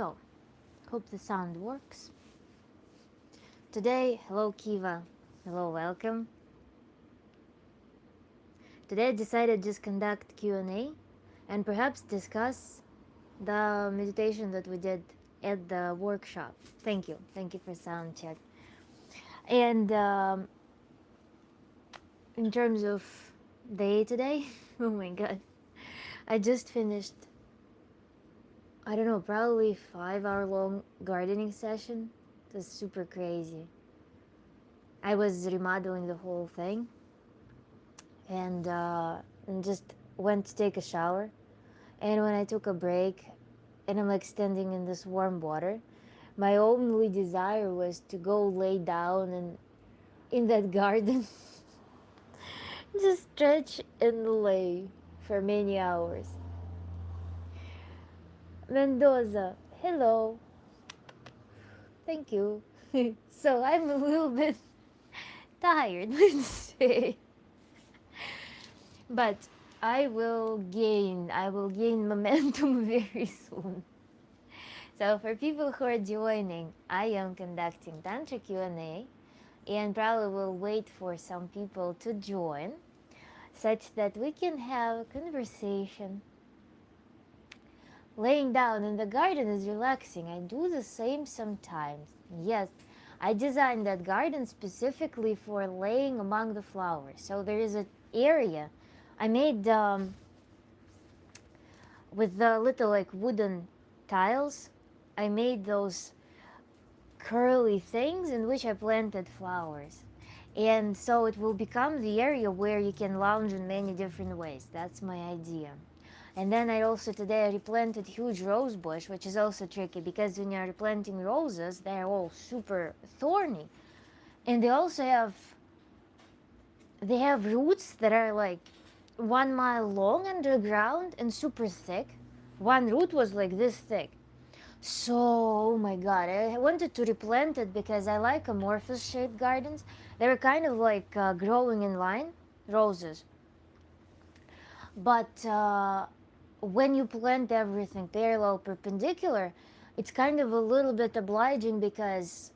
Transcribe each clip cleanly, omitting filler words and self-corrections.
So, hope the sound works. Today, hello Kiva, hello, welcome. Today I decided to just conduct Q&A and perhaps discuss the meditation that we did at the workshop. Thank you for sound check. And in terms of day today, oh my god, I just finished, I don't know, probably 5-hour long gardening session. It was super crazy. I was remodeling the whole thing and just went to take a shower. And when I took a break and I'm like standing in this warm water, my only desire was to go lay down and in that garden just stretch and lay for many hours. Mendoza, hello. Thank you. So I'm a little bit tired, let's say. But I will gain momentum very soon. So for people who are joining, I am conducting Tantra Q&A and probably will wait for some people to join such that we can have a conversation. Laying down in the garden is relaxing. I do the same sometimes. Yes, I designed that garden specifically for laying among the flowers. So there is an area I made with the little like wooden tiles. I made those curly things in which I planted flowers. And so it will become the area where you can lounge in many different ways. That's my idea. And then I also today replanted huge rose bush, which is also tricky because when you're replanting roses, they're all super thorny. And they also have roots that are like 1 mile long underground and super thick. One root was like this thick. So, oh my god, I wanted to replant it because I like amorphous shaped gardens. They were kind of like growing in line, roses. But when you plant everything parallel, perpendicular, it's kind of a little bit obliging because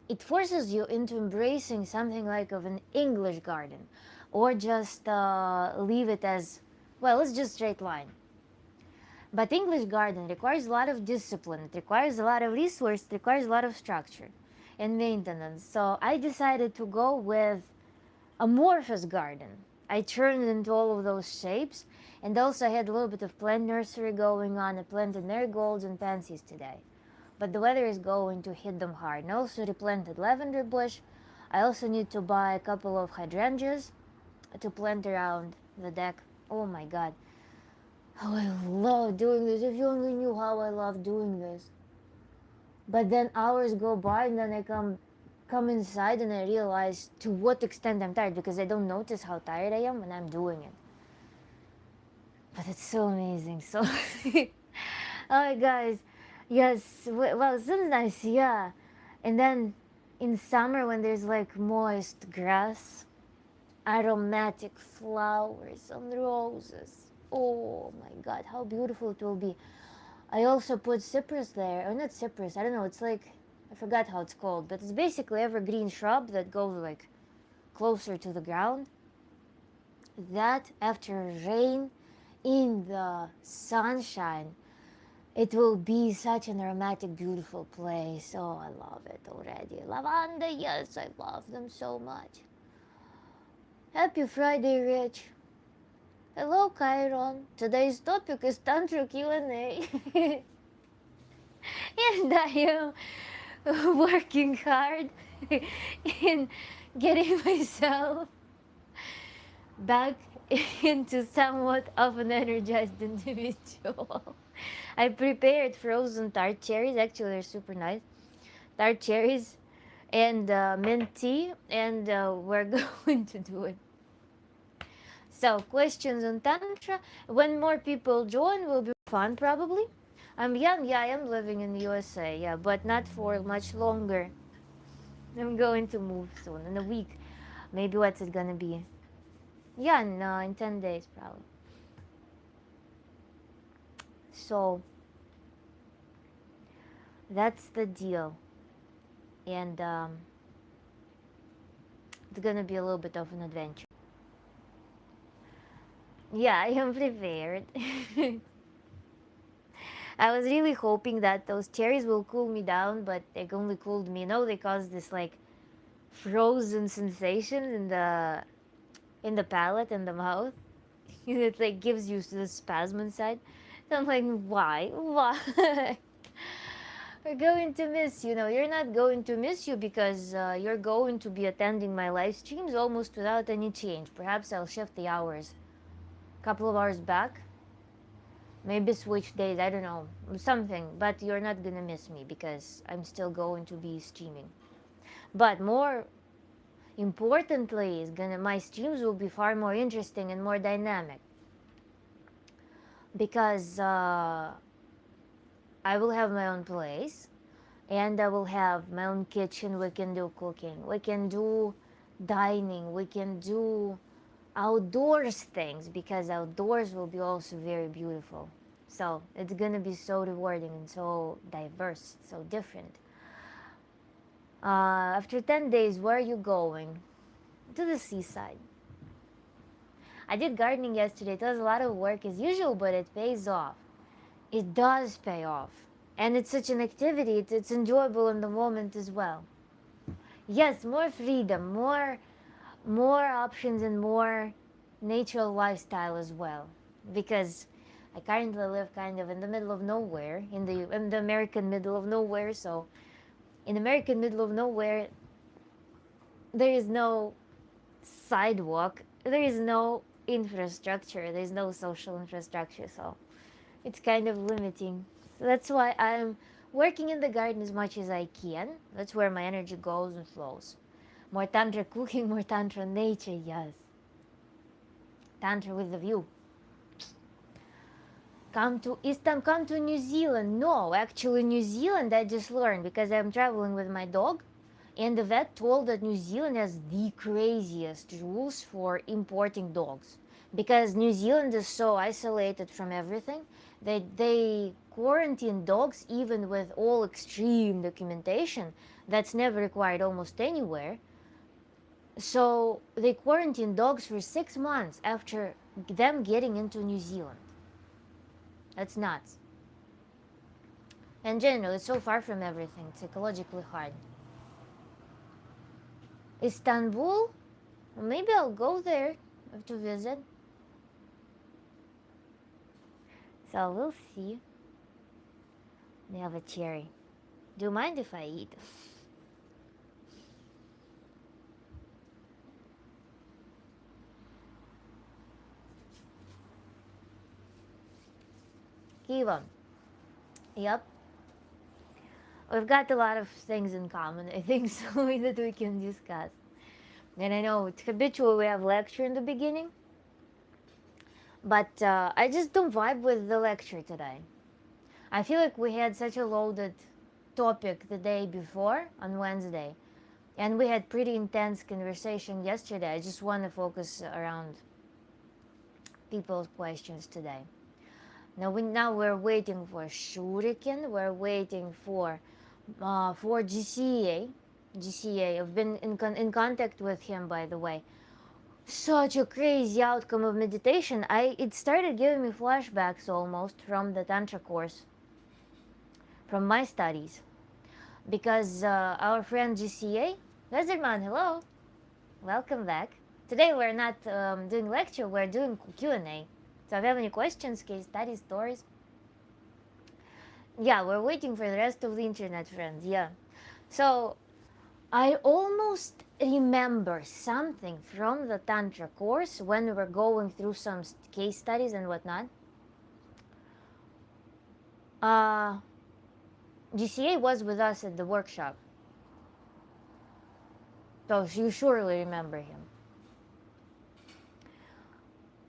it forces you into embracing something like of an English garden, or just leave it as, well, it's just straight line. But English garden requires a lot of discipline, it requires a lot of resource, it requires a lot of structure and maintenance. So I decided to go with amorphous garden. I turned into all of those shapes, and also I had a little bit of plant nursery going on. I planted marigolds and pansies today, but the weather is going to hit them hard. And I also replanted lavender bush. I also need to buy a couple of hydrangeas to plant around the deck. Oh my god, how I love doing this. If you only knew how I love doing this. But then hours go by and then I come inside and I realize to what extent I'm tired, because I don't notice how tired I am when I'm doing it. But it's so amazing. So, alright guys, yes, well, it's nice, yeah. And then in summer when there's like moist grass, aromatic flowers and roses. Oh my god, how beautiful it will be. I also put cypress there, or not cypress, I don't know, it's like, I forgot how it's called, but it's basically evergreen shrub that goes like closer to the ground. That after rain in the sunshine, it will be such an aromatic, beautiful place. Oh, I love it already. Lavanda, yes, I love them so much. Happy Friday, Rich. Hello, Chiron. Today's topic is Tantra Q&A. And I am working hard in getting myself back into somewhat of an energized individual. I prepared frozen tart cherries. Actually, they're super nice. Tart cherries and mint tea, and we're going to do it. So, questions on Tantra. When more people join, will be fun, probably. Yeah, I am living in the USA, yeah, but not for much longer. I'm going to move soon, in a week. Maybe what's it gonna be? Yeah, in 10 days, probably. So, That's the deal. And it's gonna be a little bit of an adventure. Yeah, I am prepared. I was really hoping that those cherries will cool me down, but they only cooled me. No, they caused this like frozen sensation in the palate and the mouth. It like gives you the spasm inside. So I'm like, why? Why? We're going to miss you. No, you're not going to miss you because you're going to be attending my live streams almost without any change. Perhaps I'll shift the hours. A couple of hours back. Maybe switch days. I don't know. Something. But you're not going to miss me because I'm still going to be streaming. But more importantly, is gonna my streams will be far more interesting and more dynamic because I will have my own place and I will have my own kitchen. We can do cooking, we can do dining, we can do outdoors things because outdoors will be also very beautiful. So it's gonna be so rewarding and so diverse, so different. After 10 days, where are you going? To the seaside. I did gardening yesterday. It was a lot of work as usual, but it pays off. It does pay off. And it's such an activity. It's enjoyable in the moment as well. Yes, more freedom, more options and more natural lifestyle as well. Because I currently live kind of in the middle of nowhere, in the American middle of nowhere. So in American middle of nowhere, there is no sidewalk, there is no infrastructure, there's no social infrastructure, so it's kind of limiting. So that's why I'm working in the garden as much as I can. That's where my energy goes and flows. More tantra cooking, more tantra nature, yes. Tantra with the view. Come to New Zealand. No, actually New Zealand I just learned because I'm traveling with my dog. And the vet told that New Zealand has the craziest rules for importing dogs because New Zealand is so isolated from everything that they quarantine dogs even with all extreme documentation that's never required almost anywhere. So they quarantine dogs for 6 months after them getting into New Zealand. That's nuts. In general, it's so far from everything, psychologically hard. Istanbul? Well, maybe I'll go there to visit. So we'll see. They have a cherry. Do you mind if I eat? Kiva. Yep. We've got a lot of things in common, I think, so that we can discuss. And I know it's habitual we have lecture in the beginning, but I just don't vibe with the lecture today. I feel like we had such a loaded topic the day before on Wednesday, and we had pretty intense conversation yesterday. I just want to focus around people's questions today. Now we're waiting for Shuriken. We're waiting for GCA. GCA. I've been in contact with him, by the way. Such a crazy outcome of meditation. It started giving me flashbacks almost from the Tantra course, from my studies, because our friend GCA, Lizardman, hello, welcome back. Today we're not doing lecture, we're doing Q&A. So if you have any questions, case studies, stories, yeah, we're waiting for the rest of the internet friends. Yeah, so I almost remember something from the Tantra course when we were going through some case studies and whatnot. GCA was with us at the workshop, so you surely remember him.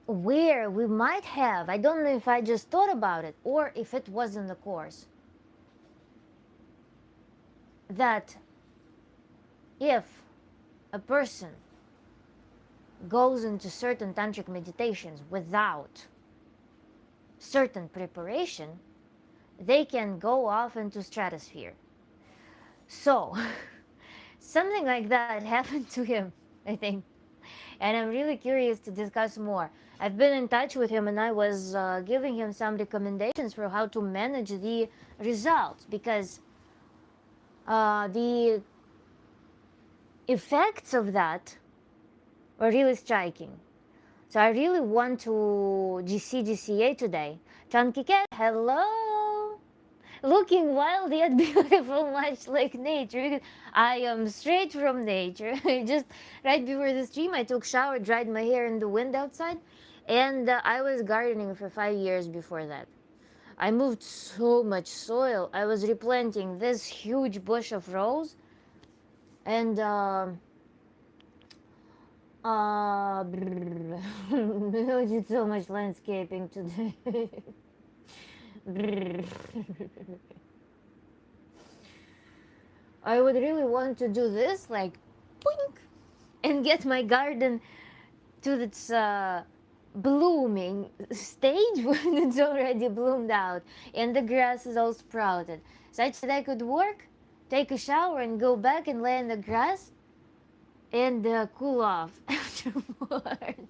Where we might have, I don't know if I just thought about it or if it was in the course, that if a person goes into certain tantric meditations without certain preparation, they can go off into stratosphere. So something like that happened to him, I think, and I'm really curious to discuss more. I've been in touch with him, and I was giving him some recommendations for how to manage the results, because the effects of that were really striking. So I really want to GCA today. Chankiket, hello! Looking wild yet beautiful, much like nature. I am straight from nature. Just right before the stream, I took shower, dried my hair in the wind outside, and I was gardening for 5 years before that. I moved so much soil. I was replanting this huge bush of rose, and we did so much landscaping today. I would really want to do this, like, boink, and get my garden to its blooming stage when it's already bloomed out and the grass is all sprouted, such that I could work, take a shower, and go back and lay in the grass and cool off afterwards.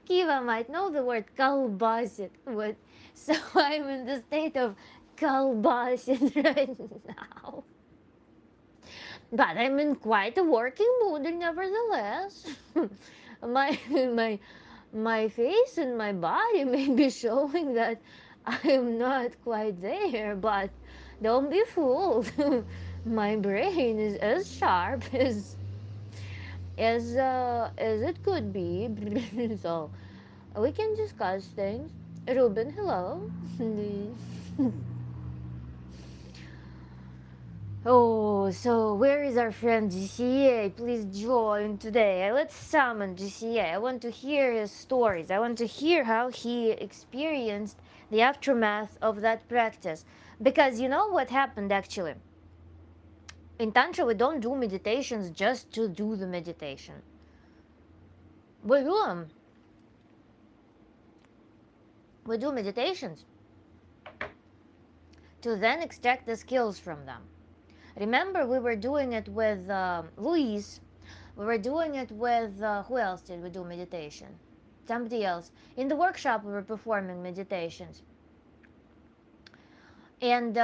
Kiva might know the word kalbasit, but so I'm in the state of kalbasit right now. But I'm in quite a working mood nevertheless. my my face and my body may be showing that I am not quite there, but don't be fooled. My brain is as sharp as it could be. So we can discuss things. Ruben, hello. Oh, so where is our friend GCA? Please join today. Let's summon GCA. I want to hear his stories. I want to hear how he experienced the aftermath of that practice. Because you know what happened actually? In Tantra, we don't do meditations just to do the meditation. We do them. We do meditations to then extract the skills from them. Remember, we were doing it with Louise. We were doing it with, who else did we do meditation? Somebody else. In the workshop, we were performing meditations. And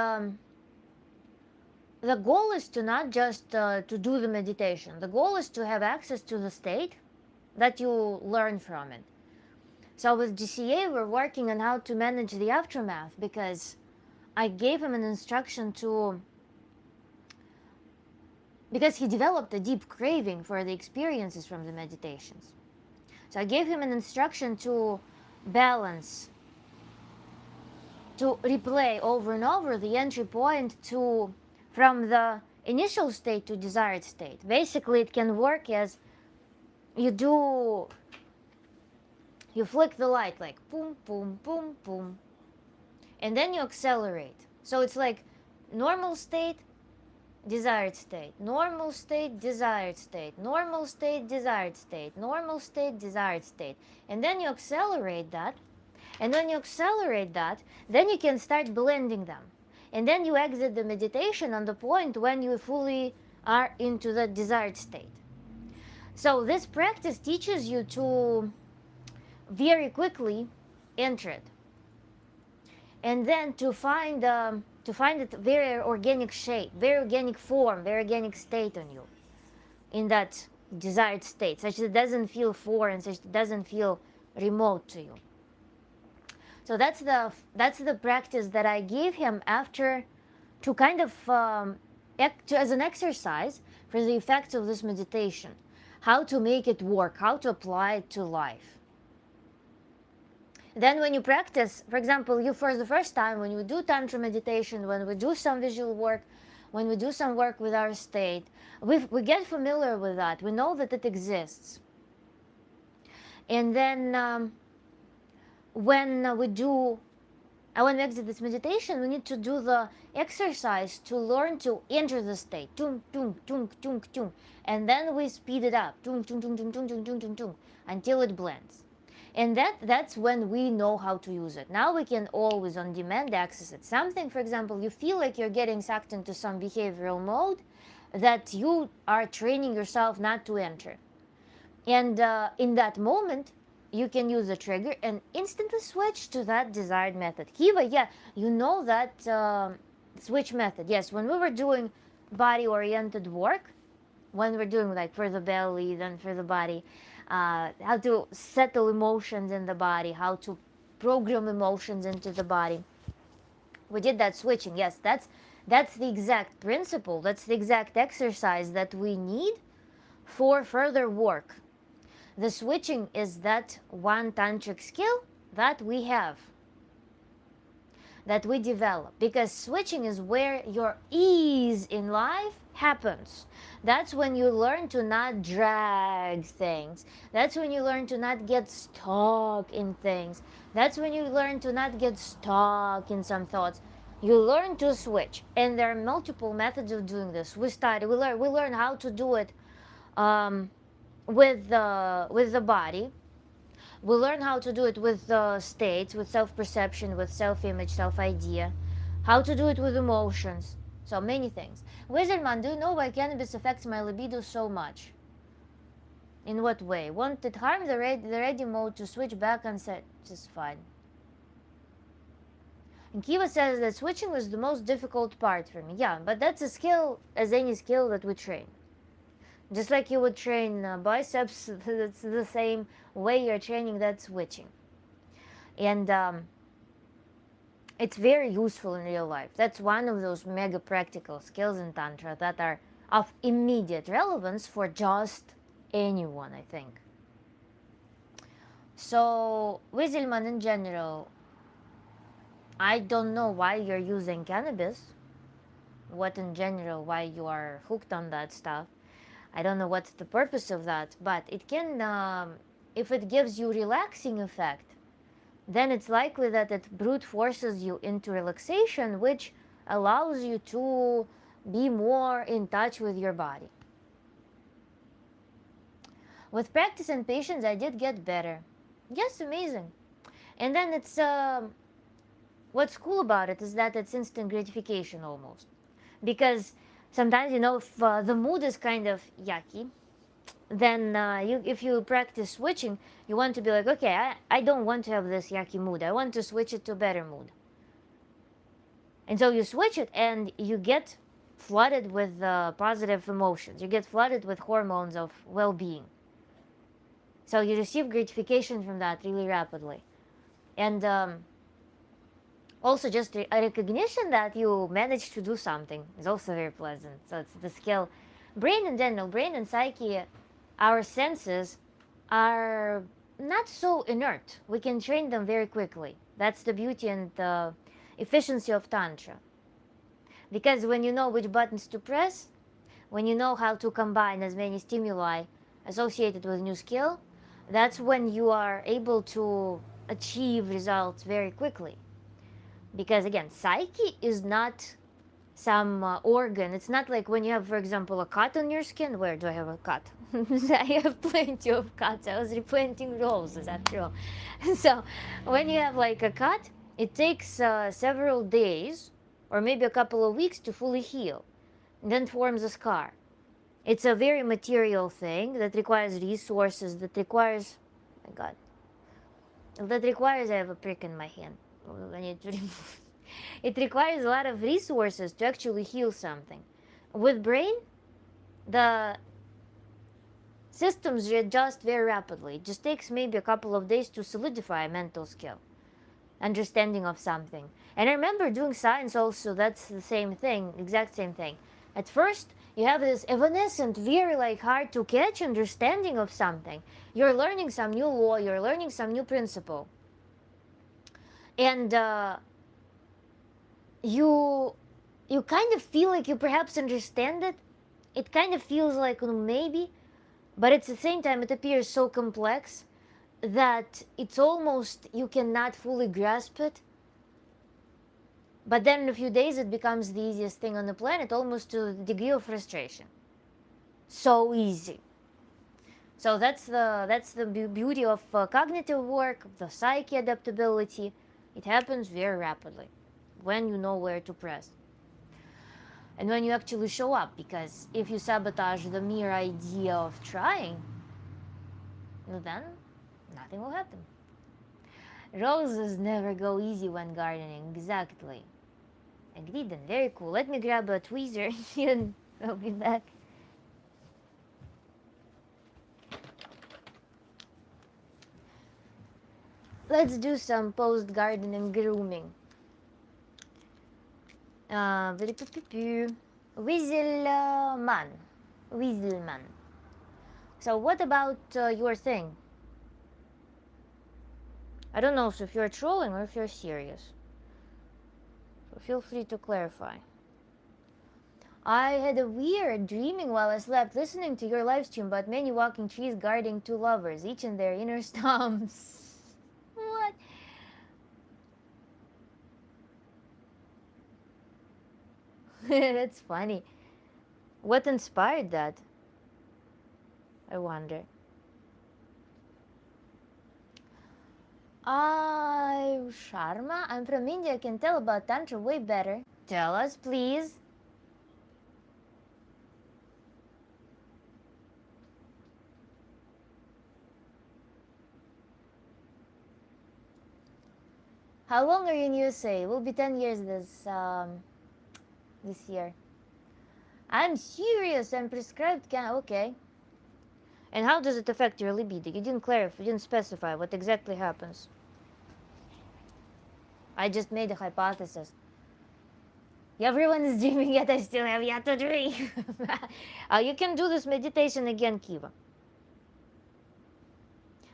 the goal is to not just to do the meditation. The goal is to have access to the state that you learn from it. So with GCA, we're working on how to manage the aftermath, because I gave him an instruction to, because he developed a deep craving for the experiences from the meditations. So I gave him an instruction to balance, to replay over and over the entry point to from the initial state to desired state. Basically, it can work as you flick the light like boom, boom, boom, boom, and then you accelerate. So it's like normal state, desired state, normal state, desired state, normal state, desired state, normal state, desired state. And then you accelerate that. And when you accelerate that, then you can start blending them. And then you exit the meditation on the point when you fully are into the desired state. So this practice teaches you to very quickly enter it. And then to find it very organic shape, very organic form, very organic state on you in that desired state, such that it doesn't feel foreign, such that it doesn't feel remote to you. So that's the practice that I gave him after, to kind of as an exercise for the effects of this meditation, how to make it work, how to apply it to life. Then when you practice, for example, you for the first time, when you do Tantra meditation, when we do some visual work, when we do some work with our state, we get familiar with that. We know that it exists. And then when we exit this meditation, we need to do the exercise to learn to enter the state. Tung, tung, tung, tung, tung. And then we speed it up. Tung, tung, tung, tung, tung, tung, tung, tung, tung, until it blends. And that's when we know how to use it. Now we can always on demand access it. Something, for example, you feel like you're getting sucked into some behavioral mode that you are training yourself not to enter. And in that moment, you can use a trigger and instantly switch to that desired method. Kiva, yeah, you know that switch method. Yes, when we were doing body oriented work, when we're doing like for the belly, then for the body, how to settle emotions in the body, how to program emotions into the body. We did that switching. Yes, that's the exact principle. That's the exact exercise that we need for further work. The switching is that one tantric skill that we have, that we develop, because switching is where your ease in life happens. That's when you learn to not drag things. That's when you learn to not get stuck in things. That's when you learn to not get stuck in some thoughts. You learn to switch, and there are multiple methods of doing this. We learn how to do it with the body. We learn how to do it with states, with self-perception, with self-image, self-idea, how to do it with emotions. So many things. Wizardman, do you know why cannabis affects my libido so much? In what way? Won't it harm the ready mode to switch back and set? Just fine. And Kiva says that switching was the most difficult part for me. Yeah, but that's a skill as any skill that we train. Just like you would train biceps, that's the same way you're training that switching. And it's very useful in real life. That's one of those mega practical skills in Tantra that are of immediate relevance for just anyone, I think. So, Wizilman in general, I don't know why you're using cannabis. What in general, why you are hooked on that stuff. I don't know what's the purpose of that, but it can, if it gives you relaxing effect, then it's likely that it brute forces you into relaxation, which allows you to be more in touch with your body. With practice and patience, I did get better. Yes, amazing. And then it's, what's cool about it is that it's instant gratification almost. Because sometimes, if the mood is kind of yucky, then if you practice switching, you want to be like, okay, I don't want to have this yucky mood. I want to switch it to a better mood. And so you switch it and you get flooded with positive emotions. You get flooded with hormones of well-being. So you receive gratification from that really rapidly. And also just a recognition that you managed to do something is also very pleasant. So it's the skill. Brain in general, brain and psyche, our senses are not so inert. We can train them very quickly. That's the beauty and the efficiency of Tantra. Because when you know which buttons to press, when you know how to combine as many stimuli associated with new skill, that's when you are able to achieve results very quickly. Because again, psyche is not some organ. It's not like when you have, for example, a cut on your skin. Where do I have a cut? I have plenty of cuts. I was replanting roses after all. So when you have like a cut, it takes several days or maybe a couple of weeks to fully heal. And then forms a scar. It's a very material thing that requires resources, that requires, oh my God, that requires, I have a prick in my hand. I need to remove. It requires a lot of resources to actually heal something. With brain, the systems readjust very rapidly. It just takes maybe a couple of days to solidify a mental skill, understanding of something. And I remember doing science also, that's the same thing, exact same thing. At first, you have this evanescent, very hard to catch understanding of something. You're learning some new law, you're learning some new principle. And you kind of feel like you perhaps understand it. It kind of feels like maybe, but at the same time it appears so complex that it's almost you cannot fully grasp it. But then in a few days it becomes the easiest thing on the planet, almost to the degree of frustration. So easy. So that's the beauty of cognitive work, the psyche adaptability. It happens very rapidly when you know where to press and when you actually show up. Because if you sabotage the mere idea of trying, then nothing will happen. Roses never go easy when gardening. Exactly. Agreed and very cool. Let me grab a tweezer and I'll be back. Let's do some post gardening grooming. Weaselman. Weaselman. So, what about your thing? I don't know if you're trolling or if you're serious. So, feel free to clarify. I had a weird dreaming while I slept listening to your live stream about many walking trees guarding two lovers, each in their inner stumps. What? That's funny. What inspired that? I wonder. Sharma, I'm from India. I can tell about Tantra way better. Tell us, please. How long are you in USA? Will be 10 years this year. I'm serious. I'm prescribed okay. And how does it affect your libido? You didn't clarify. You didn't specify what exactly happens. I just made a hypothesis. Everyone is dreaming, yet I still have yet to dream. You can do this meditation again, Kiva.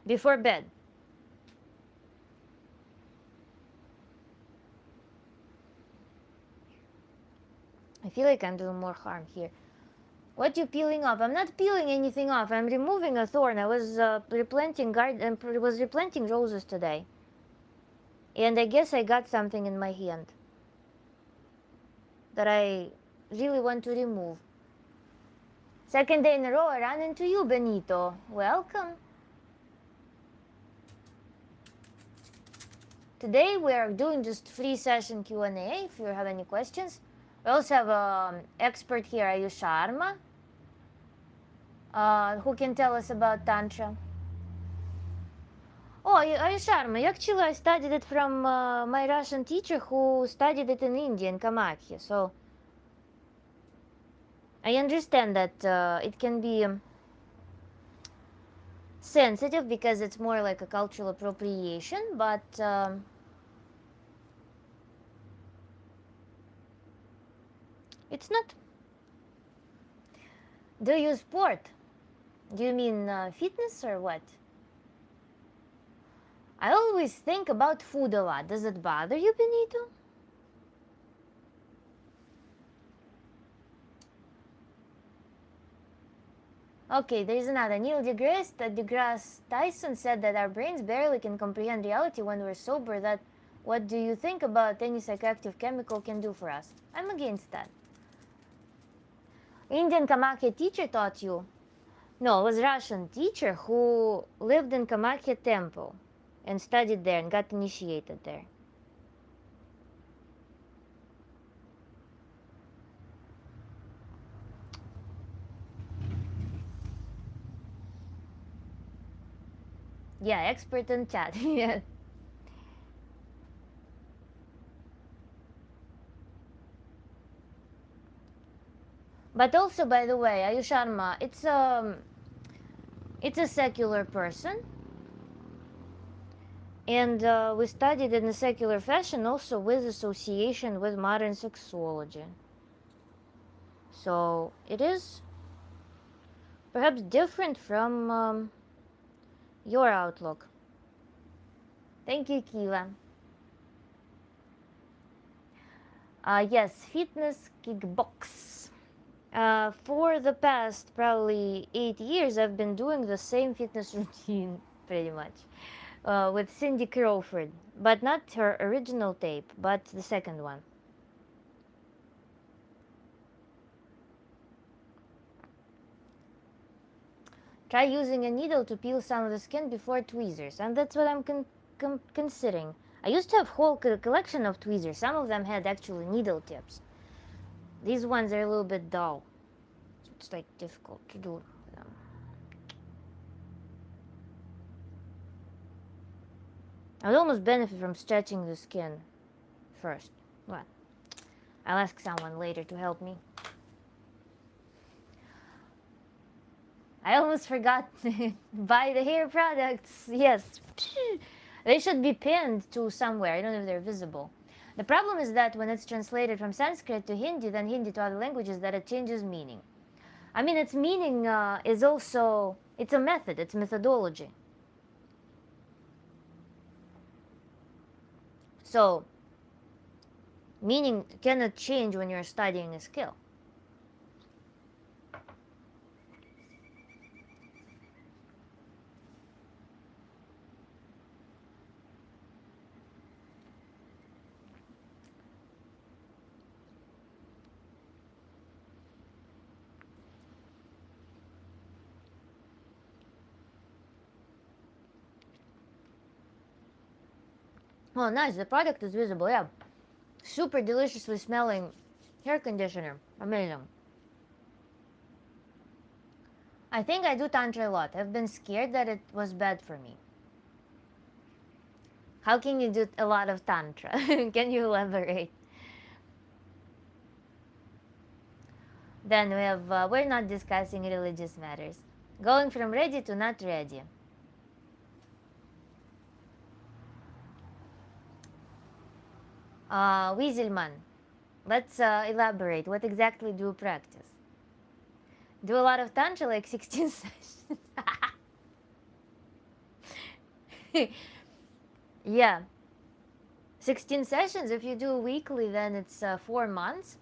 Before bed. I feel like I'm doing more harm here. What you peeling off? I'm not peeling anything off. I'm removing a thorn. I was replanting roses today, and I guess I got something in my hand that I really want to remove. Second day in a row, I ran into you, Benito. Welcome. Today we are doing just free session Q&A if you have any questions. We also have an expert here, Ayush Sharma, who can tell us about Tantra. Oh, Ayush Sharma, actually I studied it from my Russian teacher who studied it in India, in Kamakya. So I understand that it can be sensitive because it's more like a cultural appropriation, but it's not. Do you sport? Do you mean fitness or what? I always think about food a lot. Does it bother you, Benito? Okay, there's another. Neil deGrasse Tyson said that our brains barely can comprehend reality when we're sober. That what do you think about any psychoactive chemical can do for us? I'm against that. Indian Kamakya teacher taught you? No, it was Russian teacher who lived in Kamakya temple and studied there and got initiated there. Yeah, expert in chat. Yeah. But also, by the way, Ayush Sharma, it's a secular person, and we studied in a secular fashion also with association with modern sexology. So it is perhaps different from your outlook. Thank you, Kiva. Yes, fitness kickbox. For the past probably 8 years, I've been doing the same fitness routine pretty much with Cindy Crawford, but not her original tape, but the second one. Try using a needle to peel some of the skin before tweezers, and that's what I'm considering. I used to have whole collection of tweezers. Some of them had actually needle tips. These ones are a little bit dull. It's like difficult to do them. I would almost benefit from stretching the skin first. Well, I'll ask someone later to help me. I almost forgot to buy the hair products. Yes. They should be pinned to somewhere. I don't know if they're visible. The problem is that when it's translated from Sanskrit to Hindi, then Hindi to other languages, that it changes meaning. I mean, its meaning is also, it's a method, it's methodology. So, meaning cannot change when you're studying a skill. Oh, nice. The product is visible, yeah. Super deliciously smelling hair conditioner. Amazing. I think I do Tantra a lot. I've been scared that it was bad for me. How can you do a lot of Tantra? Can you elaborate? Then we have, we're not discussing religious matters. Going from ready to not ready. Wieselman, let's elaborate. What exactly do you practice? Do a lot of Tantra, like 16 sessions? Yeah. 16 sessions, if you do weekly, then it's 4 months.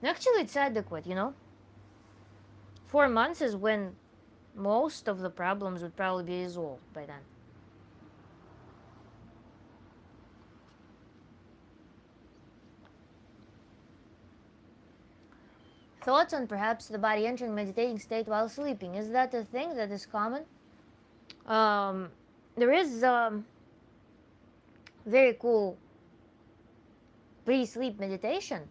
Actually, it's adequate, you know? 4 months is when most of the problems would probably be resolved by then. Thoughts on perhaps the body entering meditating state while sleeping. Is that a thing that is common? There is very cool pre-sleep meditation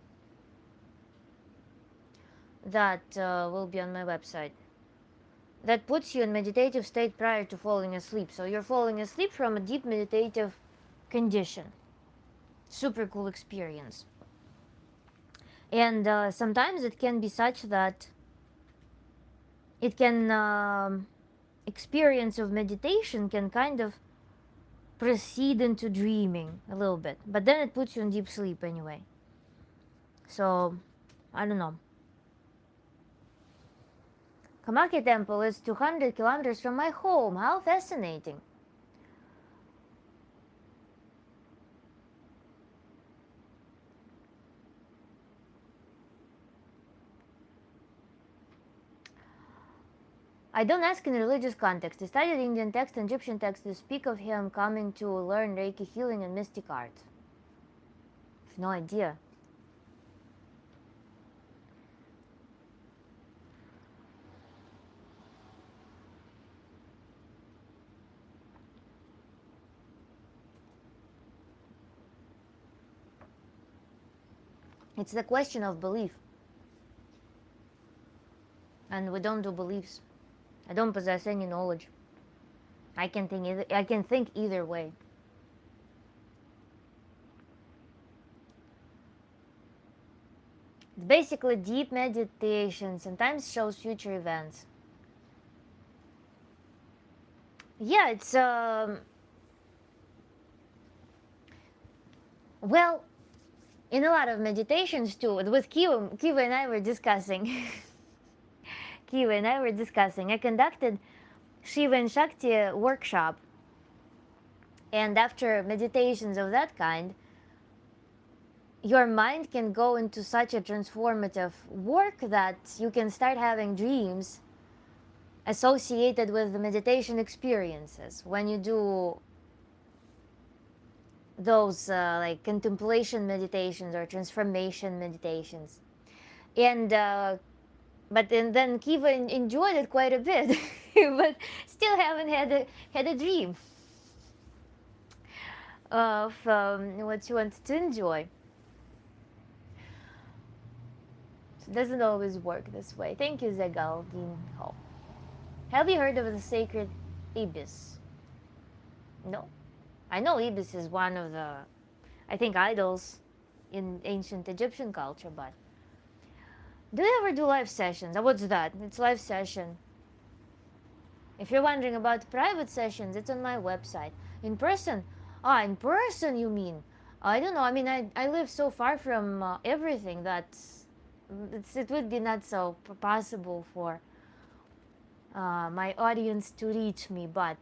that will be on my website, that puts you in meditative state prior to falling asleep. So you're falling asleep from a deep meditative condition. Super cool experience. And sometimes it can be such that it can experience of meditation can kind of proceed into dreaming a little bit, but then it puts you in deep sleep anyway. So I don't know. Kamaki Temple is 200 kilometers from my home. How fascinating. I don't ask in a religious context. I studied Indian text and Egyptian text to speak of him coming to learn Reiki healing and mystic art. I have no idea. It's the question of belief. And we don't do beliefs. I don't possess any knowledge. I can think either way. Basically, deep meditation sometimes shows future events. Yeah, it's well, in a lot of meditations too. With Kiva and I were discussing. Kiva and I were discussing. I conducted Shiva and Shakti workshop, and after meditations of that kind, your mind can go into such a transformative work that you can start having dreams associated with the meditation experiences when you do those like contemplation meditations or transformation meditations. And but then Kiva enjoyed it quite a bit. but still haven't had a dream of what you want to enjoy. So it doesn't always work this way. Thank you, Zegaldin Ho. Have you heard of the sacred ibis? No. I know ibis is one of the, I think, idols in ancient Egyptian culture, but do you ever do live sessions? What's that? It's live session. If you're wondering about private sessions, it's on my website. In person? Ah, in person you mean? I don't know. I mean, I live so far from everything that it would be not so possible for my audience to reach me, but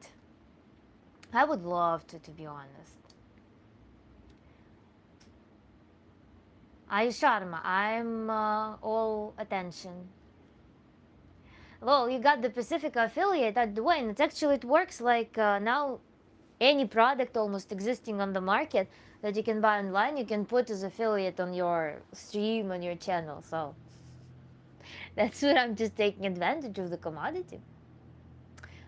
I would love to be honest. I Sharma, I'm all attention. Well, you got the Pacifica affiliate at Dwayne. It works like now any product almost existing on the market that you can buy online, you can put as affiliate on your stream, on your channel. So that's what I'm just taking advantage of the commodity.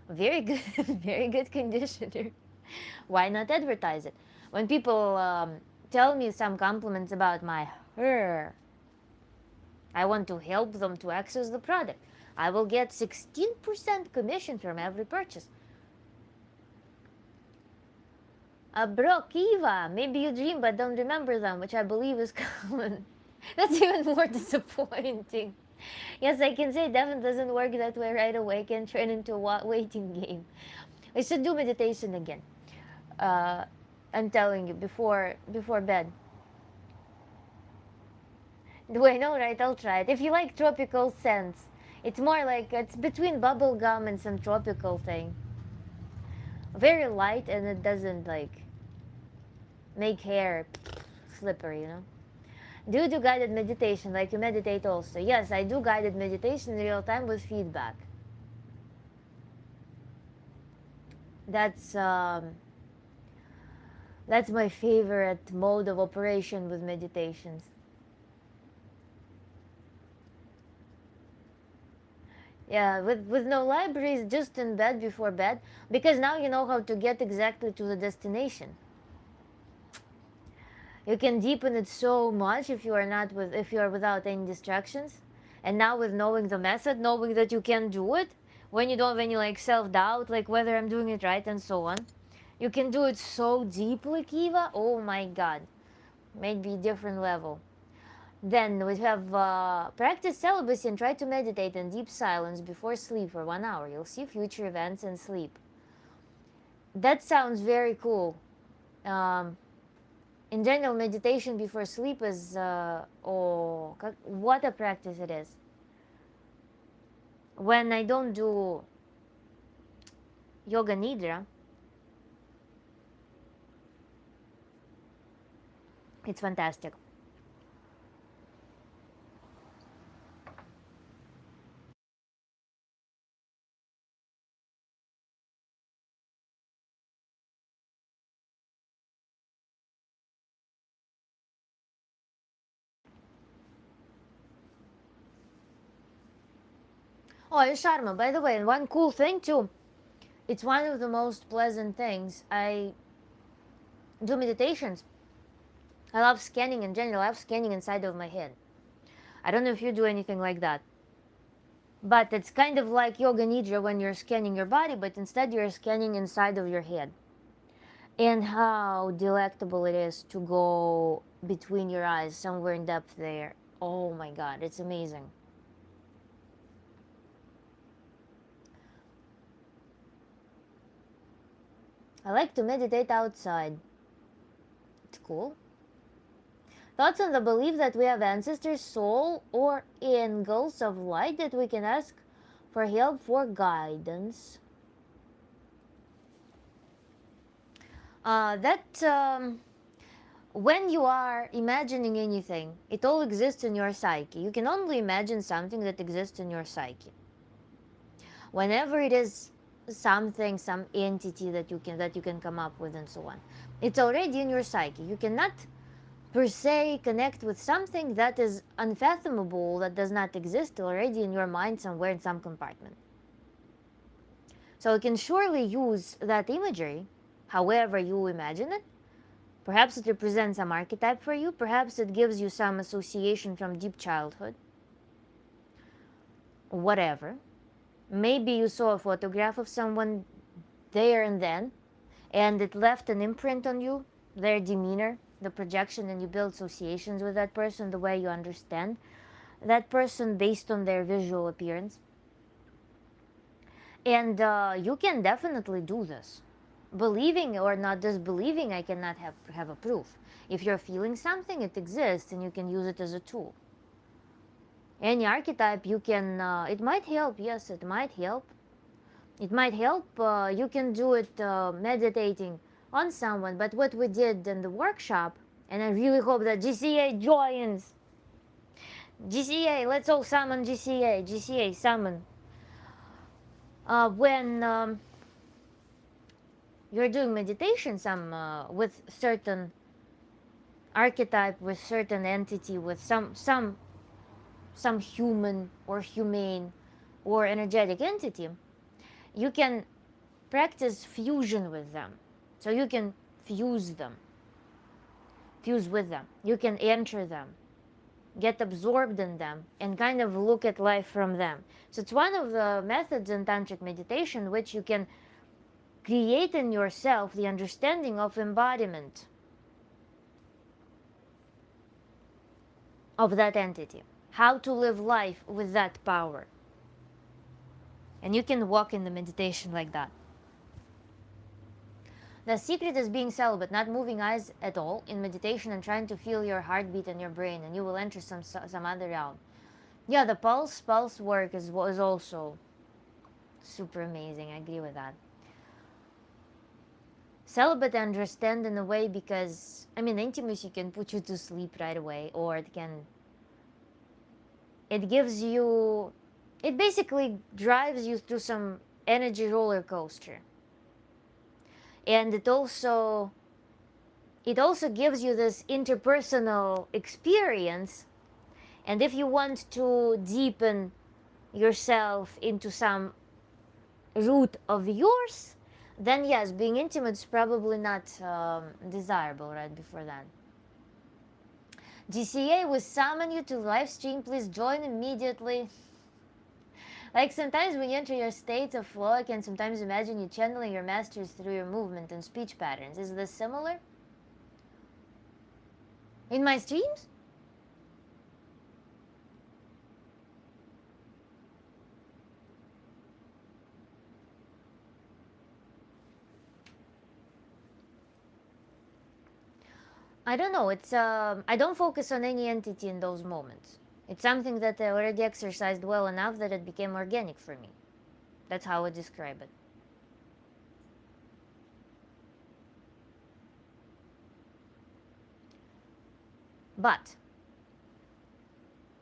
Very good, very good conditioner. Why not advertise it? When people tell me some compliments about my hair, I want to help them to access the product. I will get 16% commission from every purchase. Bro, Kiva, maybe you dream but don't remember them, which I believe is common. That's even more disappointing. Yes, I can say Devon doesn't work that way right away. Can turn into a waiting game. I should do meditation again. Uh, I'm telling you, before bed. Do I know, right? I'll try it. If you like tropical scents, it's more like it's between bubble gum and some tropical thing. Very light, and it doesn't like make hair slippery, you know. Do you do guided meditation like you meditate also? Yes, I do guided meditation in real time with feedback. That's my favorite mode of operation with meditations. Yeah, with no libraries, just in bed before bed, because now you know how to get exactly to the destination. You can deepen it so much if you are without any distractions. And now with knowing the method, knowing that you can do it, when you don't have any like self-doubt, like whether I'm doing it right and so on, you can do it so deeply, Kiva. Oh my God, maybe different level. Then we have practice celibacy and try to meditate in deep silence before sleep for 1 hour. You'll see future events in sleep. That sounds very cool. Um, in general, meditation before sleep is what a practice it is. When I don't do yoga nidra, it's fantastic. Oh, Sharma, by the way, and one cool thing too, it's one of the most pleasant things. I do meditations. I love scanning in general. I love scanning inside of my head. I don't know if you do anything like that. But it's kind of like yoga nidra when you're scanning your body, but instead you're scanning inside of your head. And how delectable it is to go between your eyes, somewhere in depth there. Oh my God, it's amazing. I like to meditate outside. It's cool. Thoughts on the belief that we have ancestors, soul, or angels of light that we can ask for help, for guidance. When you are imagining anything, it all exists in your psyche. You can only imagine something that exists in your psyche. Whenever it is something, some entity that you can come up with and so on, it's already in your psyche. You cannot per se connect with something that is unfathomable, that does not exist, already in your mind somewhere in some compartment. So you can surely use that imagery however you imagine it. Perhaps it represents some archetype for you, perhaps it gives you some association from deep childhood, whatever. Maybe you saw a photograph of someone there and then, and it left an imprint on you, their demeanor, the projection, and you build associations with that person the way you understand that person based on their visual appearance. And you can definitely do this. Believing or not disbelieving, I cannot have a proof. If you're feeling something, it exists and you can use it as a tool. Any archetype you can, it might help, yes, it might help. It might help, you can do it meditating on someone, but what we did in the workshop, and I really hope that GCA joins. GCA, let's all summon GCA. GCA, summon. When you're doing meditation with certain archetype, with certain entity, with some human or humane or energetic entity, you can practice fusion with them. So you can fuse with them. You can enter them, get absorbed in them, and kind of look at life from them. So it's one of the methods in tantric meditation which you can create in yourself the understanding of embodiment of that entity, how to live life with that power. And you can walk in the meditation like that. The secret is being celibate, not moving eyes at all in meditation and trying to feel your heartbeat in your brain, and you will enter some other realm. Yeah, the pulse work is also super amazing. I agree with that. Celibate, I understand in a way because, I mean, intimacy can put you to sleep right away, or it gives you, it basically drives you through some energy roller coaster. And it also gives you this interpersonal experience. And if you want to deepen yourself into some root of yours, then yes, being intimate is probably not desirable right before that. GCA will summon you to live stream. Please join immediately. Like sometimes when you enter your states of flow, I can sometimes imagine you channeling your masters through your movement and speech patterns. Is this similar? In my streams? I don't know. It's I don't focus on any entity in those moments. It's something that I already exercised well enough that it became organic for me. That's how I describe it. But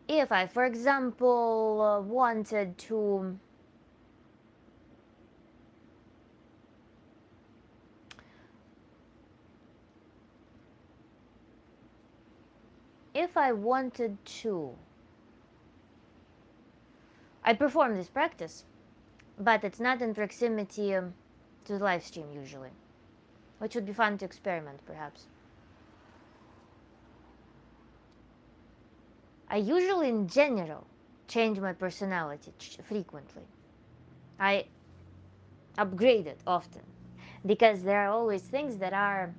if I, for example, wanted to I perform this practice, but it's not in proximity to the live stream usually, which would be fun to experiment perhaps. I usually, in general, change my personality frequently. I upgrade it often because there are always things that are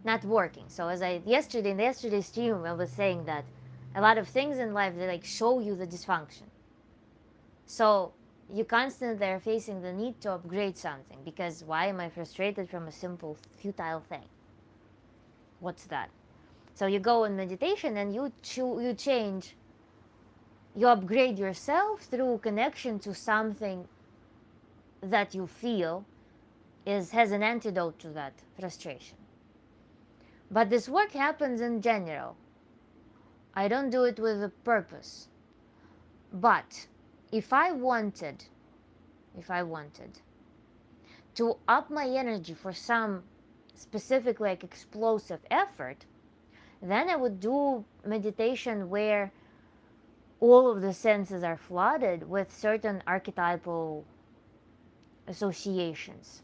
not working. So as in yesterday's stream, I was saying that a lot of things in life, they like show you the dysfunction. So you constantly are facing the need to upgrade something because why am I frustrated from a simple futile thing? What's that? So you go in meditation and you change, you upgrade yourself through connection to something that you feel has an antidote to that frustration. But this work happens in general. I don't do it with a purpose. But if I wanted to up my energy for some specific like explosive effort, then I would do meditation where all of the senses are flooded with certain archetypal associations.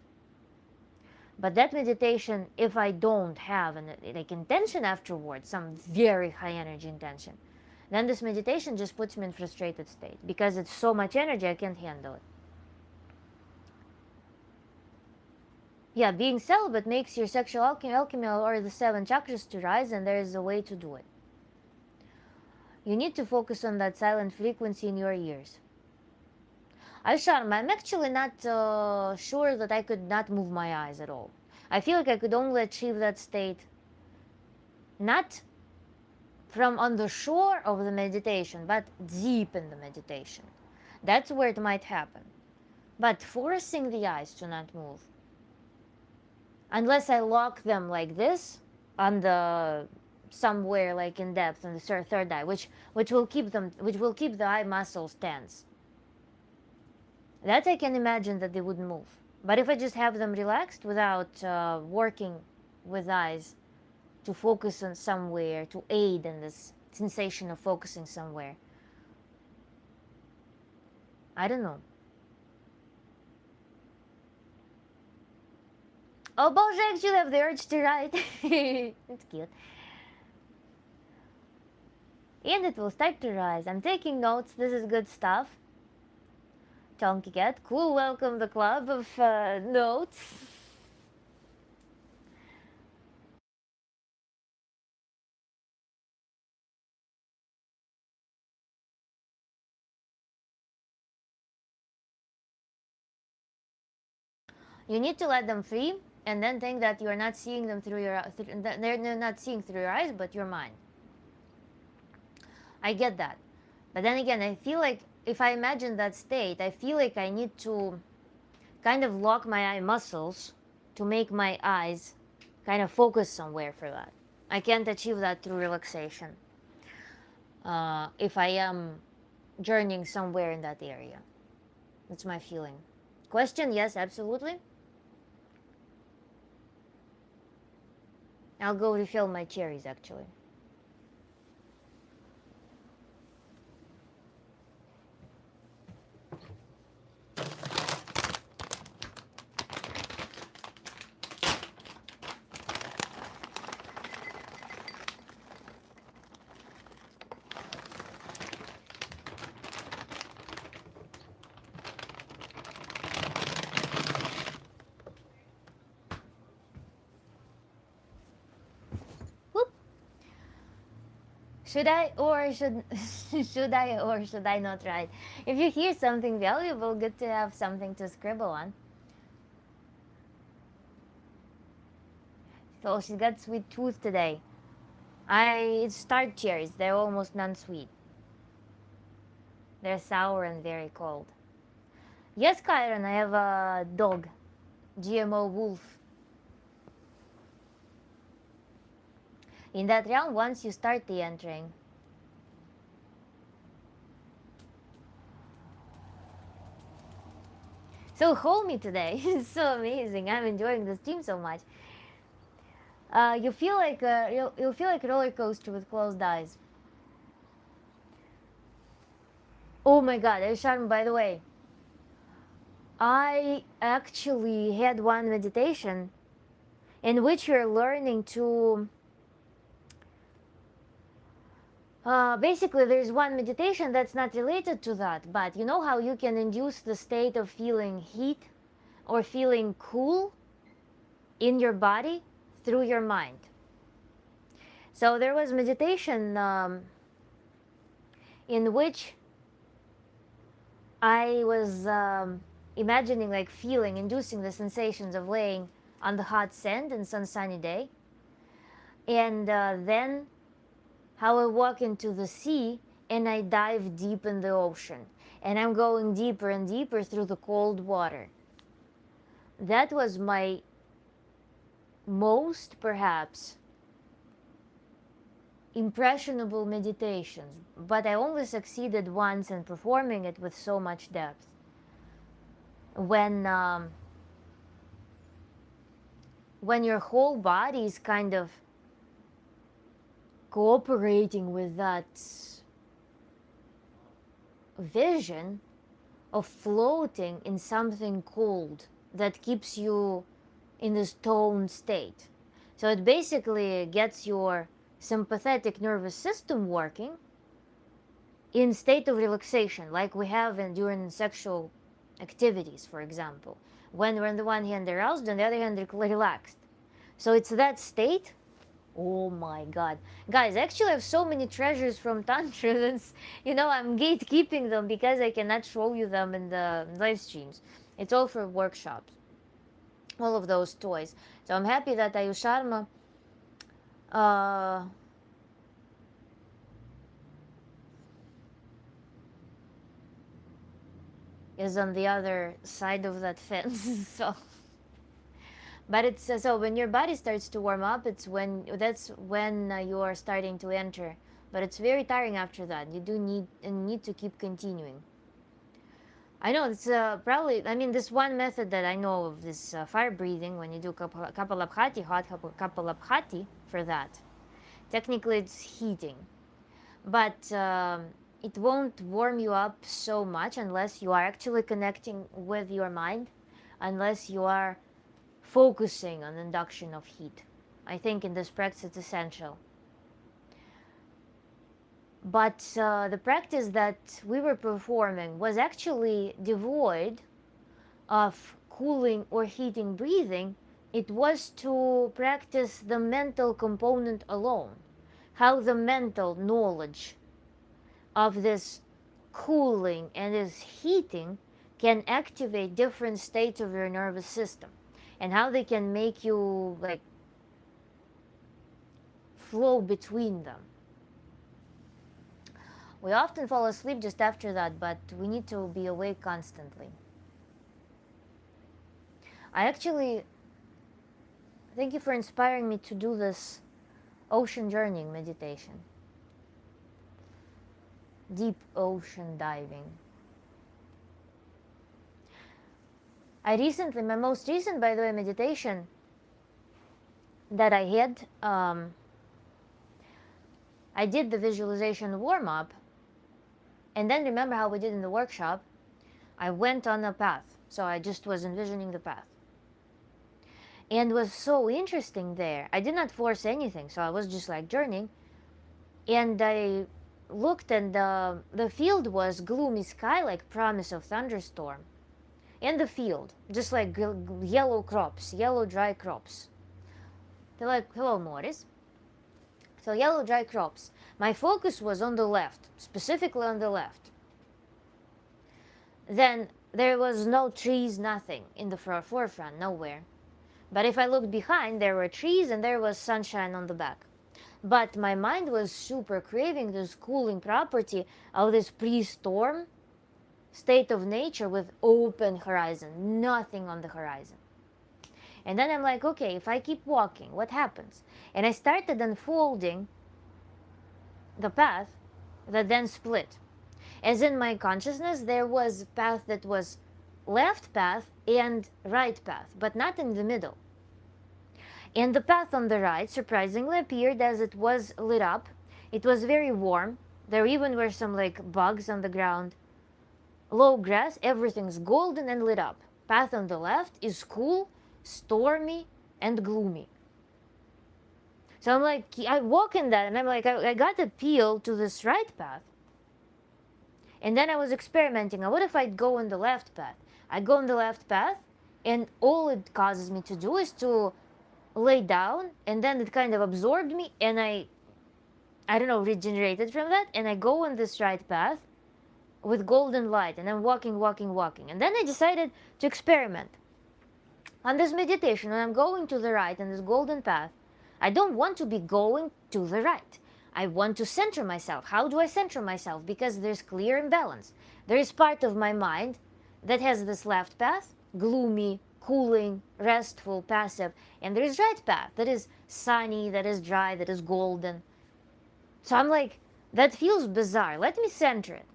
But that meditation, if I don't have an like intention afterwards, some very high energy intention, then this meditation just puts me in frustrated state because it's so much energy I can't handle it. Yeah, being celibate makes your sexual alchemy or the 7 chakras to rise, and there is a way to do it. You need to focus on that silent frequency in your ears. Aisharm, I'm actually not sure that I could not move my eyes at all. I feel like I could only achieve that state not from on the shore of the meditation, but deep in the meditation. That's where it might happen. But forcing the eyes to not move, unless I lock them like this on the somewhere like in depth in the third eye, which will keep the eye muscles tense. That I can imagine that they wouldn't move. But if I just have them relaxed without working with eyes to focus on somewhere, to aid in this sensation of focusing somewhere, I don't know. Oh, Boże, I actually have the urge to write. It's cute. And it will start to rise. I'm taking notes. This is good stuff. Chunky Cat, cool. Welcome the club of notes. You need to let them free, and then think that you are not seeing them through your. They're not seeing through your eyes, but your mind. I get that, but then again, I feel like if I imagine that state, I feel like I need to kind of lock my eye muscles to make my eyes kind of focus somewhere for that. I can't achieve that through relaxation. If I am journeying somewhere in that area, that's my feeling. Question? Yes, absolutely. I'll go refill my cherries actually. Whoop. Should I or should I not write? If you hear something valuable, good to have something to scribble on. So she's got sweet tooth today. It's tart cherries. They're almost non-sweet. They're sour and very cold. Yes, Kyron, I have a dog, GMO wolf. In that realm, once you start the entering, so homey today. It's so amazing. I'm enjoying the stream so much. You feel like you'll feel like a roller coaster with closed eyes. Oh my God, Sharm, by the way, I actually had one meditation in which you're learning to. Basically, there's one meditation that's not related to that, but you know how you can induce the state of feeling heat or feeling cool in your body through your mind. So there was meditation in which I was imagining, like feeling, inducing the sensations of laying on the hot sand in some sunny day, and then how I walk into the sea and I dive deep in the ocean, and I'm going deeper and deeper through the cold water. That was my most, perhaps, impressionable meditations, but I only succeeded once in performing it with so much depth. When your whole body is kind of cooperating with that vision of floating in something cold that keeps you in this toned state. So it basically gets your sympathetic nervous system working in state of relaxation, like we have during sexual activities, for example, when we're on the one hand aroused, on the other hand relaxed. So it's that state. Oh my god. Guys, I actually have so many treasures from Tantra that's, I'm gatekeeping them because I cannot show you them in the live streams. It's all for workshops. All of those toys. So I'm happy that Ayusharma uh, is on the other side of that fence. So, but it's so when your body starts to warm up, that's when you are starting to enter. But it's very tiring after that. You do need to keep continuing. I know it's probably. I mean, this one method that I know of, this fire breathing, when you do kapalabhati, hot kapalabhati, for that. Technically, it's heating, but it won't warm you up so much unless you are actually connecting with your mind, unless you are focusing on induction of heat. I think in this practice it's essential. But the practice that we were performing was actually devoid of cooling or heating breathing. It was to practice the mental component alone, how the mental knowledge of this cooling and this heating can activate different states of your nervous system, and how they can make you like flow between them. We often fall asleep just after that, but we need to be awake constantly. I actually thank you for inspiring me to do this ocean journeying meditation. Deep ocean diving. My most recent, by the way, meditation that I had, I did the visualization warm-up, and then remember how we did in the workshop, I went on a path. So I just was envisioning the path. And it was so interesting there. I did not force anything, so I was just like journeying. And I looked, and the field was gloomy sky, like promise of thunderstorm. And the field, just like yellow crops, yellow dry crops. They're like, hello, Morris. So yellow dry crops. My focus was on the left, specifically on the left. Then there was no trees, nothing in the forefront, nowhere. But if I looked behind, there were trees and there was sunshine on the back. But my mind was super craving this cooling property of this pre-storm state of nature with open horizon, nothing on the horizon. And then I'm like, okay, if I keep walking, what happens? And I started unfolding the path that then split. As in my consciousness, there was a path that was left path and right path, but not in the middle. And the path on the right surprisingly appeared as it was lit up. It was very warm. There even were some like bugs on the ground. Low grass, everything's golden and lit up. Path on the left is cool, stormy, and gloomy. So I'm like, I walk in that and I'm like, I got appeal to this right path. And then I was experimenting. What if I'd go on the left path? I go on the left path, and all it causes me to do is to lay down, and then it kind of absorbed me, and I don't know, regenerated from that, and I go on this right path with golden light, and I'm walking. And then I decided to experiment. On this meditation, when I'm going to the right on this golden path, I don't want to be going to the right. I want to center myself. How do I center myself? Because there's clear imbalance. There is part of my mind that has this left path, gloomy, cooling, restful, passive, and there is right path that is sunny, that is dry, that is golden. So I'm like, that feels bizarre. Let me center it.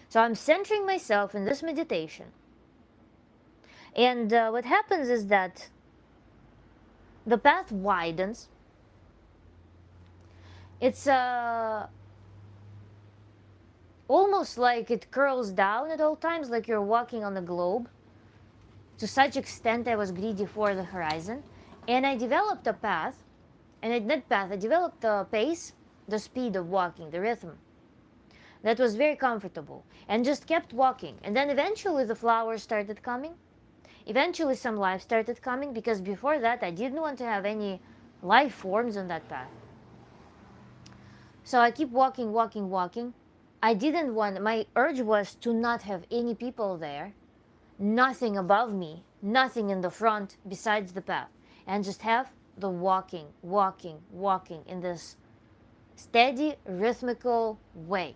So I'm centering myself in this meditation. And what happens is that the path widens. It's almost like it curls down at all times, like you're walking on a globe. To such extent I was greedy for the horizon. And I developed a path, and I developed the pace, the speed of walking, the rhythm. That was very comfortable, and just kept walking. And then eventually the flowers started coming. Eventually some life started coming, because before that I didn't want to have any life forms on that path. So I keep walking, walking, walking. I didn't want, my urge was to not have any people there, nothing above me, nothing in the front besides the path, and just have the walking, walking, walking in this steady, rhythmical way.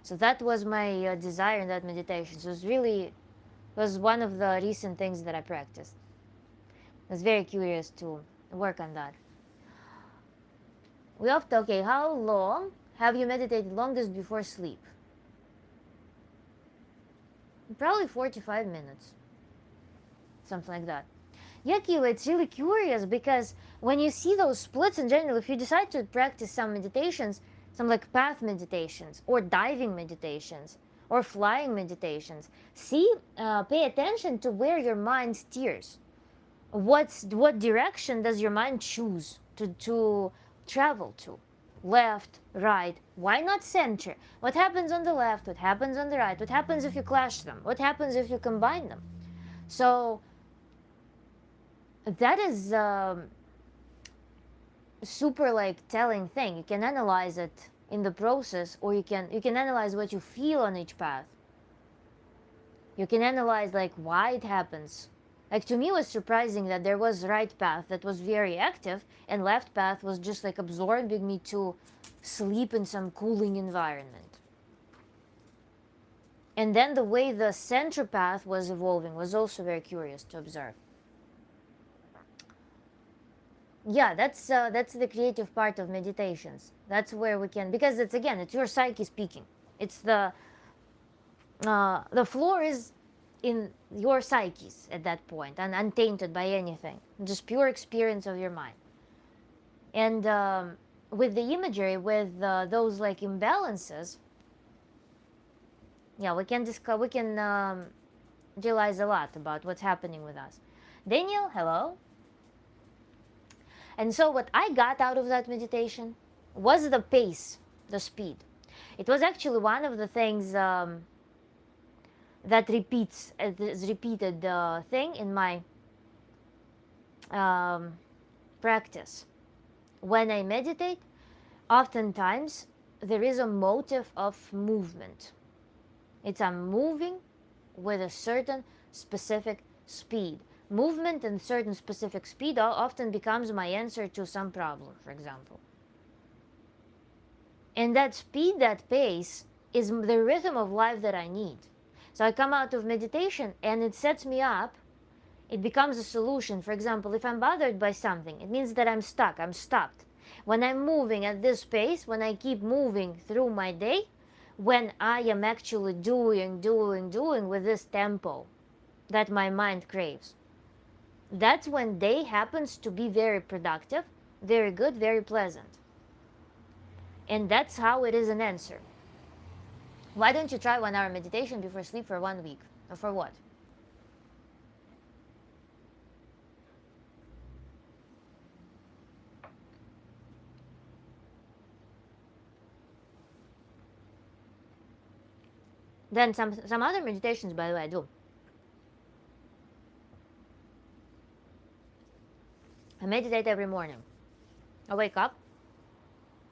So that was my desire in that meditation. So it was one of the recent things that I practiced. I was very curious to work on that. Okay, how long have you meditated longest before sleep? Probably 45 minutes. Something like that. Yeah, Kila, it's really curious, because when you see those splits in general, if you decide to practice some meditations, some like path meditations, or diving meditations, or flying meditations, pay attention to where your mind steers. What direction does your mind choose to travel to? Left, right, why not center? What happens on the left? What happens on the right? What happens if you clash them? What happens if you combine them? So that is super like telling thing. You can analyze it in the process, or you can analyze what you feel on each path. You can analyze like why it happens. Like, to me, it was surprising that there was right path that was very active, and left path was just like absorbing me to sleep in some cooling environment. And then the way the center path was evolving was also very curious to observe. Yeah, that's the creative part of meditations. That's where we can, because it's your psyche speaking. It's the floor is in your psyches at that point, and untainted by anything, just pure experience of your mind. And with the imagery, with those like imbalances, yeah, we can realize a lot about what's happening with us. Daniel, hello. And so what I got out of that meditation was the pace, the speed. It was actually one of the things that is repeated thing in my practice. When I meditate, oftentimes there is a motive of movement. I'm moving with a certain specific speed. Movement and certain specific speed often becomes my answer to some problem, for example. And that speed, that pace, is the rhythm of life that I need. So I come out of meditation and it sets me up. It becomes a solution. For example, if I'm bothered by something, it means that I'm stuck, I'm stopped. When I'm moving at this pace, when I keep moving through my day, when I am actually doing with this tempo that my mind craves, that's when day happens to be very productive, very good, very pleasant. And that's how it is an answer. Why don't you try 1 hour meditation before sleep for 1 week? Or for what? Then some other meditations, by the way, I do. I meditate every morning. I wake up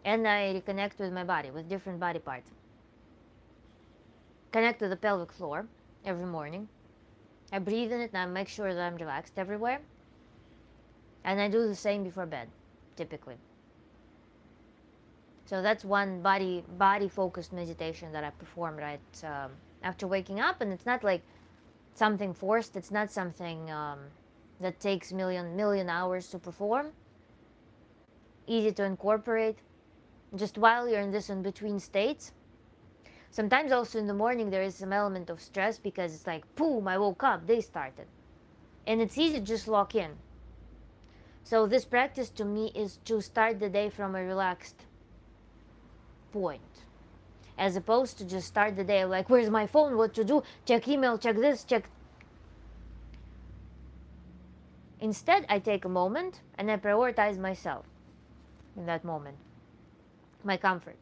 and I reconnect with my body, with different body parts. Connect to the pelvic floor every morning. I breathe in it and I make sure that I'm relaxed everywhere. And I do the same before bed, typically. So that's one body focused meditation that I perform right after waking up, and it's not like something forced. It's not something that takes million hours to perform. Easy to incorporate, just while you're in this in between states. Sometimes also in the morning there is some element of stress, because it's like, boom, I woke up, day started, and it's easy to just lock in. So this practice to me is to start the day from a relaxed point. as opposed to just start the day like, where's my phone, what to do, check email, check this, check. Instead, I take a moment and I prioritize myself in that moment, my comfort.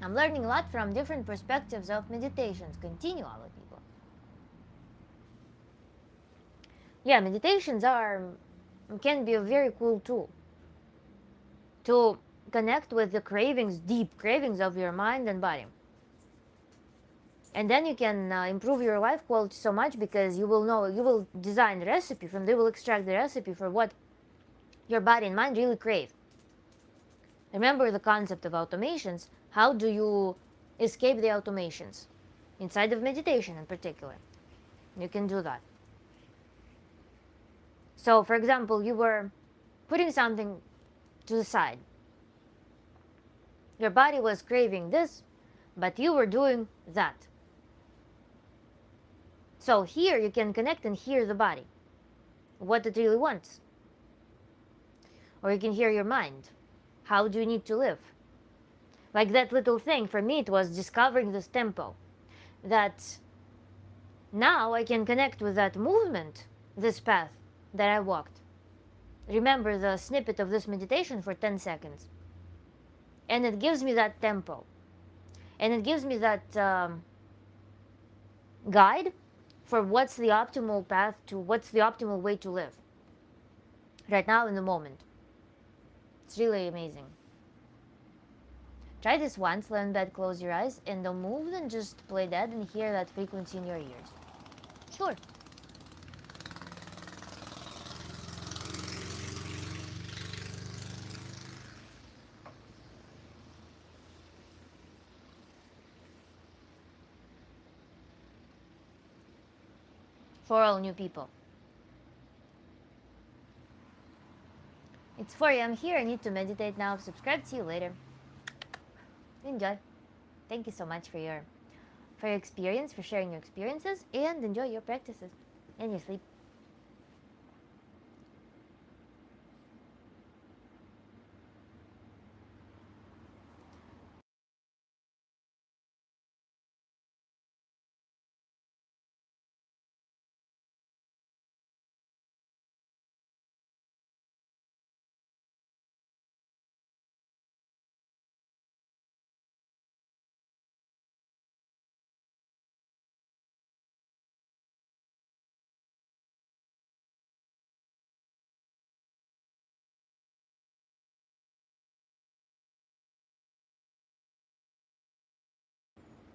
I'm learning a lot from different perspectives of meditations. Continue, all people. Yeah, meditations can be a very cool tool to connect with the cravings, deep cravings of your mind and body. And then you can improve your life quality so much because you will design the recipe from, they will extract the recipe for what your body and mind really crave. Remember the concept of automations. How do you escape the automations? Inside of meditation in particular. You can do that. So, for example, you were putting something to the side. Your body was craving this, but you were doing that. So here you can connect and hear the body, what it really wants. Or you can hear your mind. How do you need to live? Like that little thing, for me it was discovering this tempo. That now I can connect with that movement, this path that I walked. Remember the snippet of this meditation for 10 seconds. And it gives me that tempo. And it gives me that guide for what's the optimal path to, what's the optimal way to live. Right now in the moment. It's really amazing. Try this once, lay in bed, close your eyes, and don't move, then just play that and hear that frequency in your ears. Sure. For all new people. It's 4 a.m. here. I need to meditate now. Subscribe. See you later. Enjoy. Thank you so much for your experience, for sharing your experiences, and enjoy your practices and your sleep.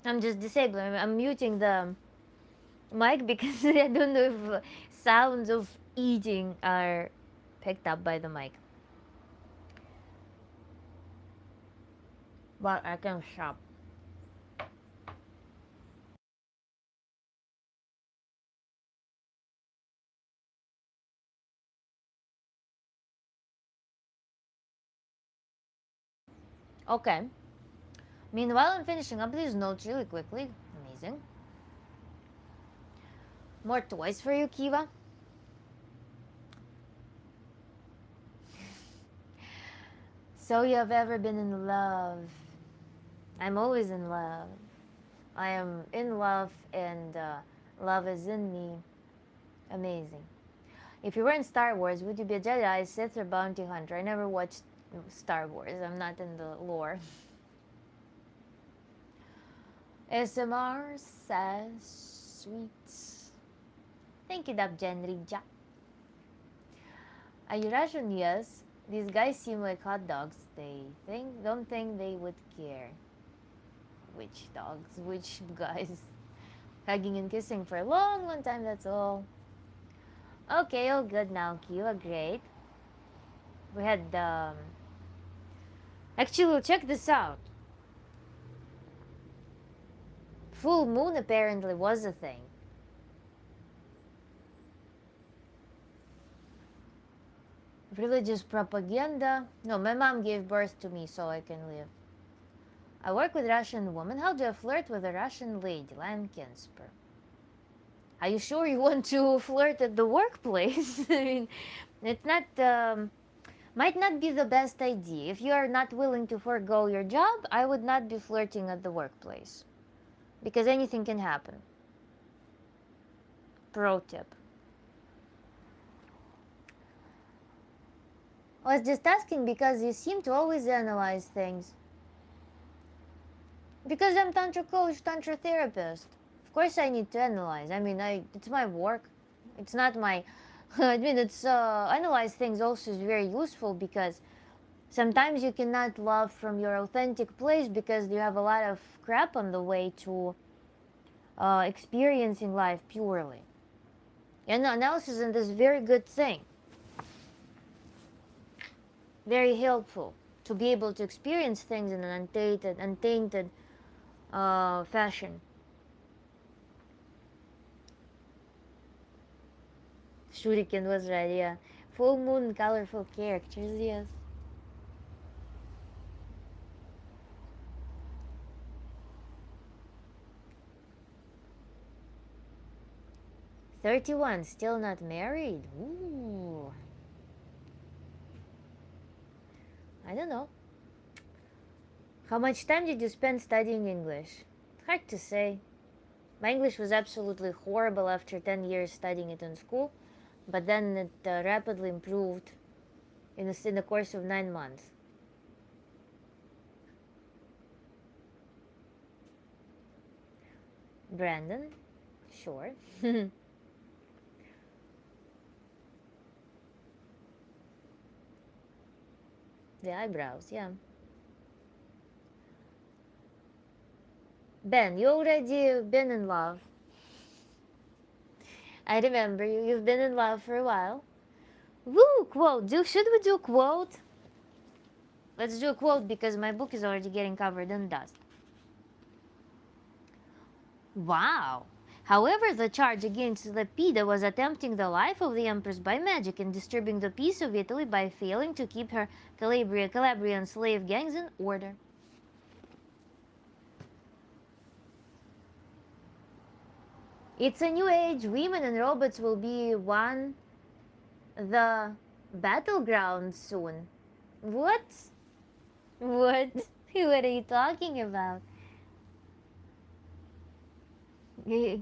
I'm just disabling. I'm muting the mic because I don't know if sounds of eating are picked up by the mic. But I can shop. Okay. Meanwhile, I'm finishing up these notes really quickly. Amazing. More toys for you, Kiva. So you have ever been in love? I'm always in love. I am in love and love is in me. Amazing. If you were in Star Wars, would you be a Jedi, Sith, or bounty hunter? I never watched Star Wars. I'm not in the lore. SMR says sweets. Thank you, Dabjen Rija. Are you Russian? Yes. These guys seem like hot dogs. They don't think they would care. Which dogs? Which guys? Hugging and kissing for a long, long time, that's all. Okay, all good now, Kiva. Great. We had, actually, check this out. Full moon apparently was a thing. Religious propaganda. No, my mom gave birth to me so I can live. I work with Russian woman. How do I flirt with a Russian lady? Lankinspur. Are you sure you want to flirt at the workplace? I mean, it's not, might not be the best idea. If you are not willing to forego your job, I would not be flirting at the workplace. Because anything can happen. Pro tip. I was just asking because you seem to always analyze things. Because I'm Tantra coach, Tantra therapist. Of course I need to analyze. I mean, it's my work. It's not my... I mean, analyze things also is very useful because sometimes you cannot love from your authentic place because you have a lot of crap on the way to experiencing life purely. And analysis is this very good thing. Very helpful to be able to experience things in an untainted fashion. Shuriken was right, yeah. Full moon, colorful characters, yes. "31, still not married? Ooh. I don't know. How much time did you spend studying English? Hard to say. My English was absolutely horrible after 10 years studying it in school, but then it rapidly improved in the course of 9 months. Brandon? Sure. The eyebrows, yeah. Ben, you already been in love. I remember you. You've been in love for a while. Woo! Quote. Should we do quote? Let's do a quote because my book is already getting covered in dust. Wow! However, the charge against Lepida was attempting the life of the empress by magic and disturbing the peace of Italy by failing to keep her Calabrian slave gangs in order. It's a new age. Women and robots will be on the battleground soon. What? What? What are you talking about?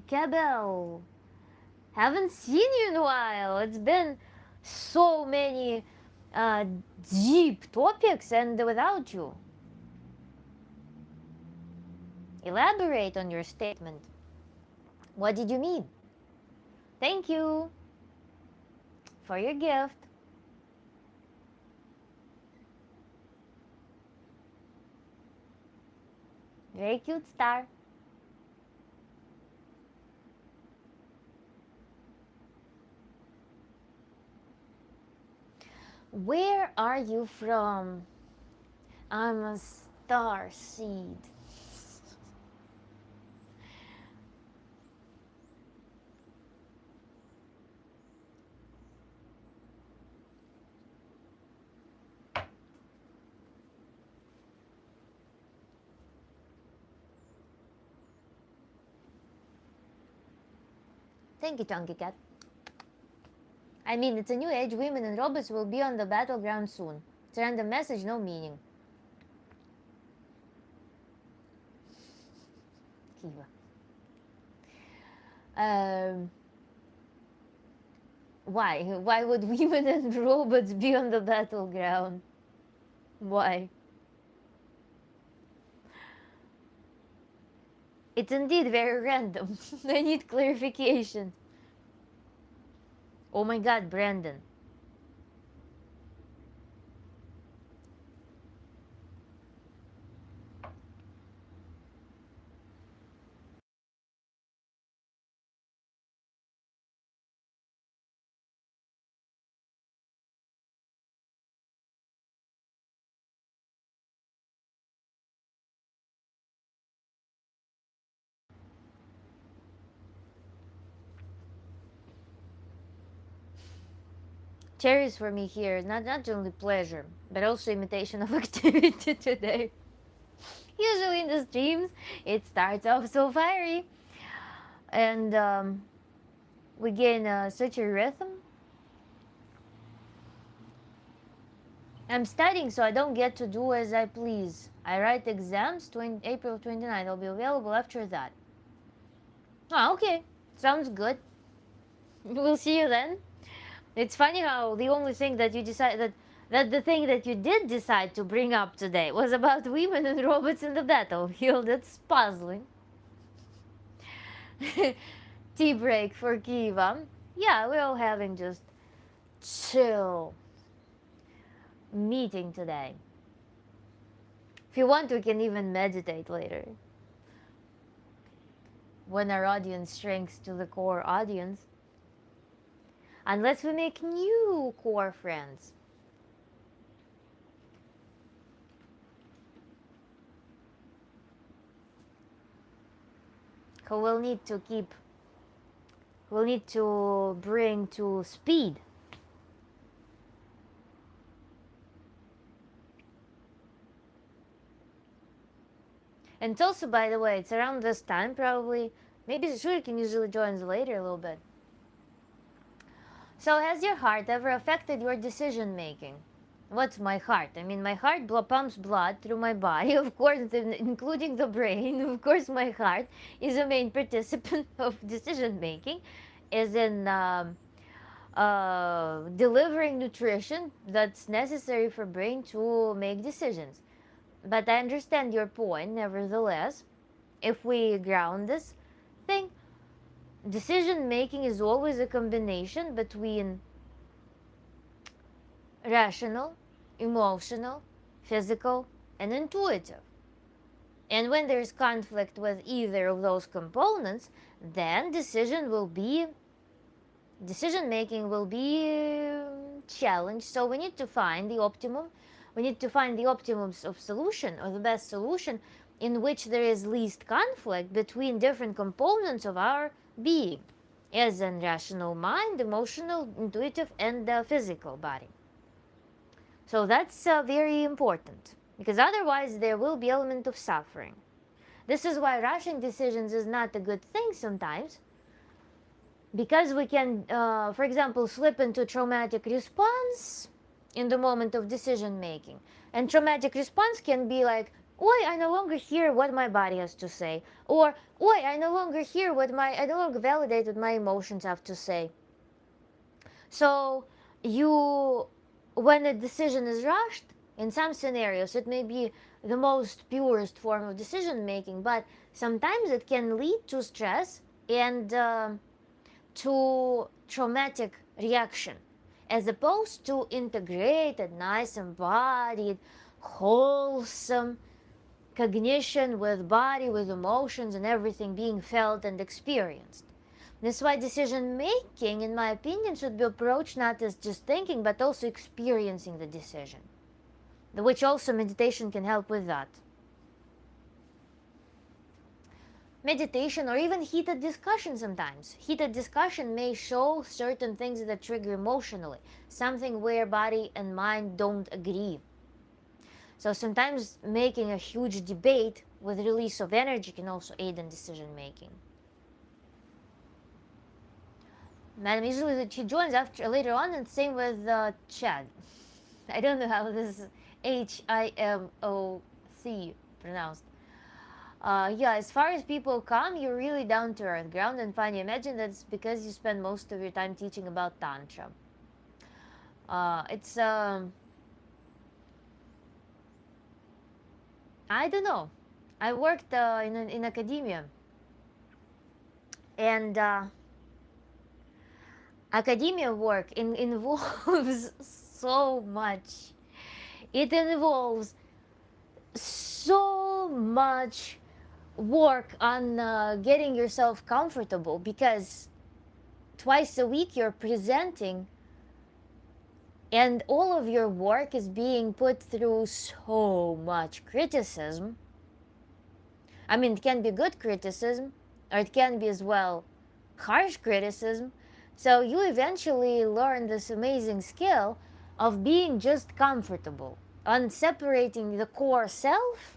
Cabell, haven't seen you in a while. It's been so many uh, deep topics and without you. Elaborate on your statement. What did you mean? Thank you for your gift. Very cute star. Where are you from? I'm a star seed. Thank you, Chunky Cat. I mean, it's a new age. Women and robots will be on the battleground soon. It's a random message, no meaning. Kiva. Um, why? Why would women and robots be on the battleground? Why? It's indeed very random. I need clarification. Oh my god, Brandon. cherries for me here, not only pleasure, but also imitation of activity today. Usually in the streams, it starts off so fiery, and we gain such a rhythm. I'm studying, so I don't get to do as I please. I write exams. April 29th. I'll be available after that. Oh, okay. Sounds good. We'll see you then. It's funny how the only thing that you decided that the thing that you did decide to bring up today was about women and robots in the battlefield. That's puzzling. Tea break for Kiva. Yeah, we're all having just chill meeting today. If you want, we can even meditate later. When our audience shrinks to the core audience. Unless we make new core friends. Who will need to bring to speed. And also, by the way, it's around this time probably. Maybe Shuriken usually joins later a little bit. So has your heart ever affected your decision making? What's my heart? I mean, my heart pumps blood through my body, of course, including the brain. Of course, my heart is a main participant of decision making, is in delivering nutrition that's necessary for brain to make decisions. But I understand your point, nevertheless. If we ground this thing, decision making is always a combination between rational, emotional, physical, and intuitive. And when there's conflict with either of those components, then decision making will be challenged. So we need to find the optimum. We need to find the optimum of solution, or the best solution, in which there is least conflict between different components of our being, as in rational mind, emotional, intuitive, and physical body. So that's very important, because otherwise there will be element of suffering. This is why rushing decisions is not a good thing sometimes, because we can, for example, slip into traumatic response in the moment of decision making. And traumatic response can be like, oi, I no longer hear what my body has to say. Or, oi, I no longer validate what my emotions have to say. So, when a decision is rushed, in some scenarios, it may be the most purest form of decision making, but sometimes it can lead to stress and to traumatic reaction, as opposed to integrated, nice, embodied, wholesome cognition with body, with emotions, and everything being felt and experienced. That's why decision making, in my opinion, should be approached not as just thinking, but also experiencing the decision, which also meditation can help with that. Meditation, or even heated discussion sometimes. Heated discussion may show certain things that trigger emotionally, something where body and mind don't agree. So sometimes making a huge debate with release of energy can also aid in decision making. Madam, usually she joins later on, and same with Chad. I don't know how this is HIMOC pronounced. Yeah, as far as people come, you're really down to earth, ground and fine. You imagine that's because you spend most of your time teaching about Tantra. It's I don't know. I worked in academia, and academia work involves so much. It involves so much work on getting yourself comfortable, because twice a week you're presenting, and all of your work is being put through so much criticism. I mean, it can be good criticism, or it can be as well harsh criticism, So you eventually learn this amazing skill of being just comfortable, on separating the core self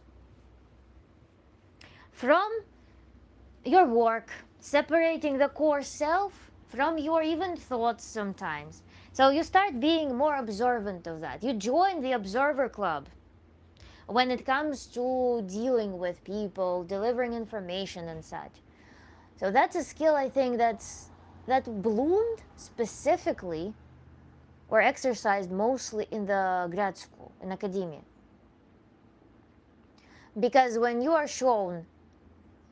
from your work, separating the core self from your even thoughts sometimes. So you start being more observant of that. You join the observer club when it comes to dealing with people, delivering information and such. So that's a skill I think that bloomed specifically or exercised mostly in the grad school, in academia. Because when you are shown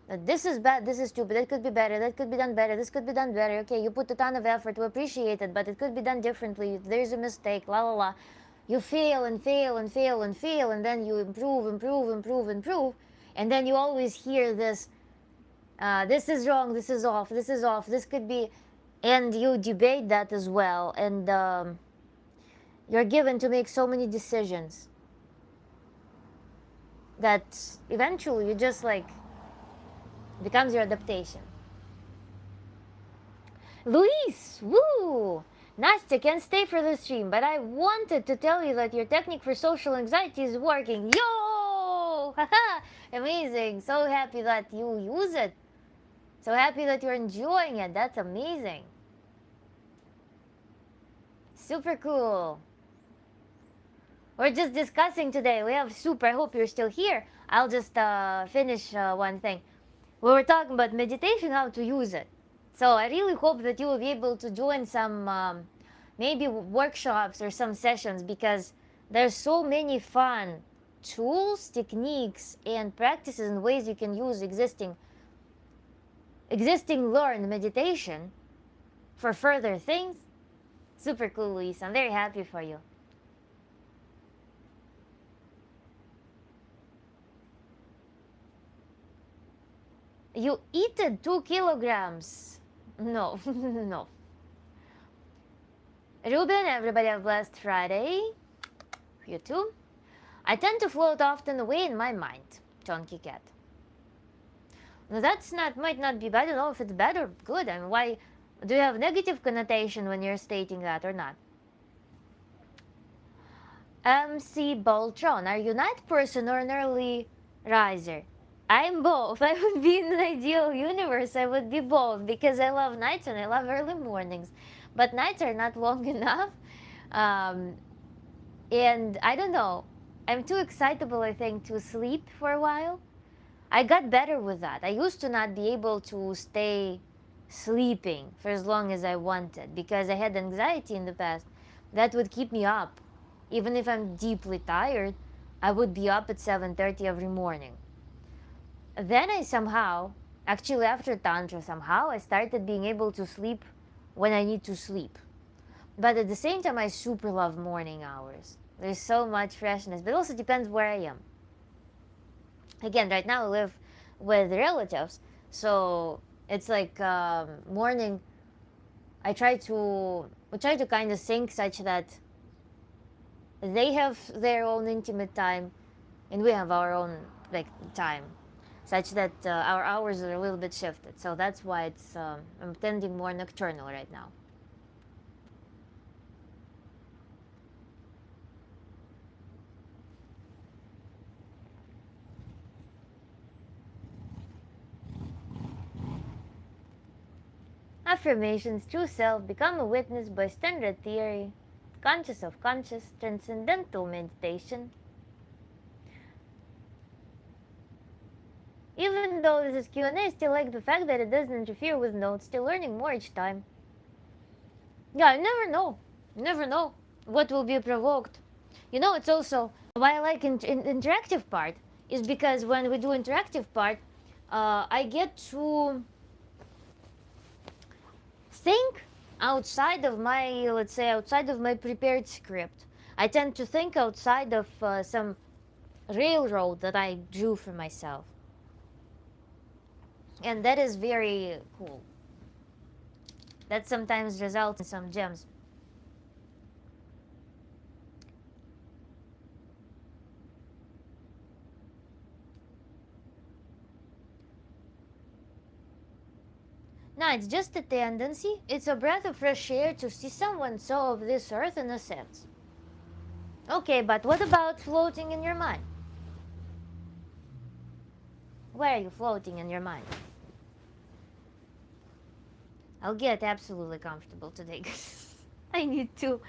that this is bad, this is stupid, that could be better, that could be done better, this could be done better, okay, you put a ton of effort to appreciate it, but it could be done differently, there's a mistake, la la la. You fail and fail and fail and fail, and then you improve, improve, improve, improve, and then you always hear this, this is wrong, this is off, this is off, this could be, and you debate that as well, and you're given to make so many decisions that eventually you just like becomes your adaptation. Luis, woo! Nastya can stay for the stream, but I wanted to tell you that your technique for social anxiety is working. Yo! Haha! Amazing. So happy that you use it. So happy that you're enjoying it. That's amazing. Super cool. We're just discussing today. We have soup. I hope you're still here. I'll just finish one thing. We were talking about meditation, how to use it. So I really hope that you will be able to join some maybe workshops or some sessions, because there's so many fun tools, techniques, and practices and ways you can use existing learned meditation for further things. Super cool, Luis. I'm very happy for you. You eaten 2 kilograms. No, no. Ruben, everybody have a blessed Friday. You too. I tend to float often away in my mind. Chunky cat. Now that's might not be bad. I don't know if it's bad or good. I mean, why do you have negative connotation when you're stating that or not? MC Boltron, are you a night person or an early riser? I'm both. I would be in an ideal universe. I would be both, because I love nights and I love early mornings. But nights are not long enough. Um, and I don't know. I'm too excitable, I think, to sleep for a while. I got better with that. I used to not be able to stay sleeping for as long as I wanted, because I had anxiety in the past that would keep me up. Even if I'm deeply tired, I would be up at 7:30 every morning. Then I somehow, actually after Tantra, somehow I started being able to sleep when I need to sleep. But at the same time, I super love morning hours. There's so much freshness, but it also depends where I am. Again, right now I live with relatives, so it's like morning. We try to kind of sync such that they have their own intimate time, and we have our own like time, such that our hours are a little bit shifted. So that's why I'm tending more nocturnal right now. Affirmations: true self, become a witness by standard theory, conscious of conscious, transcendental meditation. Even though this is Q&A, I still like the fact that it doesn't interfere with notes, still learning more each time. Yeah, I never know. Never know what will be provoked. You know, it's also why I like interactive part, is because when we do interactive part, I get to think outside of my, let's say, outside of my prepared script. I tend to think outside of some railroad that I drew for myself. And that is very cool. That sometimes results in some gems. No, No, it's just a tendency. It's a breath of fresh air to see someone so of this earth in a sense. Okay, but what about floating in your mind? Where are you floating in your mind? I'll get absolutely comfortable today because I need to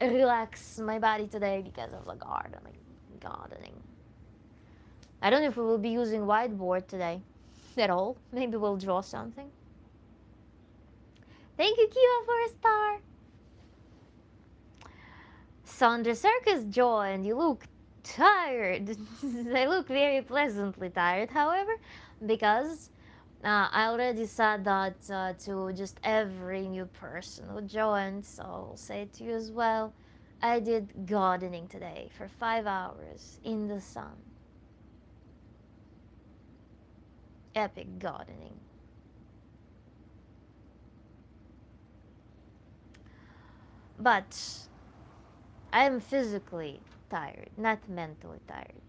relax my body today because of the gardening. I don't know if we will be using whiteboard today at all. Maybe we'll draw something. Thank you, Kiva, for a star. Sandra Circus joined. You look tired. I look very pleasantly tired, however, because I already said that to just every new person who joined, so I'll say it to you as well. I did gardening today for 5 hours in the sun. Epic gardening. But I am physically tired, not mentally tired.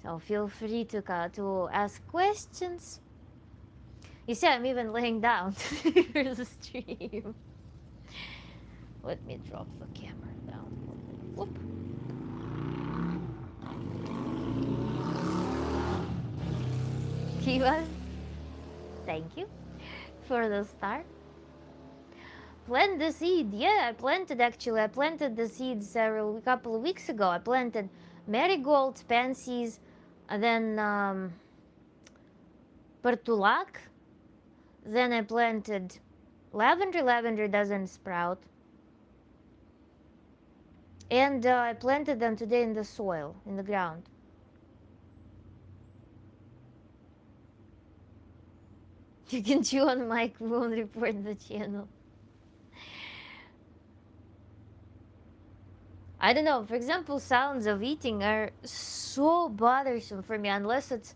So feel free to ask questions. You see, I'm even laying down for the stream. Let me drop the camera down. Whoop. Kiva, thank you for the star. Plant the seed. Yeah, I planted the seeds a couple of weeks ago. I planted marigolds, pansies, and then Pertulac. Then I planted lavender. Lavender doesn't sprout. And I planted them today in the soil, in the ground. You can chew on mic, won't report the channel. I don't know. For example, sounds of eating are so bothersome for me unless it's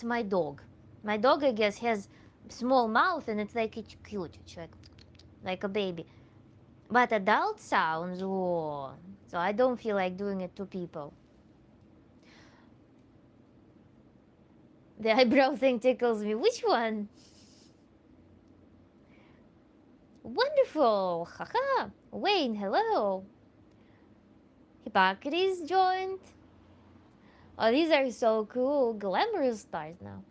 my dog. My dog, I guess, has small mouth and it's like it's cute. It's like a baby. But adult sounds, oh, so I don't feel like doing it to people. The eyebrow thing tickles me. Which one? Wonderful. Haha. Wayne, hello. Hippocrates joined. Oh, these are so cool. Glamorous stars now.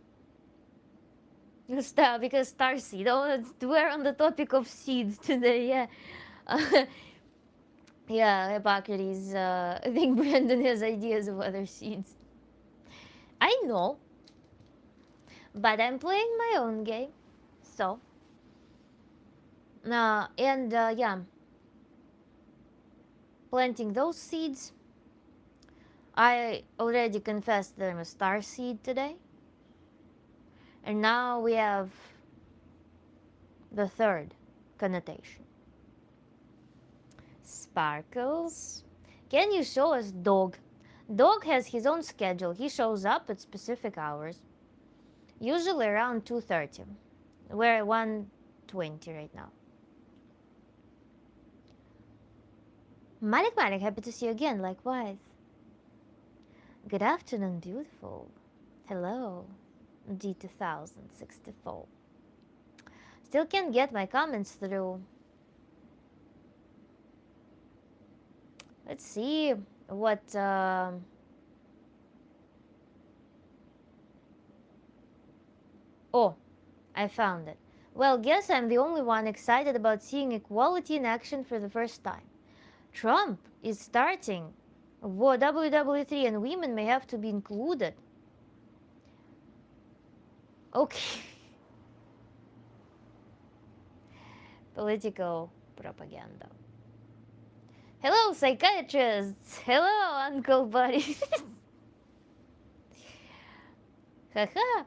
Star, because starseed. Oh, we're on the topic of seeds today, yeah. Yeah, Hippocrates. I think Brandon has ideas of other seeds. I know. But I'm playing my own game. So. Yeah. Planting those seeds. I already confessed that I'm a star seed today. And now we have the third connotation. Sparkles. Can you show us dog? Dog has his own schedule. He shows up at specific hours. Usually around 2:30. We're at 1:20 right now. Malik, happy to see you again. Likewise. Good afternoon, beautiful. Hello, G2064. Still can't get my comments through. Let's see what. Oh, I found it. Well, guess I'm the only one excited about seeing equality in action for the first time. Trump is starting WW3 and women may have to be included. Okay. Political propaganda. Hello, psychiatrists. Hello, Uncle Buddy. Haha.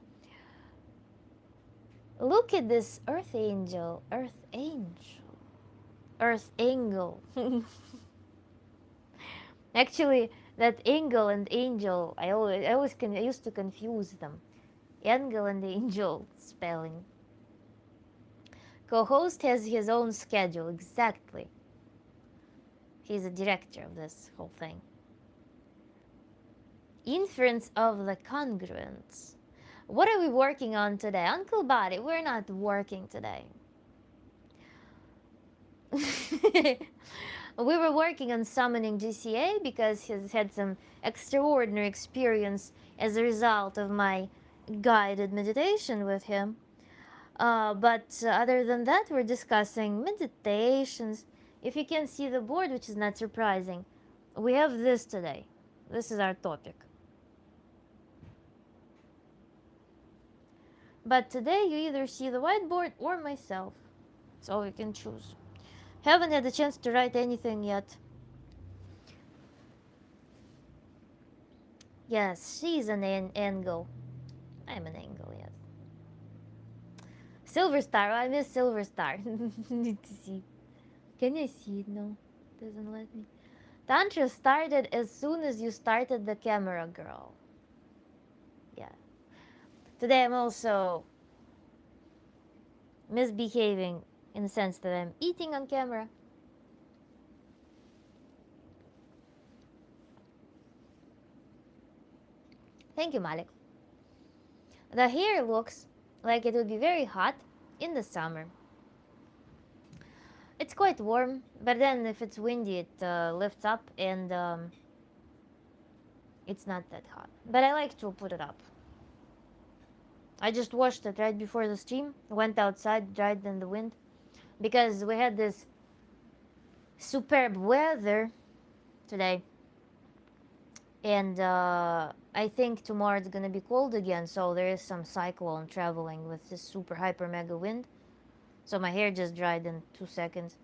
Look at this Earth Angel. Earth Angel. Earth Angle. Actually, that angle and angel, I used to confuse them. Angle and angel spelling. Co-host has his own schedule, exactly. He's the director of this whole thing. Inference of the congruence. What are we working on today? Uncle Body, we're not working today. We were working on summoning GCA because he's had some extraordinary experience as a result of my guided meditation with him. But other than that, we're discussing meditations. If you can see the board, which is not surprising, we have this today. This is our topic. But today you either see the whiteboard or myself. So you can choose. Haven't had a chance to write anything yet. Yes, she's an angle. I'm an angle, yes. Silver Star, I miss Silver Star. Need to see. Can I see it? No, doesn't let me. Tantra started as soon as you started the camera, girl. Yeah. Today I'm also misbehaving in the sense that I'm eating on camera. Thank you, Malik. The hair looks like it would be very hot in the summer. It's quite warm, but then if it's windy, it lifts up and it's not that hot. But I like to put it up. I just washed it right before the stream, went outside, dried in the wind, because we had this superb weather today. And I think tomorrow it's gonna be cold again, so there is some cyclone traveling with this super hyper mega wind. So my hair just dried in 2 seconds.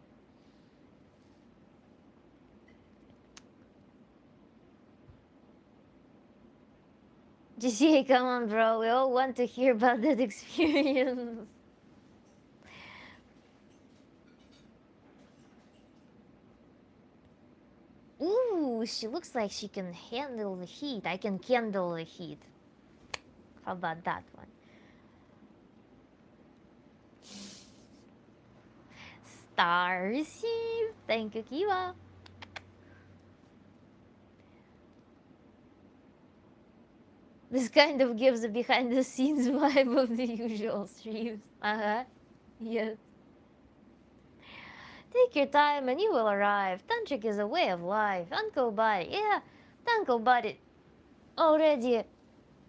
GCA, come on, bro. We all want to hear about that experience. Ooh, she looks like she can handle the heat. I can handle the heat. How about that one? Star received. Thank you, Kiva. This kind of gives a behind the scenes vibe of the usual streams. Uh-huh. Yes. Take your time and you will arrive. Tantric is a way of life. Uncle Buddy, yeah, Uncle Buddy already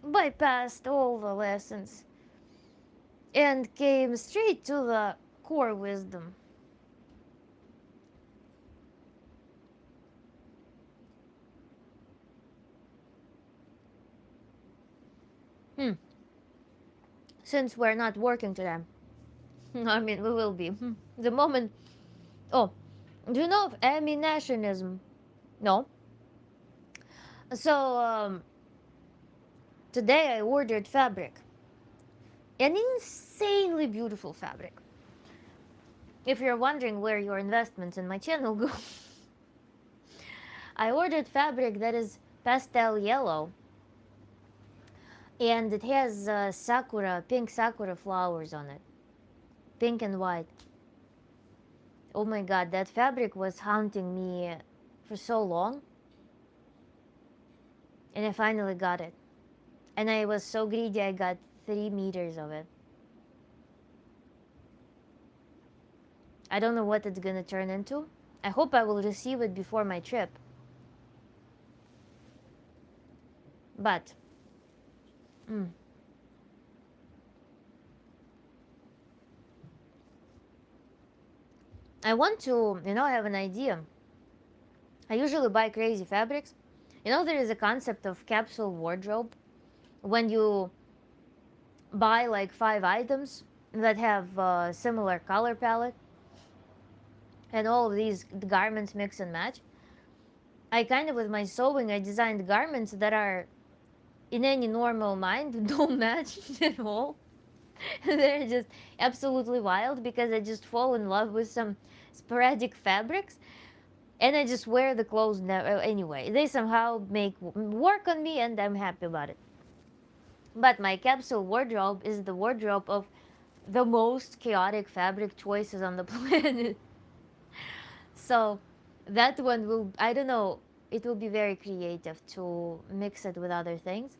bypassed all the lessons and came straight to the core wisdom. Since we're not working today, I mean, we will be. The moment. Oh, do you know of nationalism? No. So, today I ordered fabric. An insanely beautiful fabric. If you're wondering where your investments in my channel go, I ordered fabric that is pastel yellow. And it has pink sakura flowers on it. Pink and white. Oh my god, that fabric was haunting me for so long. And I finally got it. And I was so greedy, I got 3 meters of it. I don't know what it's gonna turn into. I hope I will receive it before my trip. But, I want to, I have an idea. I usually buy crazy fabrics. There is a concept of capsule wardrobe. When you buy like 5 items that have a similar color palette, and all of these garments mix and match. I kind of, with my sewing, I designed garments that are, in any normal mind, don't match at all. They're just absolutely wild because I just fall in love with some sporadic fabrics and I just wear the clothes anyway. They somehow work on me and I'm happy about it. But my capsule wardrobe is the wardrobe of the most chaotic fabric choices on the planet. So that one will, I don't know, it will be very creative to mix it with other things.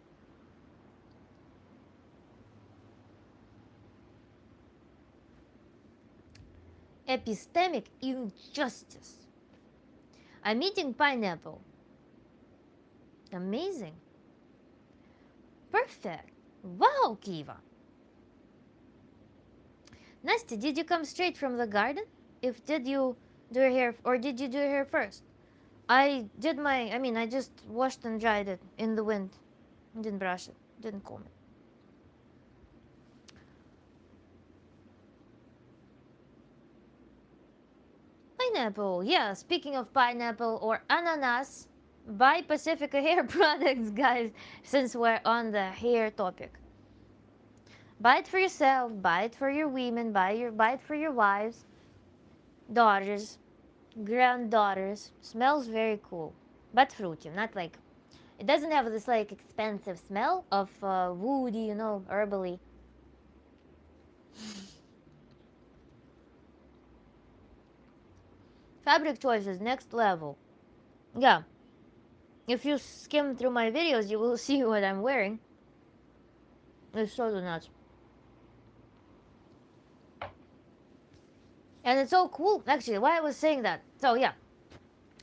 epistemic injustice. I'm eating pineapple. Amazing. Perfect. Wow, Kiva. Nasty, did you come straight from the garden? If did you do your hair, or did you do your hair first? I just washed and dried it in the wind. Didn't brush it, didn't comb it. Pineapple, yeah, speaking of pineapple or ananas, buy Pacifica hair products, guys, since we're on the hair topic. Buy it for yourself, buy it for your women, buy it for your wives, daughters, granddaughters. Smells very cool, but fruity, not like, it doesn't have this like expensive smell of woody, herbally. Fabric choices, next level. Yeah, if you skim through my videos, you will see what I'm wearing. It's so nuts. And it's so cool, actually, why I was saying that. So yeah,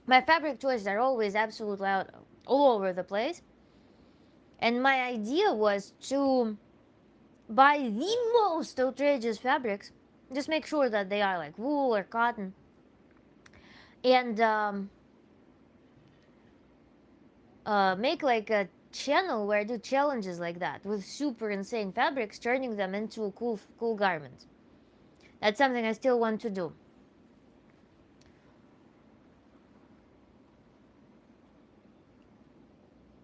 my fabric choices are always absolutely out, all over the place. And my idea was to buy the most outrageous fabrics. Just make sure that they are like wool or cotton. And make like a channel where I do challenges like that with super insane fabrics, turning them into cool garments. That's something I still want to do.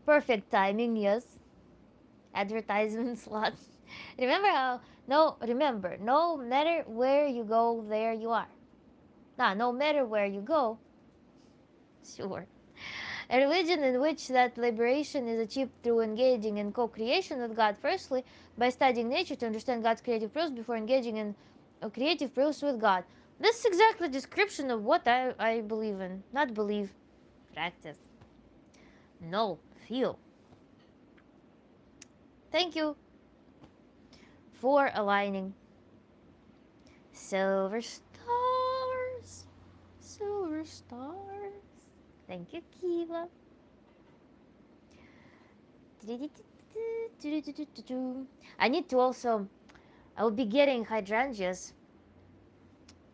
Perfect timing, yes. Advertisement slot. Remember, no matter where you go, there you are. No matter where you go, sure. A religion in which that liberation is achieved through engaging in co-creation with God, firstly, by studying nature to understand God's creative process before engaging in a creative process with God. This is exactly the description of what I believe in. Not believe, practice. No, feel. Thank you for aligning. Silver stars. Silver stars. Thank you, Kiva. I need to also, I will be getting hydrangeas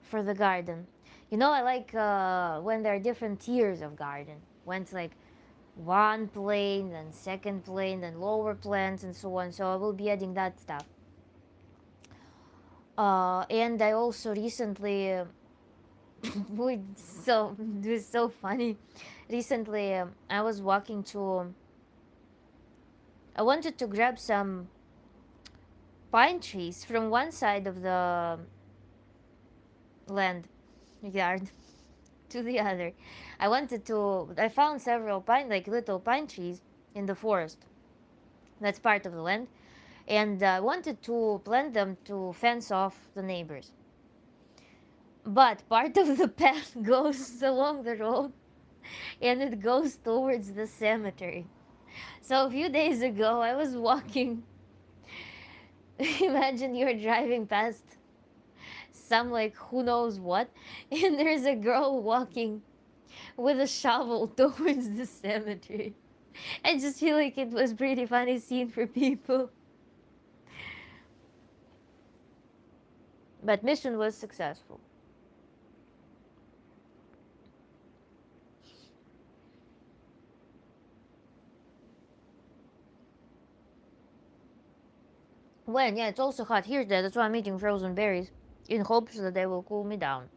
for the garden. I like when there are different tiers of garden. When it's like one plane, then second plane, then lower plants, and so on. So I will be adding that stuff. And I also recently, it was so funny. Recently, I was walking to. I wanted to grab some pine trees from one side of the land yard to the other. I found several little pine trees in the forest. That's part of the land. And I wanted to plant them to fence off the neighbors. But part of the path goes along the road and it goes towards the cemetery. So a few days ago, I was walking. Imagine you're driving past some like who knows what, and there's a girl walking with a shovel towards the cemetery. I just feel like it was pretty funny scene for people. But mission was successful. Yeah, it's also hot here today. That's why I'm eating frozen berries in hopes that they will cool me down.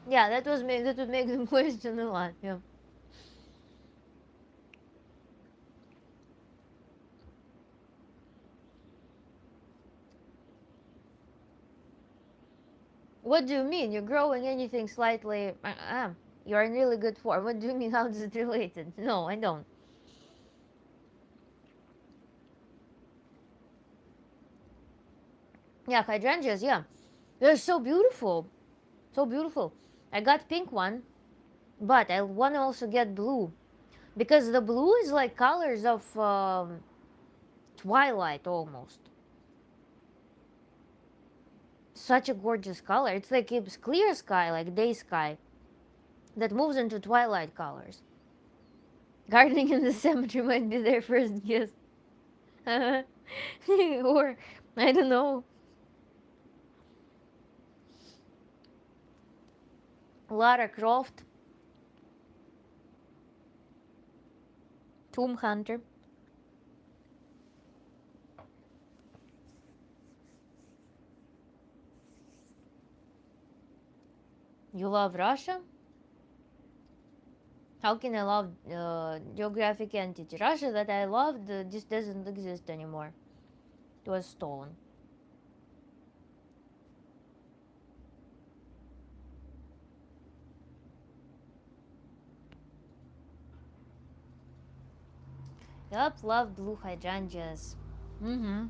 Yeah, that would make them question a lot. Yeah. What do you mean? You're growing anything slightly? You're in really good form. What do you mean? How is it related? No, I don't. Yeah, hydrangeas. Yeah, they're so beautiful, so beautiful. I got pink one, but I want to also get blue, because the blue is like colors of twilight almost. Such a gorgeous color. It's like it's clear sky, like day sky, that moves into twilight colors. Gardening in the cemetery might be their first guess. Or, I don't know. Lara Croft, Tomb Hunter. You love Russia? How can I love geographic entity? Russia that I loved just doesn't exist anymore. It was stolen. Yup, love blue hydrangeas. Mm-hmm.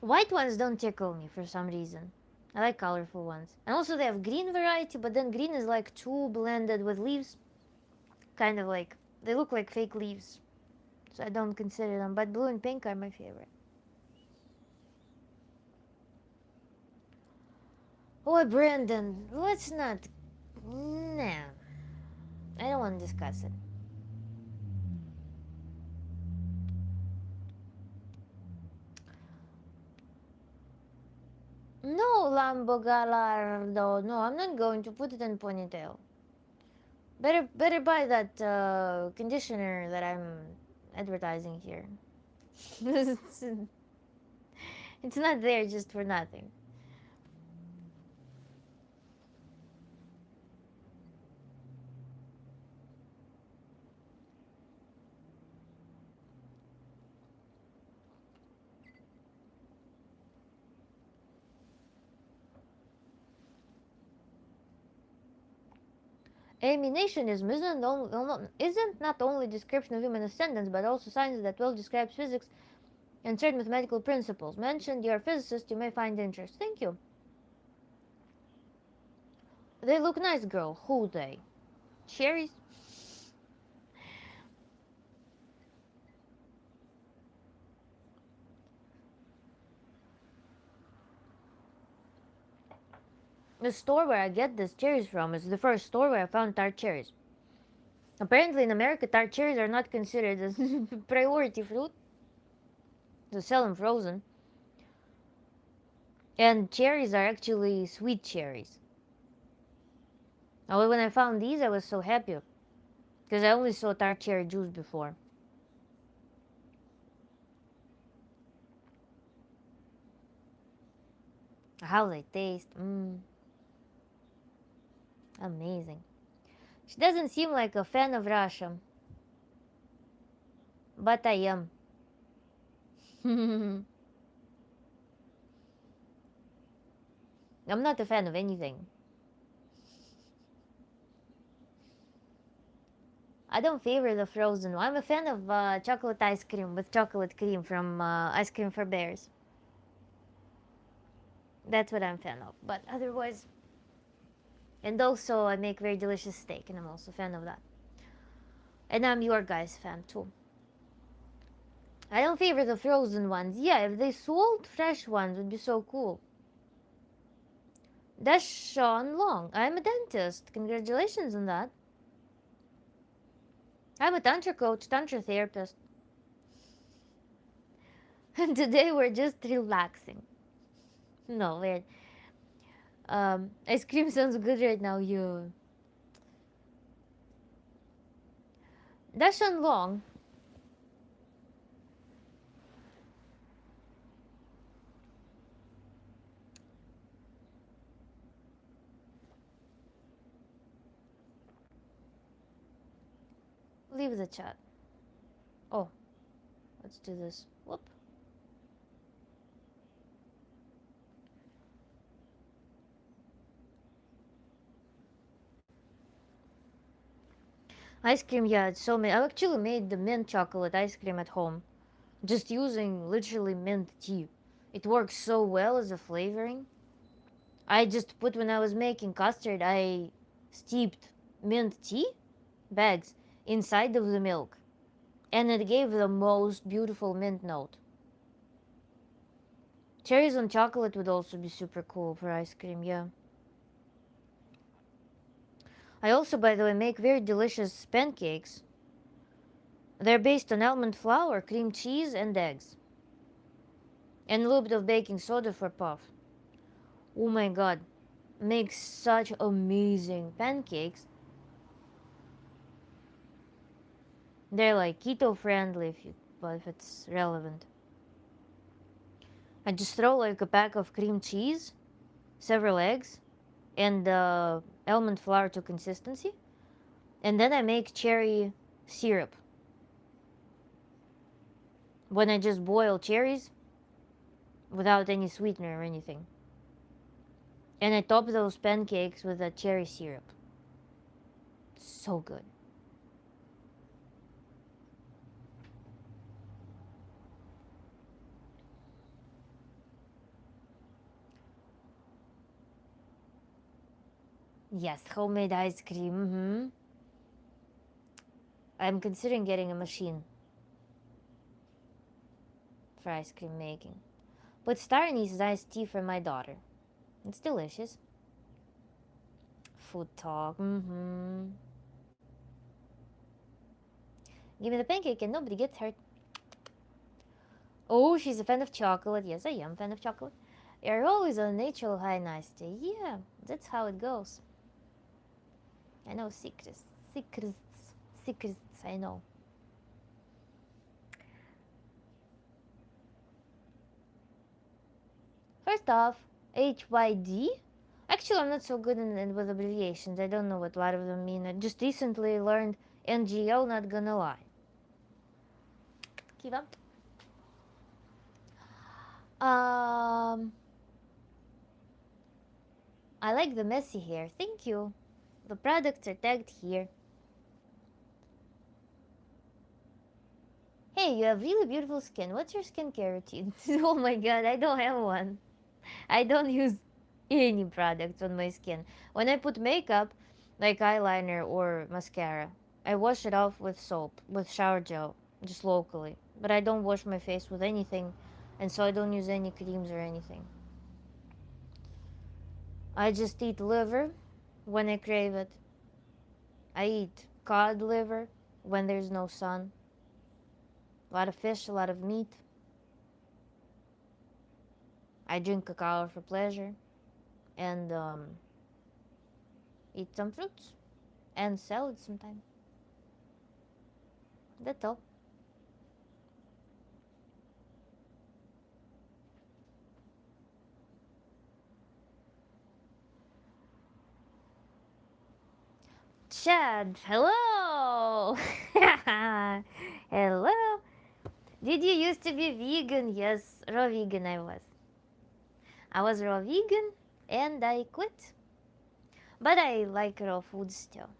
White ones don't tickle me for some reason. I like colorful ones. And also they have green variety, but then green is like too blended with leaves. Kind of like, they look like fake leaves. So I don't consider them, but blue and pink are my favorite. Oh, Brandon, let's not. Nah. I don't want to discuss it. No, Lambo Gallardo. No, I'm not going to put it in ponytail. Better buy that conditioner that I'm advertising here. It's not there just for nothing. Eliminationism isn't not only description of human ascendance, but also science that well describes physics and certain mathematical principles. Mentioned you're a physicist, you may find interest. Thank you. They look nice, girl. Who they? Cherries? The store where I get these cherries from is the first store where I found tart cherries. Apparently in America, tart cherries are not considered as priority fruit. They sell them frozen. And cherries are actually sweet cherries. Although when I found these, I was so happy. Because I only saw tart cherry juice before. How they taste. Amazing. She doesn't seem like a fan of Russia. But I am. I'm not a fan of anything. I don't favor the frozen one. I'm a fan of chocolate ice cream with chocolate cream from Ice Cream for Bears. That's what I'm a fan of. But otherwise, and also I make very delicious steak, and I'm also a fan of that. And I'm your guys' fan too. I don't favor the frozen ones. Yeah, if they sold fresh ones, would be so cool. That's Sean Long. I'm a dentist. Congratulations on that. I'm a Tantra coach, Tantra therapist. And today we're just relaxing. No, weird. Ice cream sounds good right now, you. That's Sean Long. Leave the chat. Oh, let's do this. Whoop. Ice cream, yeah, it's so mint. I actually made the mint chocolate ice cream at home, just using literally mint tea. It works so well as a flavoring. I just put when I was making custard, I steeped mint tea bags inside of the milk. and it gave the most beautiful mint note. Cherries on chocolate would also be super cool for ice cream, yeah. I also, by the way, make very delicious pancakes. They're based on almond flour, cream cheese, and eggs. And a little bit of baking soda for puff. Oh my god. Makes such amazing pancakes. They're like keto friendly if it's relevant. I just throw like a pack of cream cheese, several eggs, and almond flour to consistency. And then I make cherry syrup. When I just boil cherries without any sweetener or anything. And I top those pancakes with a cherry syrup. So good. Yes, homemade ice cream. I'm considering getting a machine for ice cream making. But star anise is iced tea for my daughter. It's delicious. Food talk. Give me the pancake and nobody gets hurt. Oh, she's a fan of chocolate. Yes, I am a fan of chocolate. You're always on a natural high, nasty. Yeah, that's how it goes. I know secrets, I know. First off, HYD. Actually, I'm not so good with abbreviations. I don't know what a lot of them mean. I just recently learned NGO, not gonna lie. Keep up. I like the messy hair. Thank you. The products are tagged here. Hey, you have really beautiful skin. What's your skincare routine? Oh my god, I don't have one. I don't use any products on my skin. When I put makeup, like eyeliner or mascara, I wash it off with soap, with shower gel, just locally. But I don't wash my face with anything, and so I don't use any creams or anything. I just eat liver when I crave it. I eat cod liver when there's no sun. A lot of fish, a lot of meat. I drink cacao for pleasure and eat some fruits and salad sometimes. That's all. Chad, hello! Hello! Did you used to be vegan? Yes, raw vegan I was. I was raw vegan and I quit. But I like raw food still.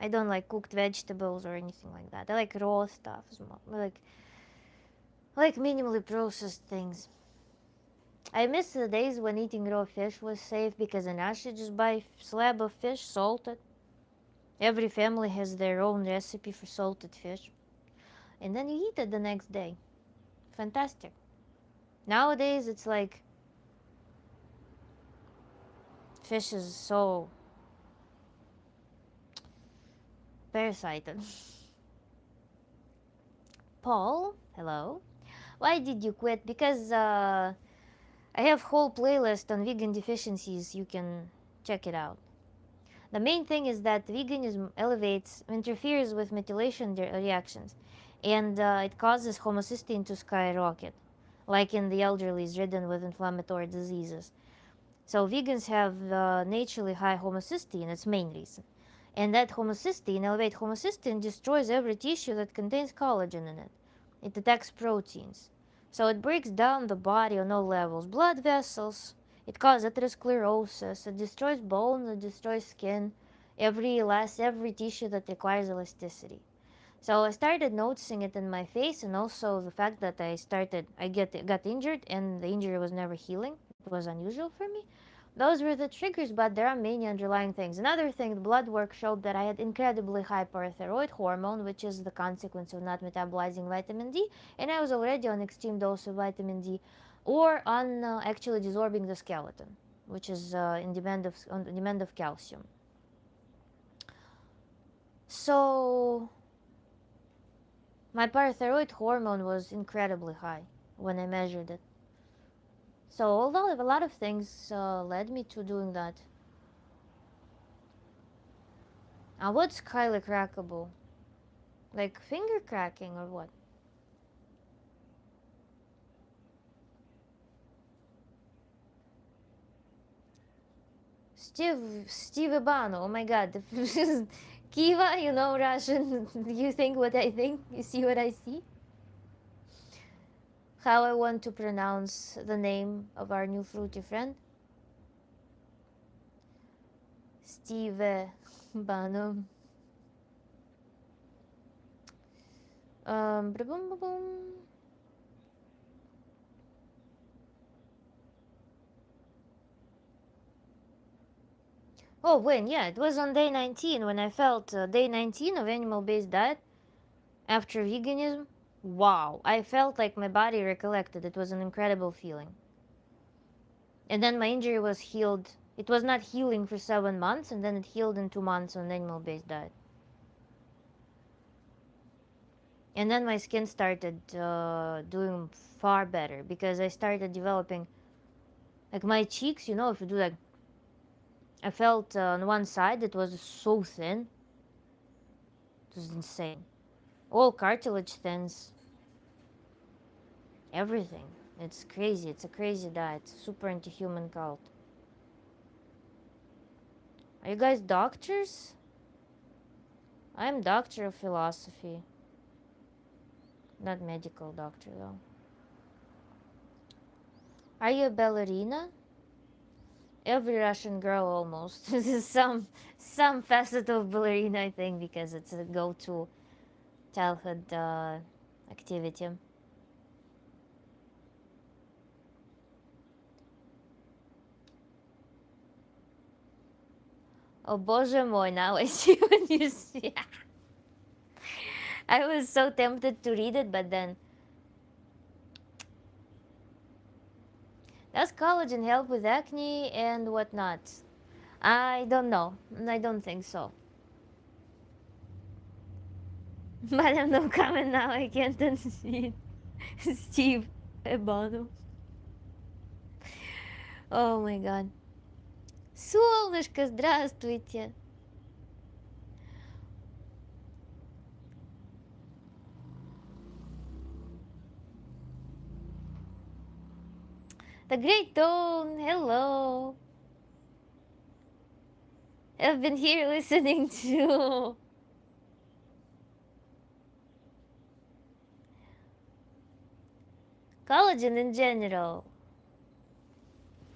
I don't like cooked vegetables or anything like that. I like raw stuff. I like minimally processed things. I miss the days when eating raw fish was safe because in Russia just buy a slab of fish salted. Every family has their own recipe for salted fish. And then you eat it the next day. Fantastic. Nowadays it's like fish is so parasited. Paul, hello. Why did you quit? Because I have whole playlist on vegan deficiencies. You can check it out. The main thing is that veganism interferes with methylation reactions, and it causes homocysteine to skyrocket, like in the elderly is ridden with inflammatory diseases. So vegans have naturally high homocysteine. That's the main reason. And that elevated homocysteine, destroys every tissue that contains collagen in it. It attacks proteins. So it breaks down the body on all levels. Blood vessels, it causes atherosclerosis, it destroys bones, it destroys skin, every tissue that requires elasticity. So I started noticing it in my face, and also the fact that I got injured and the injury was never healing. It was unusual for me. those were the triggers, but there are many underlying things. Another thing, the blood work showed that I had incredibly high parathyroid hormone, which is the consequence of not metabolizing vitamin D, and I was already on extreme dose of vitamin D, or on actually desorbing the skeleton, which is on demand of calcium. So my parathyroid hormone was incredibly high when I measured it. So although a lot of things led me to doing that. What's highly crackable? Like finger cracking or what? Steve Ibano, oh my god. Kiva, you know Russian. You think what I think? You see what I see? How I want to pronounce the name of our new fruity friend? Steve Ibano. Ba-boom. Oh, when? Yeah, it was on day 19 when I felt day 19 of animal-based diet after veganism. Wow, I felt like my body recollected. It was an incredible feeling. And then my injury was healed. It was not healing for 7 months, and then it healed in 2 months on animal-based diet. And then my skin started doing far better because I started developing, like my cheeks. You know, if you do like, I felt on one side it was so thin. It was insane. All cartilage thins. Everything. It's crazy. It's a crazy diet. Super anti-human cult. Are you guys doctors? I'm doctor of philosophy. Not medical doctor though. Are you a ballerina? Every Russian girl almost. This is some facet of ballerina, I think, because it's a go-to childhood activity. Oh, Боже мой, now I see what you see. I was so tempted to read it, but then... Does collagen help with acne and whatnot? I don't know. I don't think so. But I'm no comment now. I can't unsee it. Steve Ebano. Oh my god. Солнышко, здравствуйте. The Great Tone, hello. I've been here listening to collagen in general.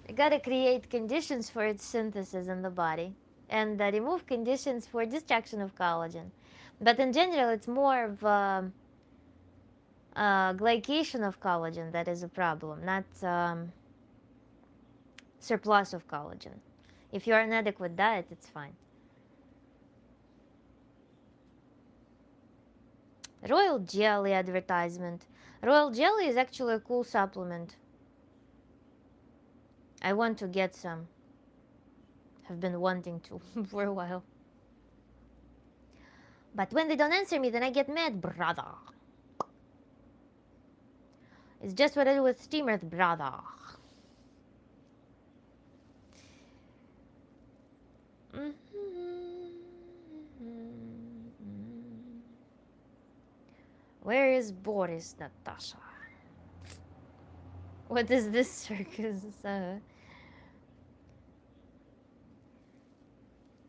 You gotta create conditions for its synthesis in the body and remove conditions for destruction of collagen. But in general, it's more of glycation of collagen that is a problem, not surplus of collagen. If you're on an adequate diet, it's fine. Royal Jelly advertisement. Royal Jelly is actually a cool supplement. I want to get some. Have been wanting to for a while. But when they don't answer me, then I get mad, brother. It's just what I do with streamers, brother. Where is Boris, Natasha? What is this circus?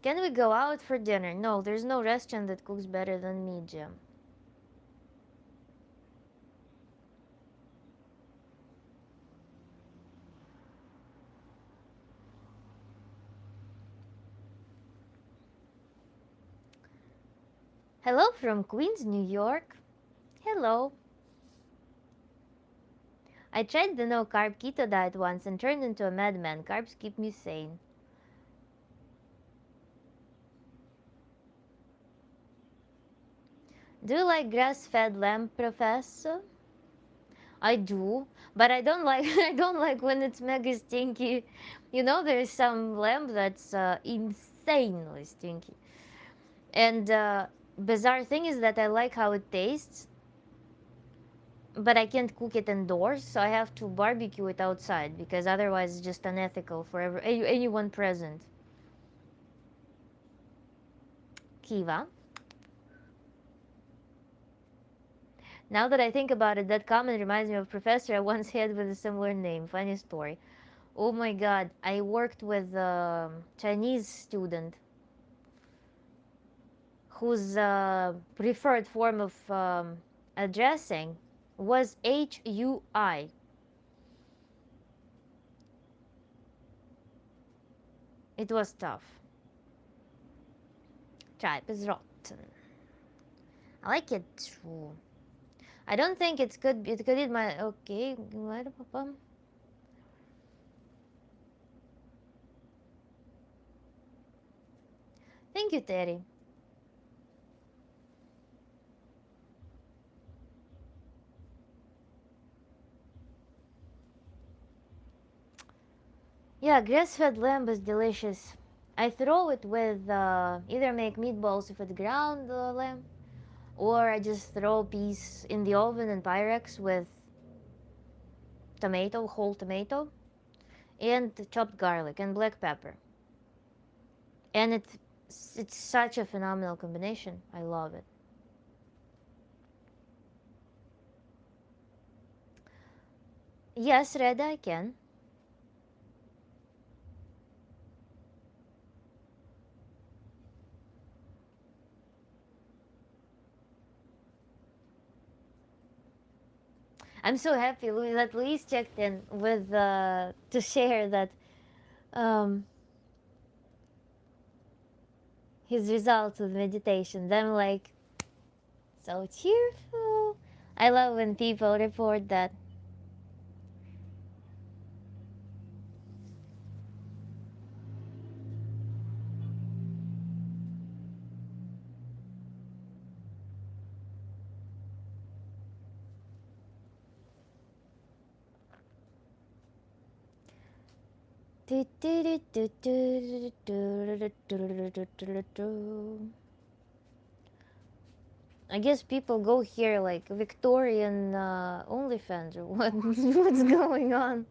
Can we go out for dinner? No, there's no restaurant that cooks better than me, Jim. Hello from Queens, New York. Hello. I tried the no carb keto diet once and turned into a madman. Carbs keep me sane. Do you like grass-fed lamb, Professor? I do, but I don't like I don't like when it's mega stinky. You know, there's some lamb that's insanely stinky. And bizarre thing is that I like how it tastes, but I can't cook it indoors, so I have to barbecue it outside because otherwise it's just unethical for anyone present. Kiva. Now that I think about it, that comment reminds me of a professor I once had with a similar name. Funny story. Oh my god, I worked with a Chinese student whose preferred form of addressing was HUI. It was tough. Tripe is rotten. I like it too. I don't think it's good. It could eat my. Okay. Thank you, Terry. Yeah, grass-fed lamb is delicious. I throw it with either make meatballs if it's ground lamb, or I just throw a piece in the oven and Pyrex with tomato, whole tomato, and chopped garlic and black pepper. And it's such a phenomenal combination. I love it. Yes, Reda, I can. I'm so happy that Luis checked in with to share that um, his results with meditation. I'm like so cheerful. I love when people report that. I guess people go here like Victorian OnlyFans or what? What's going on?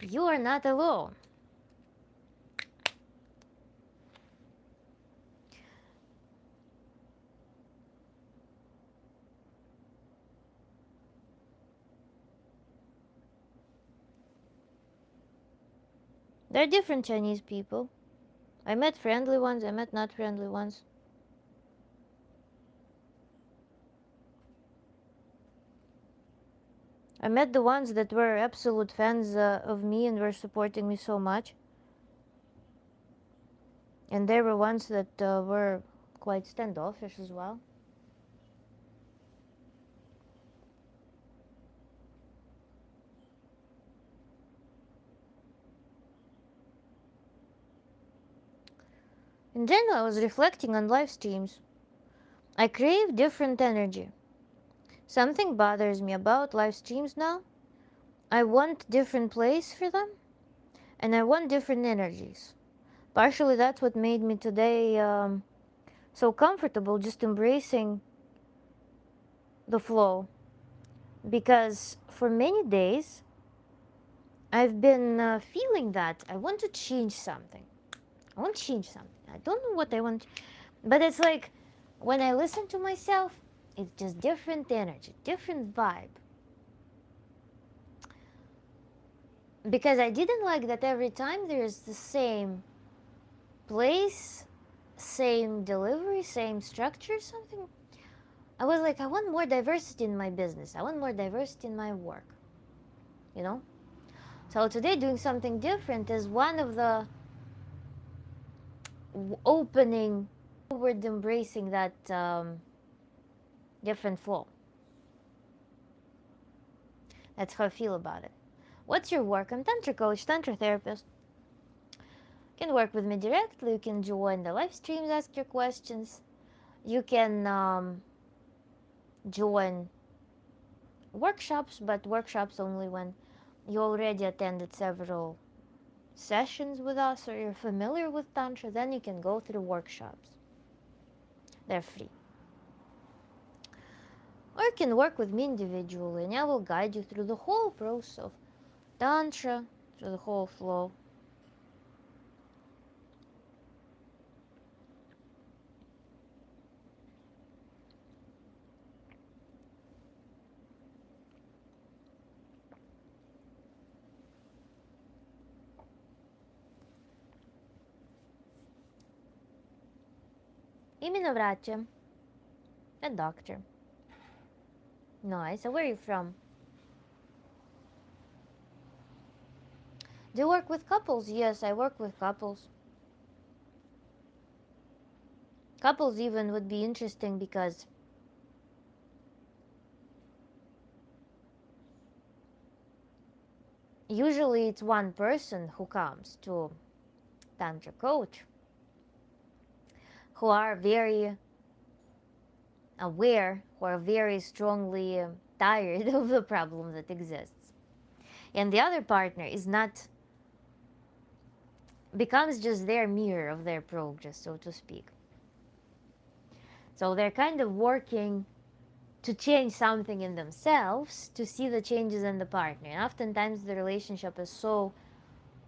You are not alone. There are different Chinese people. I met friendly ones, I met not friendly ones. I met the ones that were absolute fans of me and were supporting me so much. And there were ones that were quite standoffish as well. In general, I was reflecting on live streams. I crave different energy. Something bothers me about live streams now. I want different place for them, and I want different energies. Partially that's what made me today so comfortable just embracing the flow. Because for many days, I've been feeling that I want to change something. I want to change something. I don't know what I want, but it's like when I listen to myself, it's just different energy, different vibe. Because I didn't like that every time there's the same place, same delivery, same structure, something. I was like, I want more diversity in my business. I want more diversity in my work. You know? So today doing something different is one of the opening forward embracing that different flow. That's how I feel about it. What's your work? I'm Tantra coach, Tantra therapist. You can work with me directly. You can join the live streams, ask your questions. You can join workshops, but workshops only when you already attended several sessions with us or you're familiar with Tantra. Then you can go through workshops. They're free. Or you can work with me individually, and I will guide you through the whole process of Tantra, through the whole flow. Именно врачем. A doctor. Nice. So where are you from? Do you work with couples? Yes, I work with couples. Couples even would be interesting because usually it's one person who comes to Tantra coach who are very aware, who are very strongly tired of the problem that exists. And the other partner is not, becomes just their mirror of their progress, so to speak. So they're kind of working to change something in themselves to see the changes in the partner. And oftentimes the relationship is so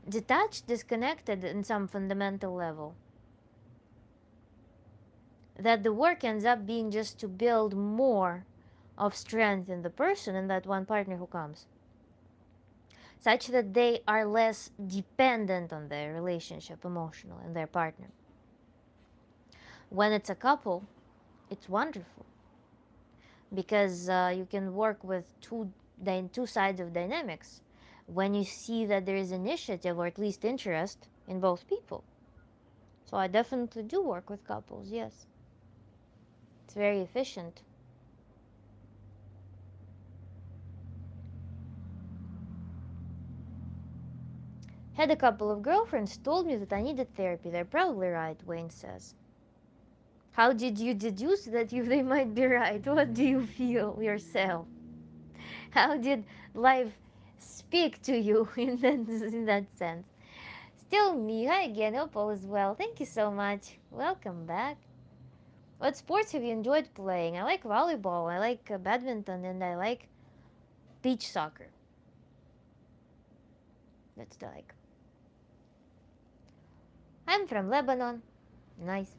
detached, disconnected in some fundamental level, that the work ends up being just to build more of strength in the person, in that one partner who comes, such that they are less dependent on their relationship emotionally and their partner. When it's a couple, it's wonderful because you can work with two sides of dynamics when you see that there is initiative or at least interest in both people. So I definitely do work with couples, yes. It's very efficient. Had a couple of girlfriends told me that I needed therapy. They're probably right, Wayne says. How did you deduce that they might be right? What do you feel yourself? How did life speak to you in that sense? Still me. Hi again. Hope all is well. Thank you so much. Welcome back. What sports have you enjoyed playing? I like volleyball, I like badminton, and I like beach soccer. That's the like. I'm from Lebanon. Nice.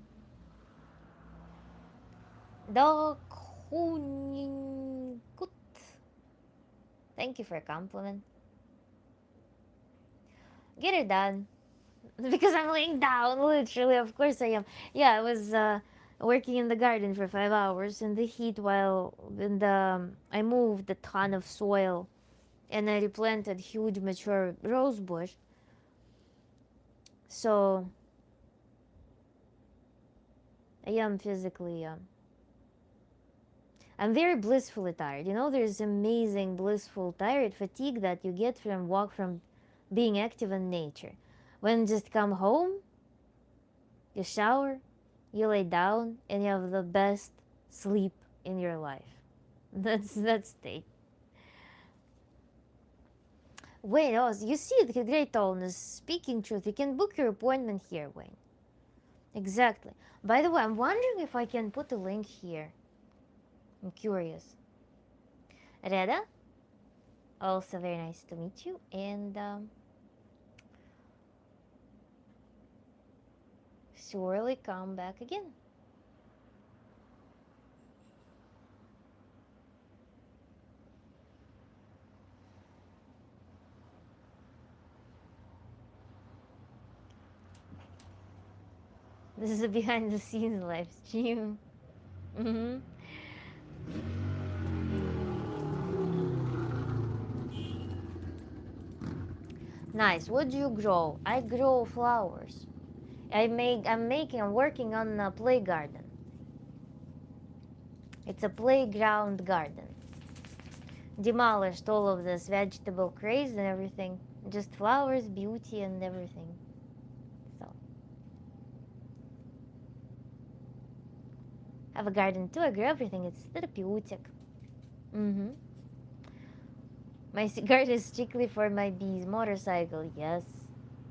Thank you for a compliment. Get it done. Because I'm laying down, literally. Of course I am. Yeah, I was working in the garden for 5 hours in the heat while I moved a ton of soil and I replanted huge mature rose bush. So I am physically I'm very blissfully tired. There's amazing blissful tired fatigue that you get from being active in nature. When you just come home, you shower, you lay down, and you have the best sleep in your life. That's state. Wayne, you see the great tallness. Speaking truth, you can book your appointment here, Wayne. Exactly. By the way, I'm wondering if I can put a link here. I'm curious. Reda, also very nice to meet you, and surely come back again. This is a behind the scenes live stream. Mm-hmm. Nice. What do you grow? I grow flowers. I'm working on a play garden. It's a playground garden. Demolished all of this vegetable craze and everything. Just flowers, beauty, and everything. So, have a garden too. I grow everything. It's therapeutic. Mm-hmm. My garden is strictly for my bees. Motorcycle, yes.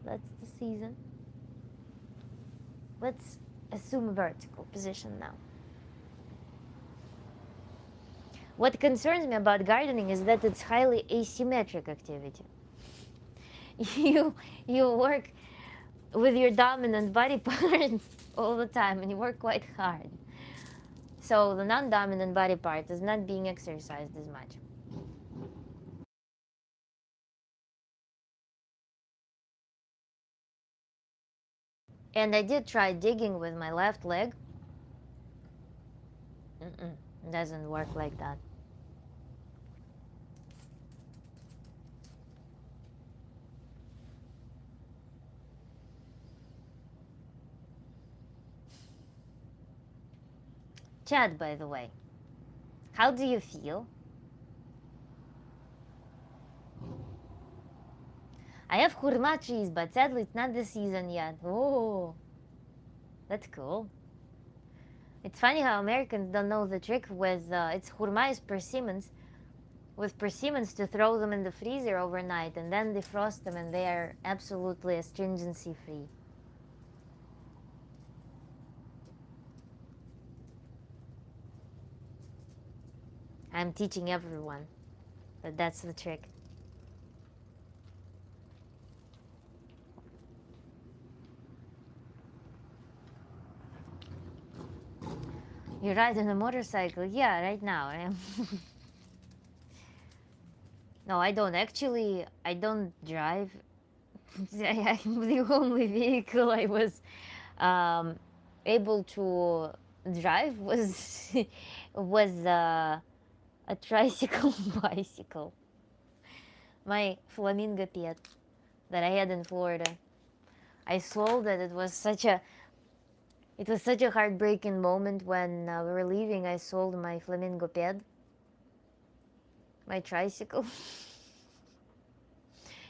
That's the season. Let's assume vertical position now. What concerns me about gardening is that it's highly asymmetric activity. You you work with your dominant body parts all the time and you work quite hard. So the non-dominant body part is not being exercised as much. And I did try digging with my left leg. It doesn't work like that. Chad, by the way, how do you feel? I have khurma trees, but sadly it's not the season yet. Oh, that's cool. It's funny how Americans don't know the trick with it's khurma is persimmons, with persimmons to throw them in the freezer overnight and then defrost them and they are absolutely astringency free. I'm teaching everyone that that's the trick. You ride on a motorcycle? Yeah, right now I am. No, I don't. Actually, I don't drive. I'm the only vehicle I was um, able to drive was a tricycle bicycle. My flamingo pet that I had in Florida. I sold it. It was such a heartbreaking moment when we were leaving. I sold my flamingo pet, my tricycle.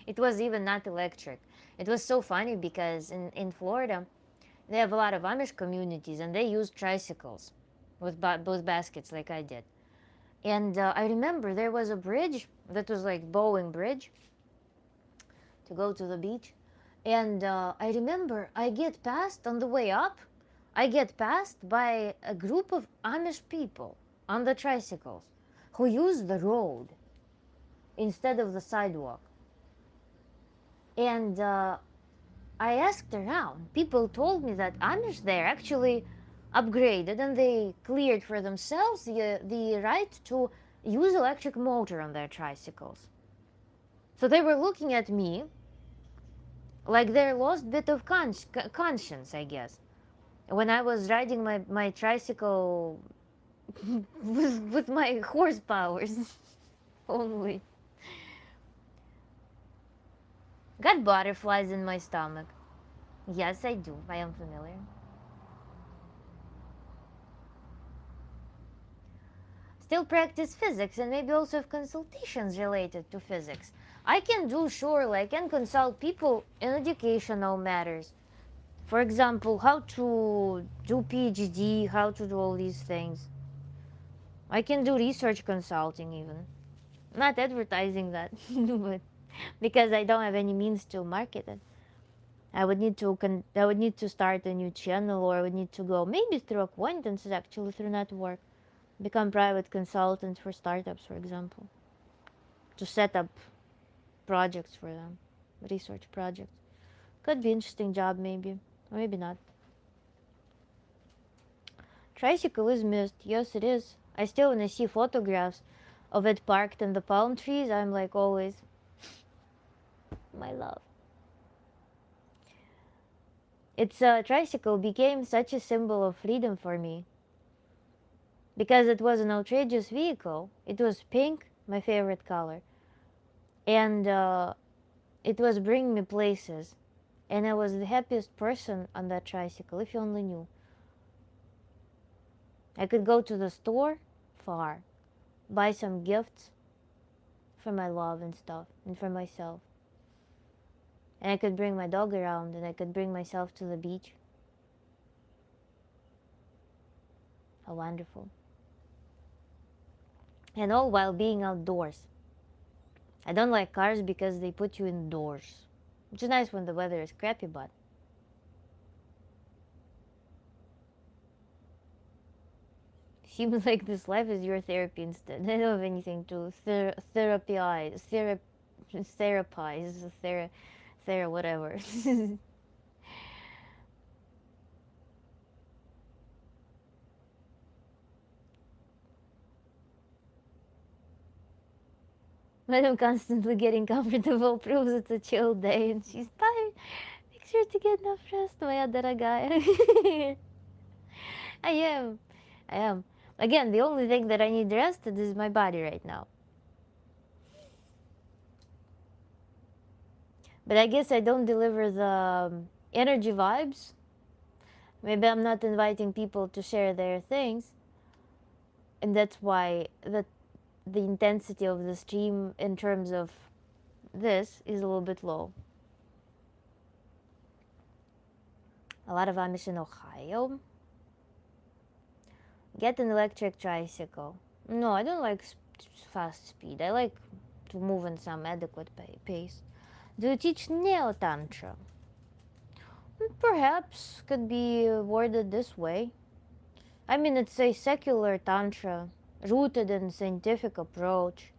It was even not electric. It was so funny because in Florida, they have a lot of Amish communities and they use tricycles with both baskets like I did. And I remember there was a bridge that was like Boeing Bridge to go to the beach. And I remember I get passed on the way up. I get passed by a group of Amish people on the tricycles who use the road instead of the sidewalk. And I asked around. People told me that Amish there actually upgraded and they cleared for themselves the right to use electric motor on their tricycles. So they were looking at me like their lost bit of conscience, I guess, when I was riding my tricycle with my horsepowers only. Got butterflies in my stomach. Yes, I do. I am familiar. Still practice physics and maybe also have consultations related to physics. I can do, sure, I can consult people in educational matters. For example, how to do PhD, how to do all these things. I can do research consulting even. Not advertising that, but because I don't have any means to market it. I would need to start a new channel, or I would need to go maybe through acquaintances, actually through network, become private consultant for startups, for example, to set up projects for them, research projects. Could be interesting job maybe, or maybe not. Tricycle is missed. Yes, it is. I still, when I see photographs of it parked in the palm trees, I'm like always, my love. Its tricycle became such a symbol of freedom for me because it was an outrageous vehicle. It was pink, my favorite color, and it was bringing me places. And I was the happiest person on that tricycle, if you only knew. I could go to the store far, buy some gifts for my love and stuff, and for myself. And I could bring my dog around, and I could bring myself to the beach. How wonderful. And all while being outdoors. I don't like cars because they put you indoors, which is nice when the weather is crappy, but seems like this life is your therapy instead. I don't have anything to therapize, whatever. But I'm constantly getting comfortable proves it's a chill day and she's tired. Make sure to get enough rest, моя дорогая. I am. I am. Again, the only thing that I need rested is my body right now. But I guess I don't deliver the energy vibes. Maybe I'm not inviting people to share their things. And that's why the intensity of the stream in terms of this is a little bit low. A lot of Amish in Ohio. Get an electric tricycle. No, I don't like fast speed. I like to move in some adequate pace. Do you teach neo-tantra? Perhaps could be worded this way. I mean, it's a secular tantra rooted in scientific approach.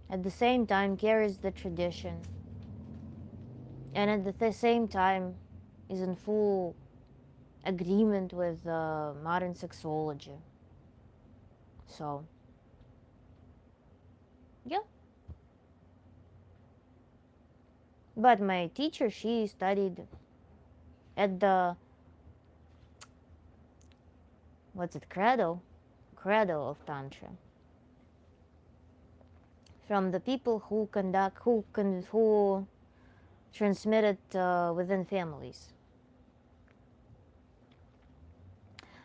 At the same time carries the tradition. And at the same time is in full agreement with modern sexology. So, yeah. But my teacher, she studied at the, what's it, cradle of Tantra. From the people who transmit it within families.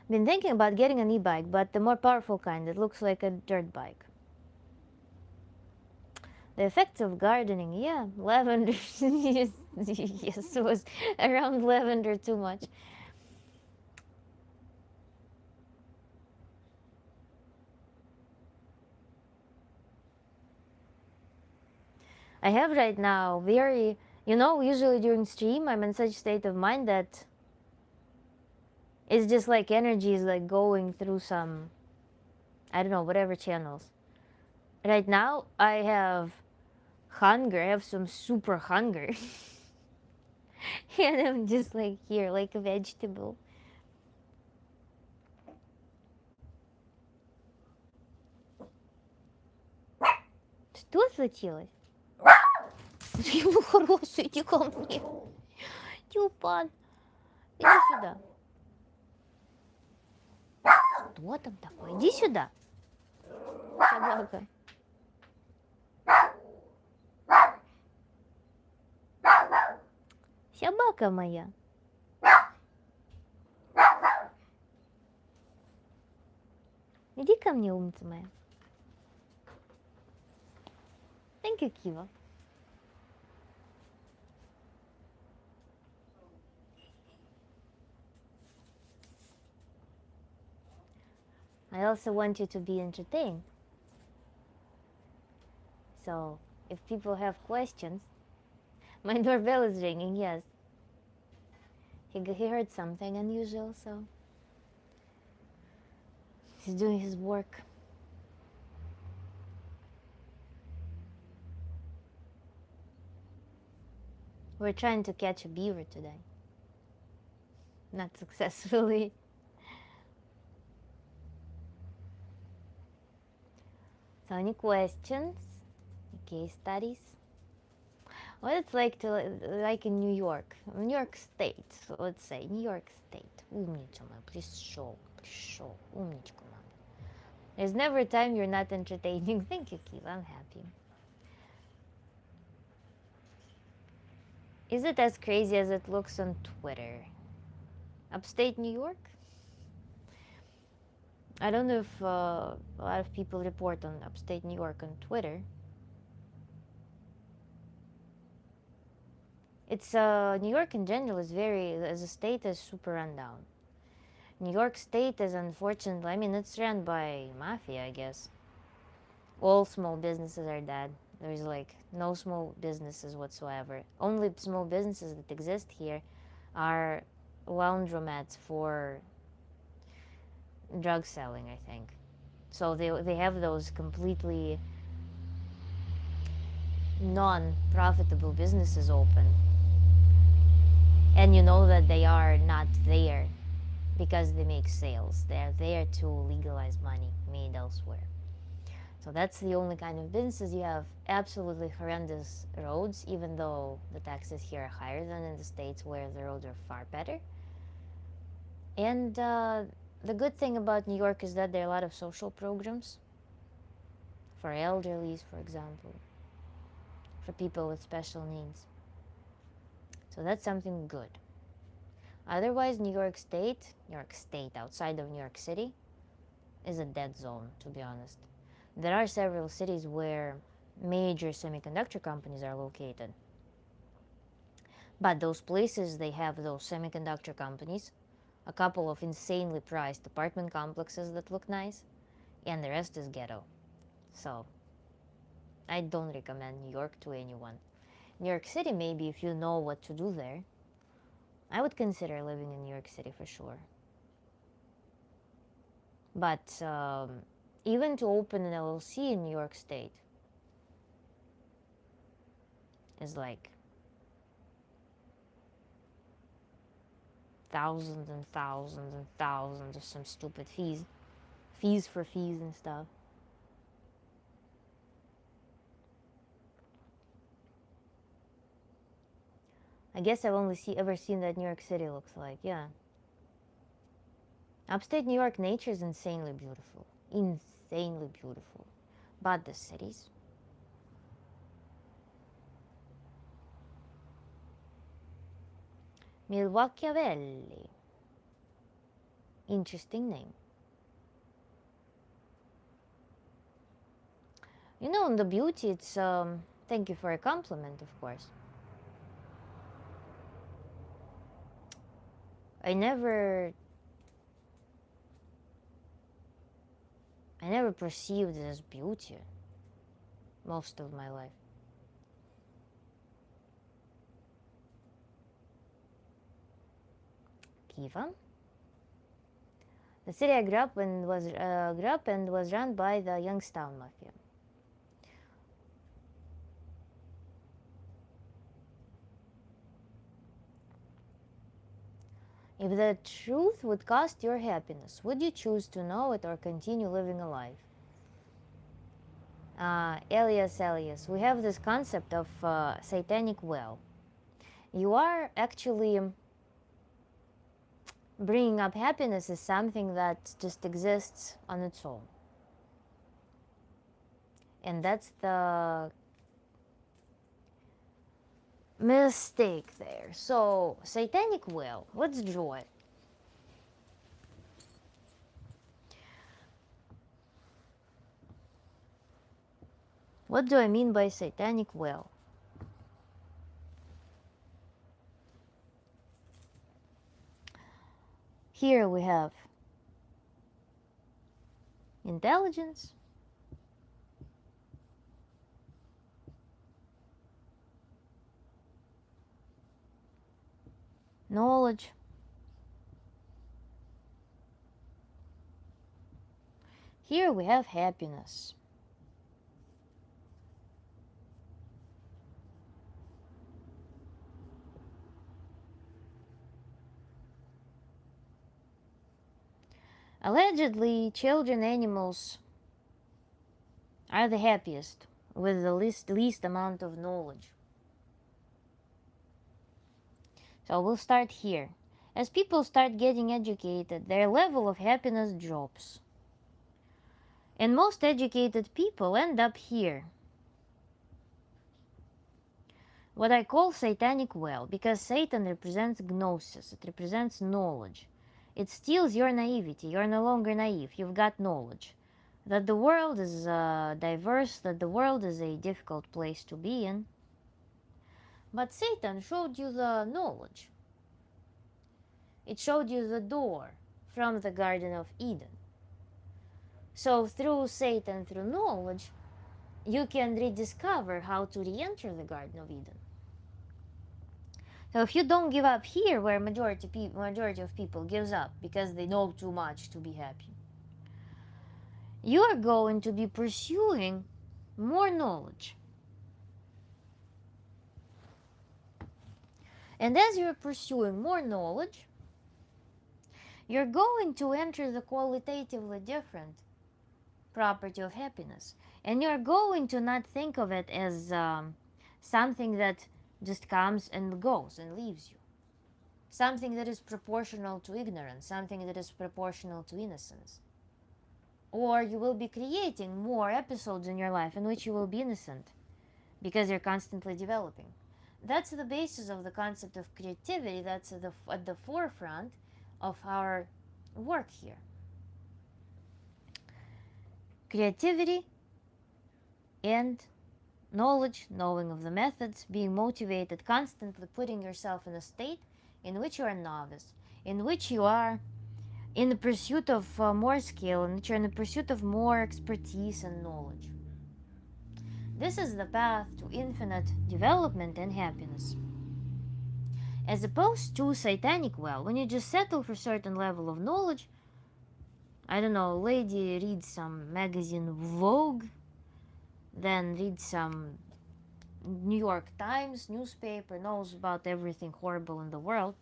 Been thinking about getting an e-bike, but the more powerful kind. It looks like a dirt bike. The effects of gardening, yeah, lavender. Yes, it was around lavender too much. I have right now very, usually during stream, I'm in such state of mind that it's just like energy is like going through some, I don't know, whatever channels. Right now, I have hunger. I have some super hunger. And I'm just like here, like a vegetable. Что случилось? Ему хороший, иди ко мне. Тюпан, иди сюда. Что там такое? Иди сюда, собака. Собака моя. Иди ко мне, умница моя. Thank you, Kiva. I also want you to be entertained. So, if people have questions, my doorbell is ringing, yes. He heard something unusual, so he's doing his work. We're trying to catch a beaver today. Not successfully. So any questions? Case studies? What it's like in New York. New York State. So let's say New York State. Умничка моя, пришел, умничка моя. There's never a time you're not entertaining. Thank you, Kiva. I'm happy. Is it as crazy as it looks on Twitter? Upstate New York? I don't know if a lot of people report on upstate New York on Twitter. It's New York in general is very, as a state, is super rundown. New York State is unfortunately, I mean, it's run by mafia, I guess. All small businesses are dead. There's like no small businesses whatsoever. Only small businesses that exist here are laundromats for drug selling, I think. So they have those completely non-profitable businesses open. And you know that they are not there because they make sales. They're there to legalize money made elsewhere. So that's the only kind of businesses. You have absolutely horrendous roads, even though the taxes here are higher than in the States where the roads are far better. And the good thing about New York is that there are a lot of social programs for elderlies, for example, for people with special needs. So that's something good. Otherwise, New York State, outside of New York City, is a dead zone, to be honest. There are several cities where major semiconductor companies are located. But those places, they have those semiconductor companies, a couple of insanely priced apartment complexes that look nice, and the rest is ghetto. So, I don't recommend New York to anyone. New York City, maybe if you know what to do there, I would consider living in New York City for sure. But even to open an LLC in New York State is like thousands and thousands and thousands of some stupid fees for fees and stuff. I guess I've only ever seen that New York City looks like. Yeah. Upstate New York nature is insanely beautiful. Insanely beautiful. But the cities. Milwaukee. Interesting name. You know, in the beauty, it's thank you for a compliment, of course. I never perceived it as beauty most of my life. Kiva. The city I grew up in was run by the Youngstown Mafia. If the truth would cost your happiness, would you choose to know it or continue living a life? Elias, we have this concept of satanic well. You are actually bringing up happiness as something that just exists on its own. And that's the mistake there. So, satanic well, what's joy? What do I mean by satanic well? Here we have intelligence, knowledge, here we have happiness. Allegedly, children animals are the happiest with the least amount of knowledge. So we'll start here. As people start getting educated, their level of happiness drops. And most educated people end up here. What I call satanic well, because Satan represents gnosis, it represents knowledge. It steals your naivety. You're no longer naive. You've got knowledge that the world is diverse, that the world is a difficult place to be in. But Satan showed you the knowledge. It showed you the door from the Garden of Eden. So through Satan, through knowledge, you can rediscover how to re-enter the Garden of Eden. So if you don't give up here, where majority of people gives up because they know too much to be happy, you are going to be pursuing more knowledge. And as you're pursuing more knowledge, you're going to enter the qualitatively different property of happiness. And you're going to not think of it as something that just comes and goes and leaves you. Something that is proportional to ignorance, something that is proportional to innocence. Or you will be creating more episodes in your life in which you will be innocent because you're constantly developing. That's the basis of the concept of creativity. That's at the forefront of our work here. Creativity and knowledge, knowing of the methods, being motivated, constantly putting yourself in a state in which you are a novice, in which you are in the pursuit of more skill, in which you're in the pursuit of more expertise and knowledge. This is the path to infinite development and happiness. As opposed to satanic well, when you just settle for a certain level of knowledge, I don't know, a lady reads some magazine Vogue, then reads some New York Times newspaper, knows about everything horrible in the world,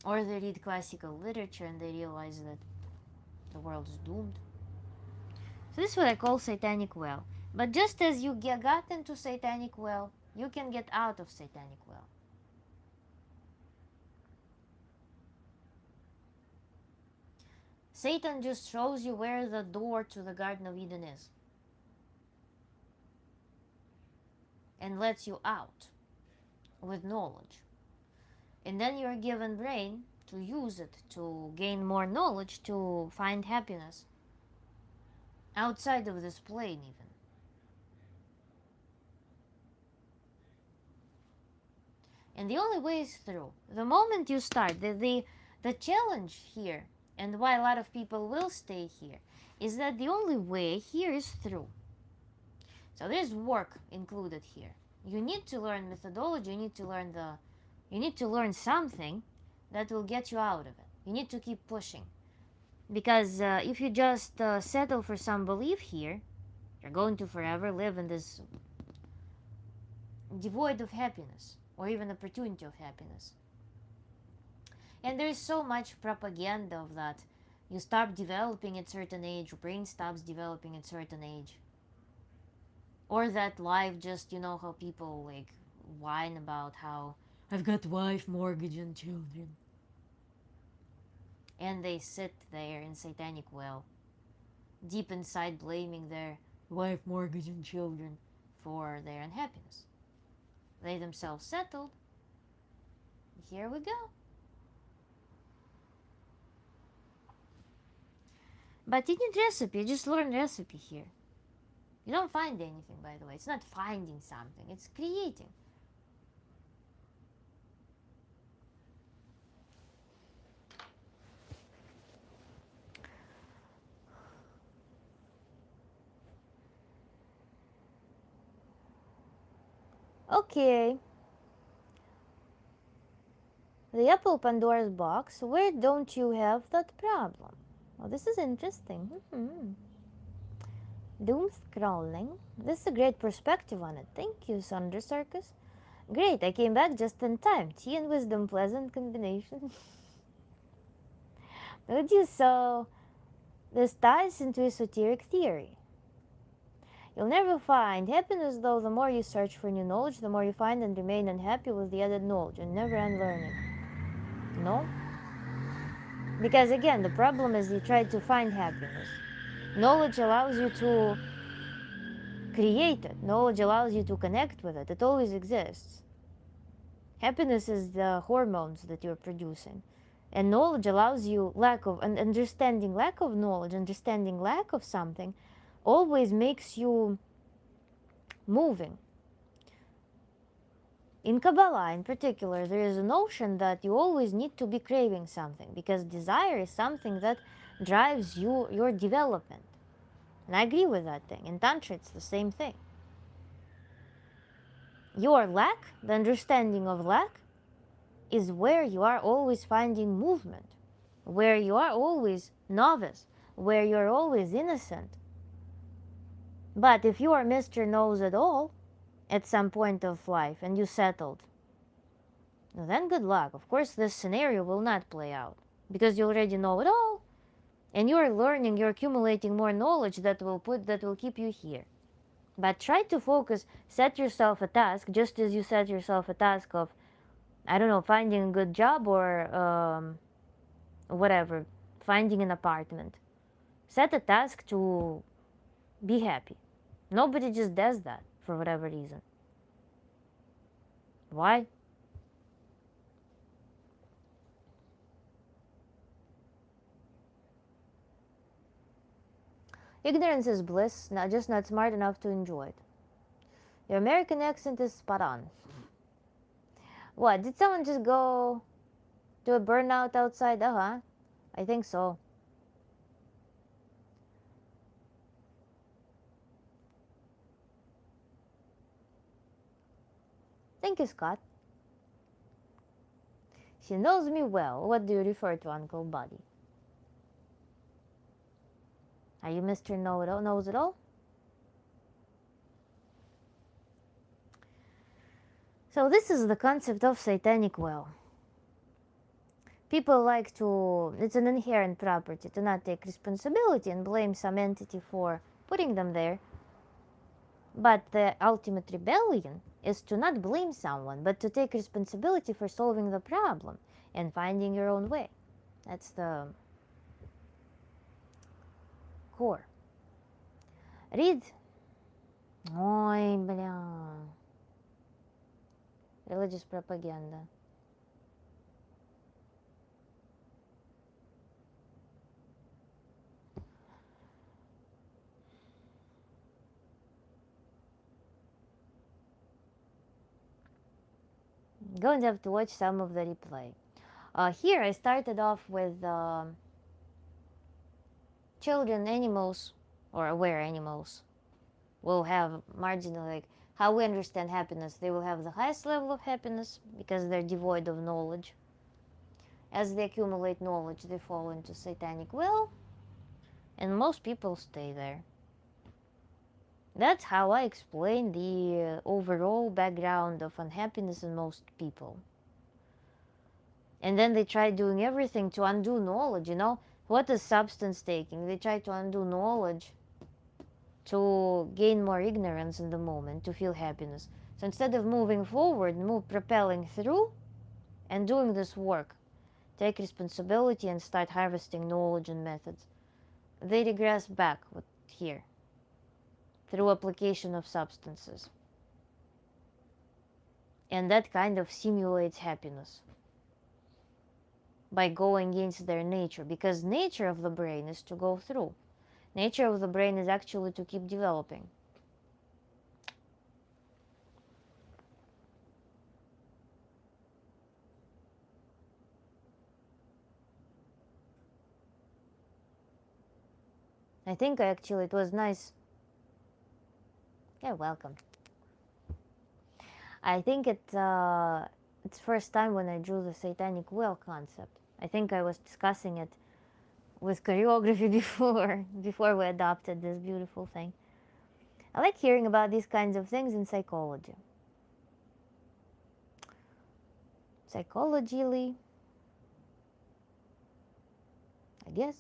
or they read classical literature and they realize that the world is doomed. So this is what I call satanic well. But just as you got into satanic well, you can get out of satanic well. Satan just shows you where the door to the Garden of Eden is and lets you out with knowledge. And then you're given brain to use it, to gain more knowledge, to find happiness outside of this plane even. And the only way is through. The moment you start, the challenge here, and why a lot of people will stay here, is that the only way here is through. So there's work included here. You need to learn methodology, you need to learn something that will get you out of it. You need to keep pushing. Because if you just settle for some belief here, you're going to forever live in this devoid of happiness, or even opportunity of happiness. And there is so much propaganda of that. You stop developing at certain age, your brain stops developing at certain age. Or that life just, you know how people like whine about how I've got wife, mortgage, and children. And they sit there in satanic well, deep inside blaming their wife, mortgage, and children for their unhappiness. They themselves settled. Here we go. But you need recipe. You just learn recipe here. You don't find anything, by the way. It's not finding something. It's creating. Okay. The Apple Pandora's box. Where don't you have that problem? Well, this is interesting. Doom scrolling. This is a great perspective on it. Thank you, Sandra Circus. Great, I came back just in time. Tea and wisdom, pleasant combination. Would you so this ties into esoteric theory. You'll never find happiness, though. The more you search for new knowledge, the more you find and remain unhappy with the added knowledge and never end learning. No? Because again, the problem is you try to find happiness. Knowledge allows you to create it. Knowledge allows you to connect with it. It always exists. Happiness is the hormones that you're producing. And knowledge allows you, lack of, and understanding lack of knowledge, understanding lack of something, always makes you moving. In Kabbalah, in particular, there is a notion that you always need to be craving something, because desire is something that drives your development. And I agree with that thing. In Tantra, it's the same thing. Your lack, the understanding of lack, is where you are always finding movement, where you are always novice, where you're always innocent. But if you are Mr. Knows It All at some point of life and you settled, then good luck. Of course, this scenario will not play out because you already know it all, and you're learning, you're accumulating more knowledge that will keep you here. But try to focus, set yourself a task, just as you set yourself a task of, I don't know, finding a good job or whatever, finding an apartment. Set a task to be happy. Nobody just does that for whatever reason. Why? Ignorance is bliss, just not smart enough to enjoy it. Your American accent is spot on. What, did someone just go to a burnout outside? Uh-huh. I think so. Thank you, Scott. She knows me well. What do you refer to, Uncle Buddy? Are you Mr. Know-It-All, Knows It All? So this is the concept of satanic well. People like to, it's an inherent property to not take responsibility and blame some entity for putting them there. But the ultimate rebellion is to not blame someone, but to take responsibility for solving the problem and finding your own way. That's the core. Read. Ой, бля. Religious propaganda. Going to have to watch some of the replay. Here I started off with children animals, or aware animals, will have marginal, like how we understand happiness. They will have the highest level of happiness because they're devoid of knowledge. As they accumulate knowledge, they fall into satanic will, and most people stay there. That's how I explain the overall background of unhappiness in most people. And then they try doing everything to undo knowledge, you know? What is substance taking? They try to undo knowledge to gain more ignorance in the moment, to feel happiness. So instead of moving forward, propelling through and doing this work, take responsibility and start harvesting knowledge and methods, they regress back here through application of substances. And that kind of simulates happiness by going against their nature, because nature of the brain is to go through. Nature of the brain is actually to keep developing. I think it was nice. You're welcome. I think it's first time when I drew the satanic well concept. I think I was discussing it with choreography before we adopted this beautiful thing. I like hearing about these kinds of things in psychology. Psychologically, I guess.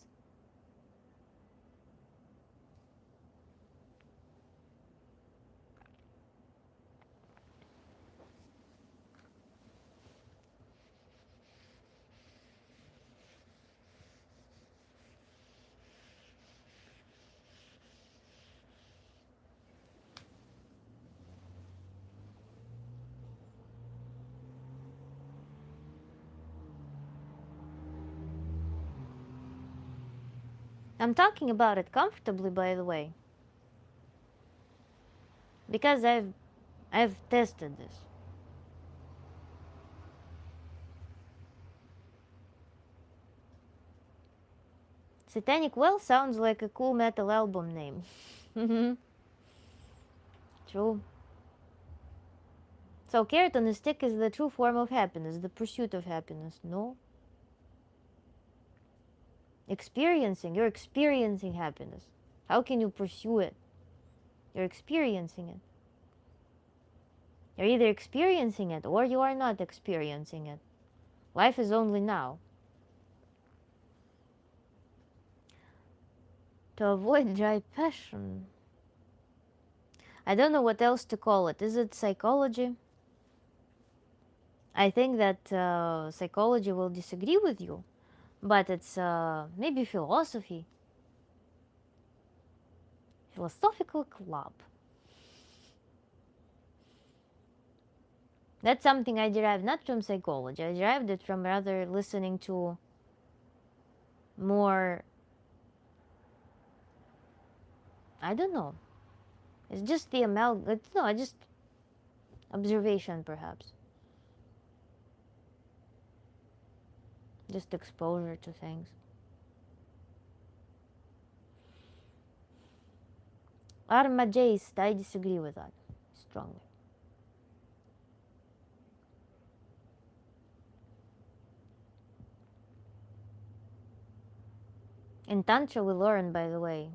I'm talking about it comfortably, by the way, because I've tested this. Satanic Well sounds like a cool metal album name. True. So carrot on a stick is the true form of happiness, the pursuit of happiness. No. You're experiencing happiness. How can you pursue it? You're experiencing it. You're either experiencing it or you are not experiencing it. Life is only now. To avoid dry passion. I don't know what else to call it. Is it psychology? I think that psychology will disagree with you, but it's maybe philosophy. Philosophical club. That's something I derived not from psychology. I derived it from rather listening to more, I don't know. It's just the just observation perhaps. Just exposure to things. Armageist, I disagree with that strongly. In Tantra we learn, by the way,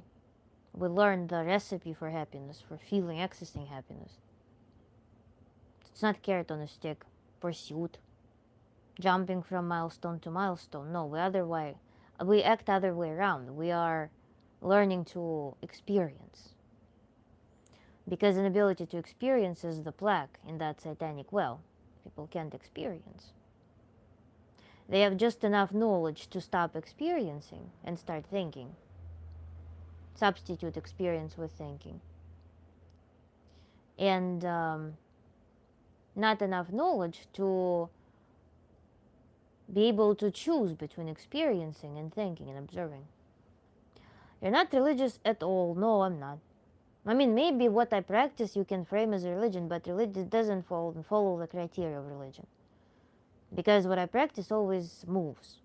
we learn the recipe for happiness, for feeling, accessing happiness. It's not carrot on a stick, pursuit, jumping from milestone to milestone. No, we act other way around. We are learning to experience. Because inability to experience is the plague in that satanic well. People can't experience. They have just enough knowledge to stop experiencing and start thinking. Substitute experience with thinking. And not enough knowledge to be able to choose between experiencing and thinking and observing. You're not religious at all. No, I'm not. I mean, maybe what I practice you can frame as a religion, but religion doesn't follow the criteria of religion. Because what I practice always moves.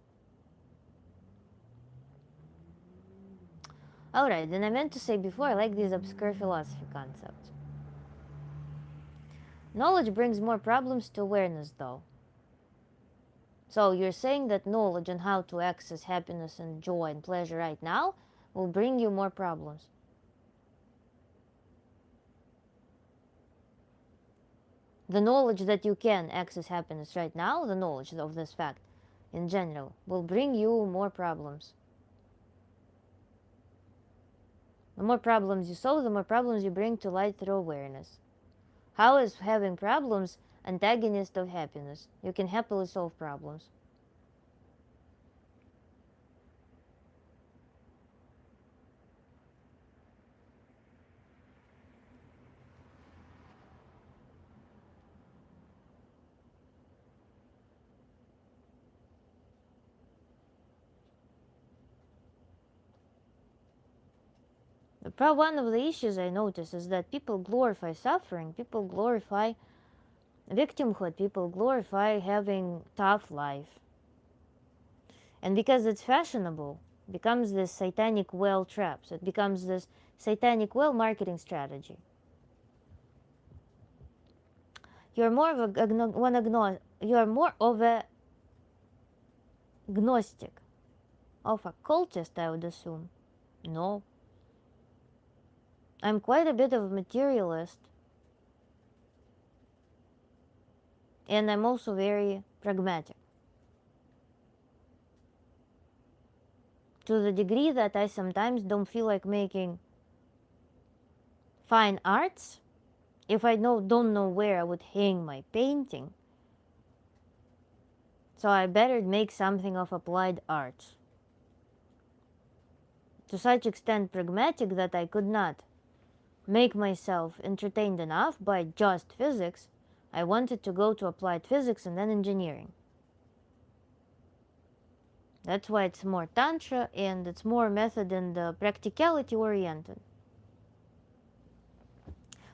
Alright, then I meant to say before, I like these obscure philosophy concepts. Knowledge brings more problems to awareness, though. So you're saying that knowledge on how to access happiness and joy and pleasure right now will bring you more problems. The knowledge that you can access happiness right now, the knowledge of this fact in general, will bring you more problems. The more problems you solve, the more problems you bring to light through awareness. How is having problems antagonist of happiness? You can happily solve problems. One of the issues I notice is that people glorify suffering, people glorify victimhood, people glorify having tough life. And because it's fashionable, it becomes this satanic well trap. So it becomes this satanic well marketing strategy. You're more of a gnostic, of a cultist, I would assume. No. I'm quite a bit of a materialist. And I'm also very pragmatic. To the degree that I sometimes don't feel like making fine arts, if I don't know where I would hang my painting. So I better make something of applied art. To such extent pragmatic that I could not make myself entertained enough by just physics, I wanted to go to applied physics and then engineering. That's why it's more Tantra and it's more method and practicality oriented.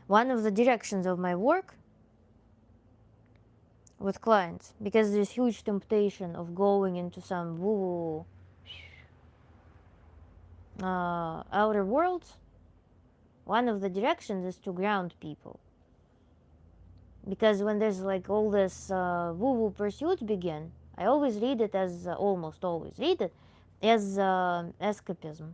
One of the directions of my work with clients, because there's huge temptation of going into some woo outer worlds, one of the directions is to ground people. Because when there's like all this woo-woo pursuits begin, I always read it as, almost always read it as escapism.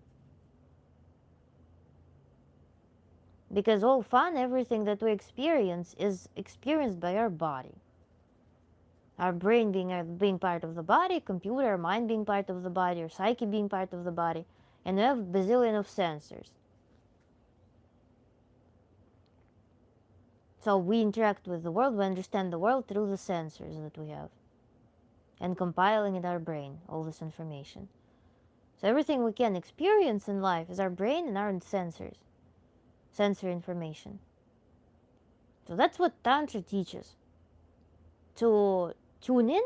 Because all fun, everything that we experience is experienced by our body. Our brain being part of the body, computer, our mind being part of the body, or psyche being part of the body, and we have a bazillion of sensors. So we interact with the world, we understand the world through the sensors that we have, and compiling in our brain all this information. So everything we can experience in life is our brain and our sensors, sensory information. So that's what Tantra teaches. To tune in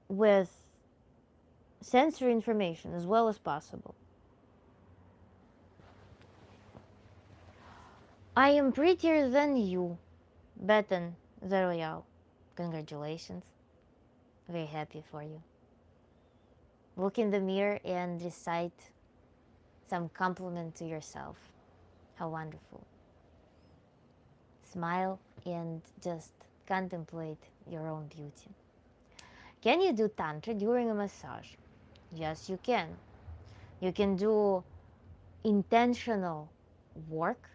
with sensory information as well as possible. I am prettier than you, Betten the Royale. Congratulations. Very happy for you. Look in the mirror and recite some compliment to yourself. How wonderful. Smile and just contemplate your own beauty. Can you do Tantra during a massage? Yes, you can. You can do intentional work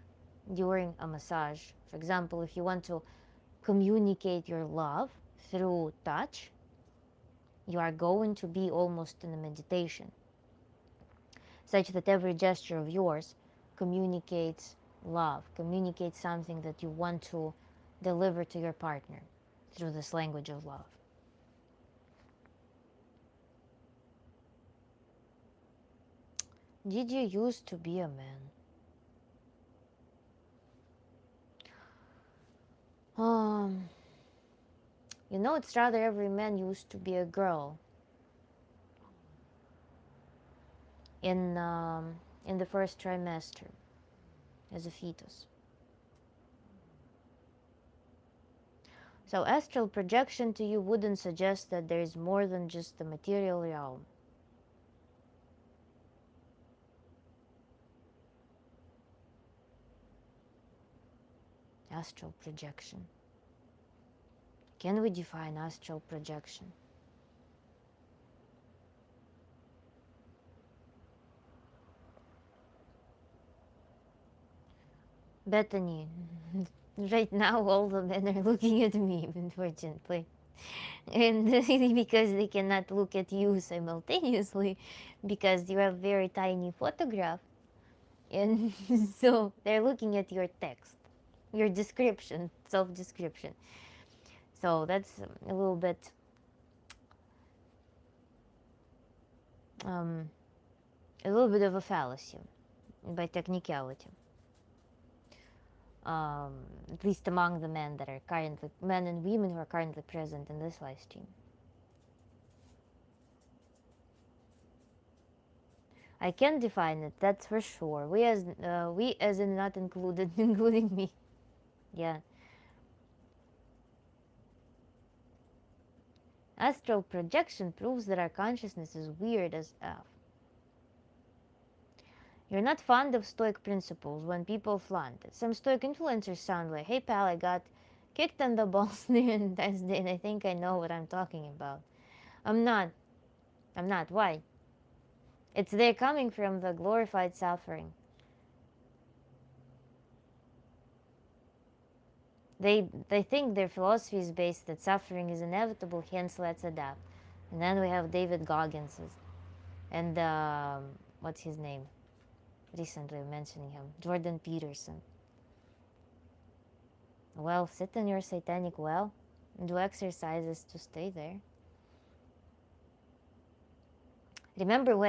during a massage. For example, if you want to communicate your love through touch, you are going to be almost in a meditation, such that every gesture of yours communicates love, communicates something that you want to deliver to your partner through this language of love. Did you used to be a man? You know, it's rather every man used to be a girl in the first trimester as a fetus. So astral projection to you wouldn't suggest that there is more than just the material realm. Astral projection. Can we define astral projection? Bethany, right now all the men are looking at me, unfortunately. And because they cannot look at you simultaneously, because you have very tiny photograph. And so they're looking at your text, your description, self-description. So that's a little bit of a fallacy by technicality. At least among the men that are currently, men and women who are currently present in this live stream. I can define it, that's for sure. We as in not included, including me. Yeah. Astral projection proves that our consciousness is weird as F. You're not fond of Stoic principles when people flaunt it. Some Stoic influencers sound like, hey pal, I got kicked in the balls during Thursday and I think I know what I'm talking about. I'm not. Why? It's they're coming from the glorified suffering. They think their philosophy is based that suffering is inevitable, hence let's adapt. And then we have David Goggins and what's his name? Recently mentioning him, Jordan Peterson. Well, sit in your satanic well and do exercises to stay there. Remember we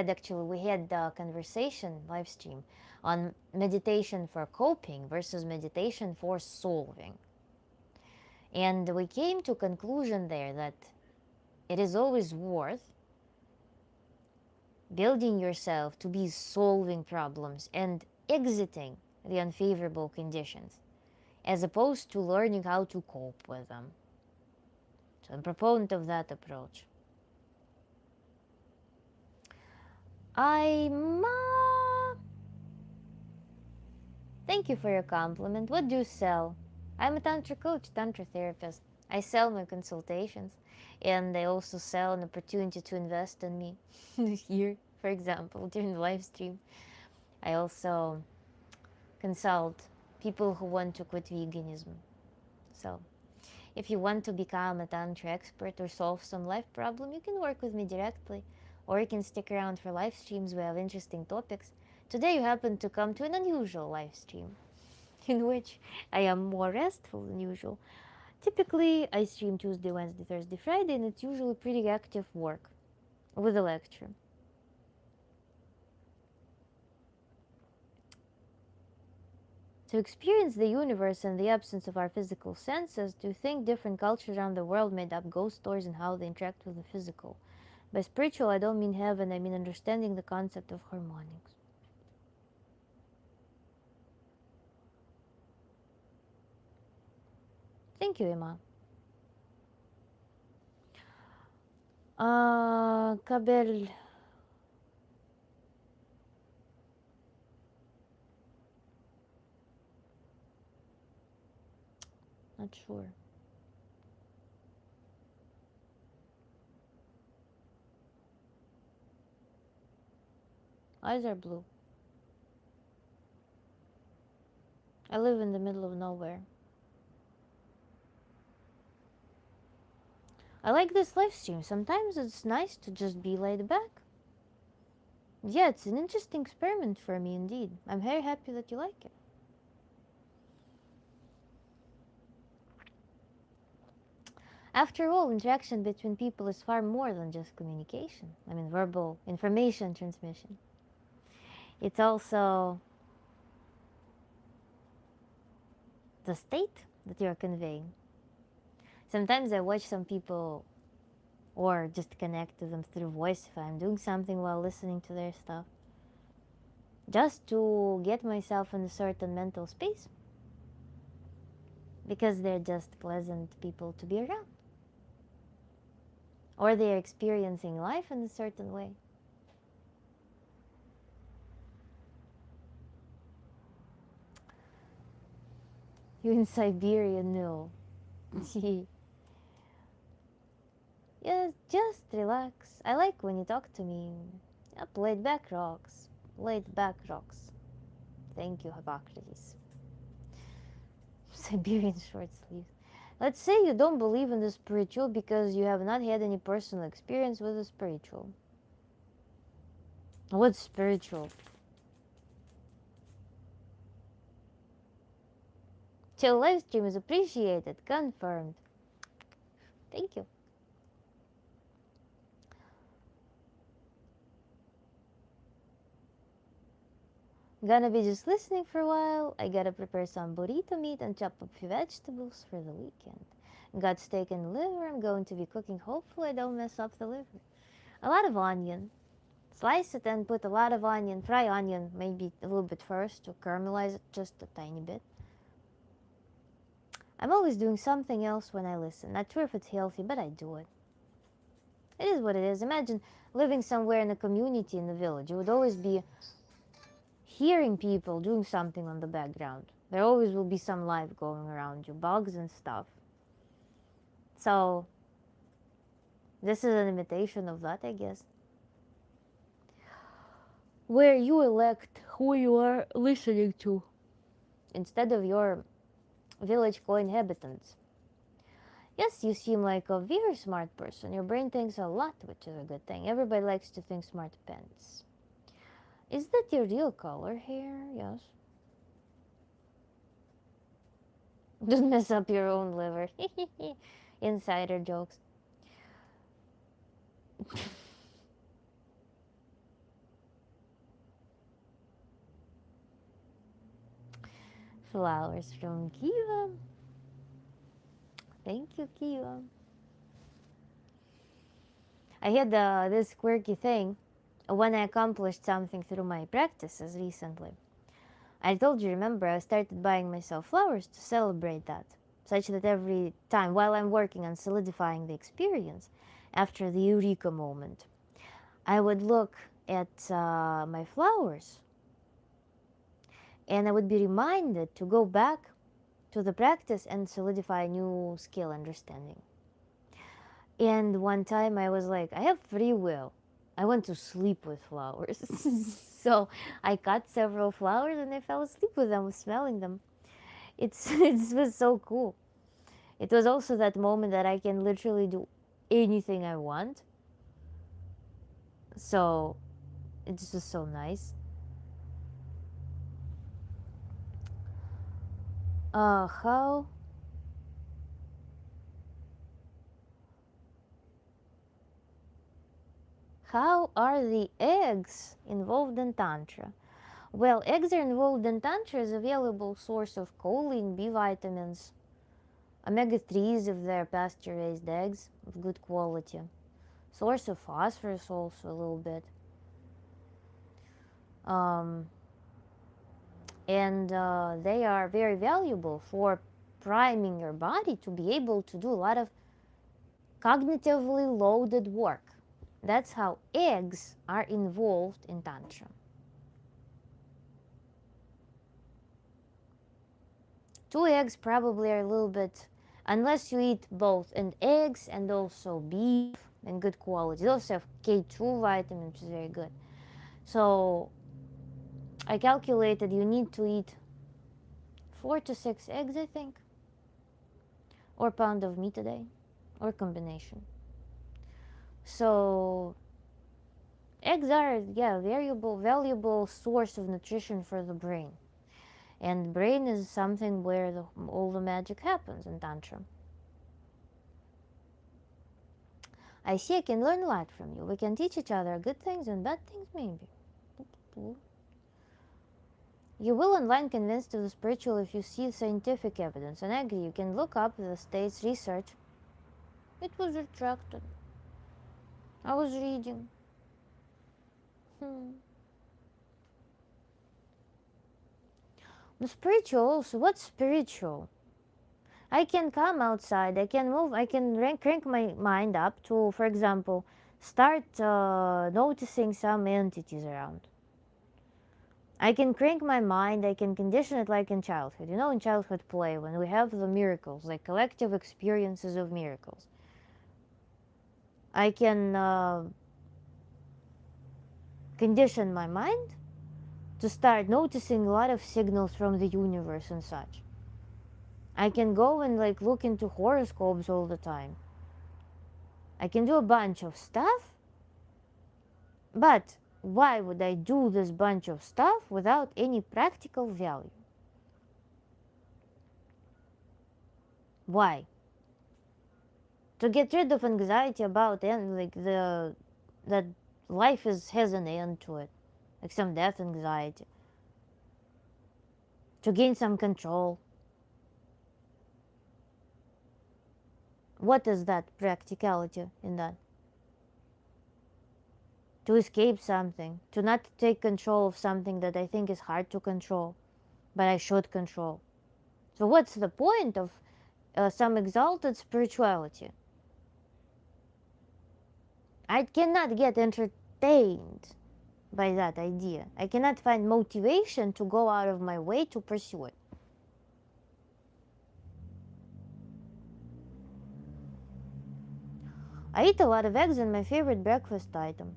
had a conversation live stream on meditation for coping versus meditation for solving. And we came to a conclusion there that it is always worth building yourself to be solving problems and exiting the unfavorable conditions, as opposed to learning how to cope with them. So I'm a proponent of that approach. Thank you for your compliment. What do you sell? I'm a Tantra coach, Tantra therapist. I sell my consultations, and I also sell an opportunity to invest in me. Here, for example, during the live stream, I also consult people who want to quit veganism. So, if you want to become a Tantra expert or solve some life problem, you can work with me directly, or you can stick around for live streams. We have interesting topics. Today, you happen to come to an unusual live stream in which I am more restful than usual. Typically, I stream Tuesday, Wednesday, Thursday, Friday, and it's usually pretty active work with a lecture. To experience the universe in the absence of our physical senses, to think different cultures around the world made up ghost stories and how they interact with the physical. By spiritual, I don't mean heaven, I mean understanding the concept of harmonics. Thank you, Emma. Kabel. Not sure. Eyes are blue. I live in the middle of nowhere. I like this live stream. Sometimes it's nice to just be laid back. Yeah, it's an interesting experiment for me indeed. I'm very happy that you like it. After all, interaction between people is far more than just communication. I mean, verbal information transmission. It's also the state that you're conveying. Sometimes I watch some people or just connect to them through voice if I'm doing something while listening to their stuff, just to get myself in a certain mental space, because they're just pleasant people to be around, or they're experiencing life in a certain way. You in Siberia? No. Yes, just relax. I like when you talk to me. Yep, laid back rocks. Laid back rocks. Thank you, Hippocrates. Siberian short sleeves. Let's say you don't believe in the spiritual because you have not had any personal experience with the spiritual. What's spiritual? Chill live stream is appreciated. Confirmed. Thank you. Gonna be just listening for a while. I gotta prepare some burrito meat and chop up a few vegetables for the weekend. Got steak and liver. I'm going to be cooking. Hopefully I don't mess up the liver. A lot of onion. Slice it and put a lot of onion. Fry onion maybe a little bit first to caramelize it just a tiny bit. I'm always doing something else when I listen. Not sure if it's healthy, but I do it. It is what it is. Imagine living somewhere in a community in the village. You would always be hearing people doing something on the background. There always will be some life going around you, bugs and stuff. So, this is an imitation of that, I guess. Where you elect who you are listening to instead of your village co-inhabitants. Yes, you seem like a very smart person. Your brain thinks a lot, which is a good thing. Everybody likes to think smart pants. Is that your real color hair? Yes. Don't mess up your own liver. Insider jokes. Flowers from Kiva. Thank you, Kiva. I had this quirky thing when I accomplished something through my practices recently, I told you, remember, I started buying myself flowers to celebrate that, such that every time while I'm working on solidifying the experience, after the eureka moment, I would look at my flowers and I would be reminded to go back to the practice and solidify a new skill understanding. And one time I was like, I have free will. I want to sleep with flowers. So I cut several flowers and I fell asleep with them, smelling them. It was so cool. It was also that moment that I can literally do anything I want. So it just was so nice. Uh, how how are the eggs involved in Tantra? Well, eggs are involved in Tantra as a valuable source of choline, B vitamins, omega-3s if they're pasture-raised eggs of good quality. Source of phosphorus also a little bit. Um, and they are very valuable for priming your body to be able to do a lot of cognitively loaded work. That's how eggs are involved in Tantra. Two eggs probably are a little bit, unless you eat both, and eggs and also beef and good quality. They also have K2 vitamin, which is very good. So I calculated you need to eat 4 to 6 eggs, I think, or a pound of meat a day, or combination. So eggs are, yeah, valuable source of nutrition for the brain. And brain is something where all the magic happens in Tantra. I see I can learn a lot from you. We can teach each other good things and bad things, maybe. You will online convinced of the spiritual if you see scientific evidence. And I agree, you can look up the state's research. It was retracted. I was reading. The spiritual also, what's spiritual? I can come outside, I can move, I can crank my mind up to, for example, start noticing some entities around. I can crank my mind, I can condition it like in childhood. You know, in childhood play, when we have the miracles, like collective experiences of miracles. I can condition my mind to start noticing a lot of signals from the universe and such. I can go and like look into horoscopes all the time. I can do a bunch of stuff, but why would I do this bunch of stuff without any practical value? Why? To get rid of anxiety about like that life has an end to it, like some death anxiety. To gain some control. What is that practicality in that? To escape something, to not take control of something that I think is hard to control, but I should control. So what's the point of some exalted spirituality? I cannot get entertained by that idea. I cannot find motivation to go out of my way to pursue it. I eat a lot of eggs and my favorite breakfast item.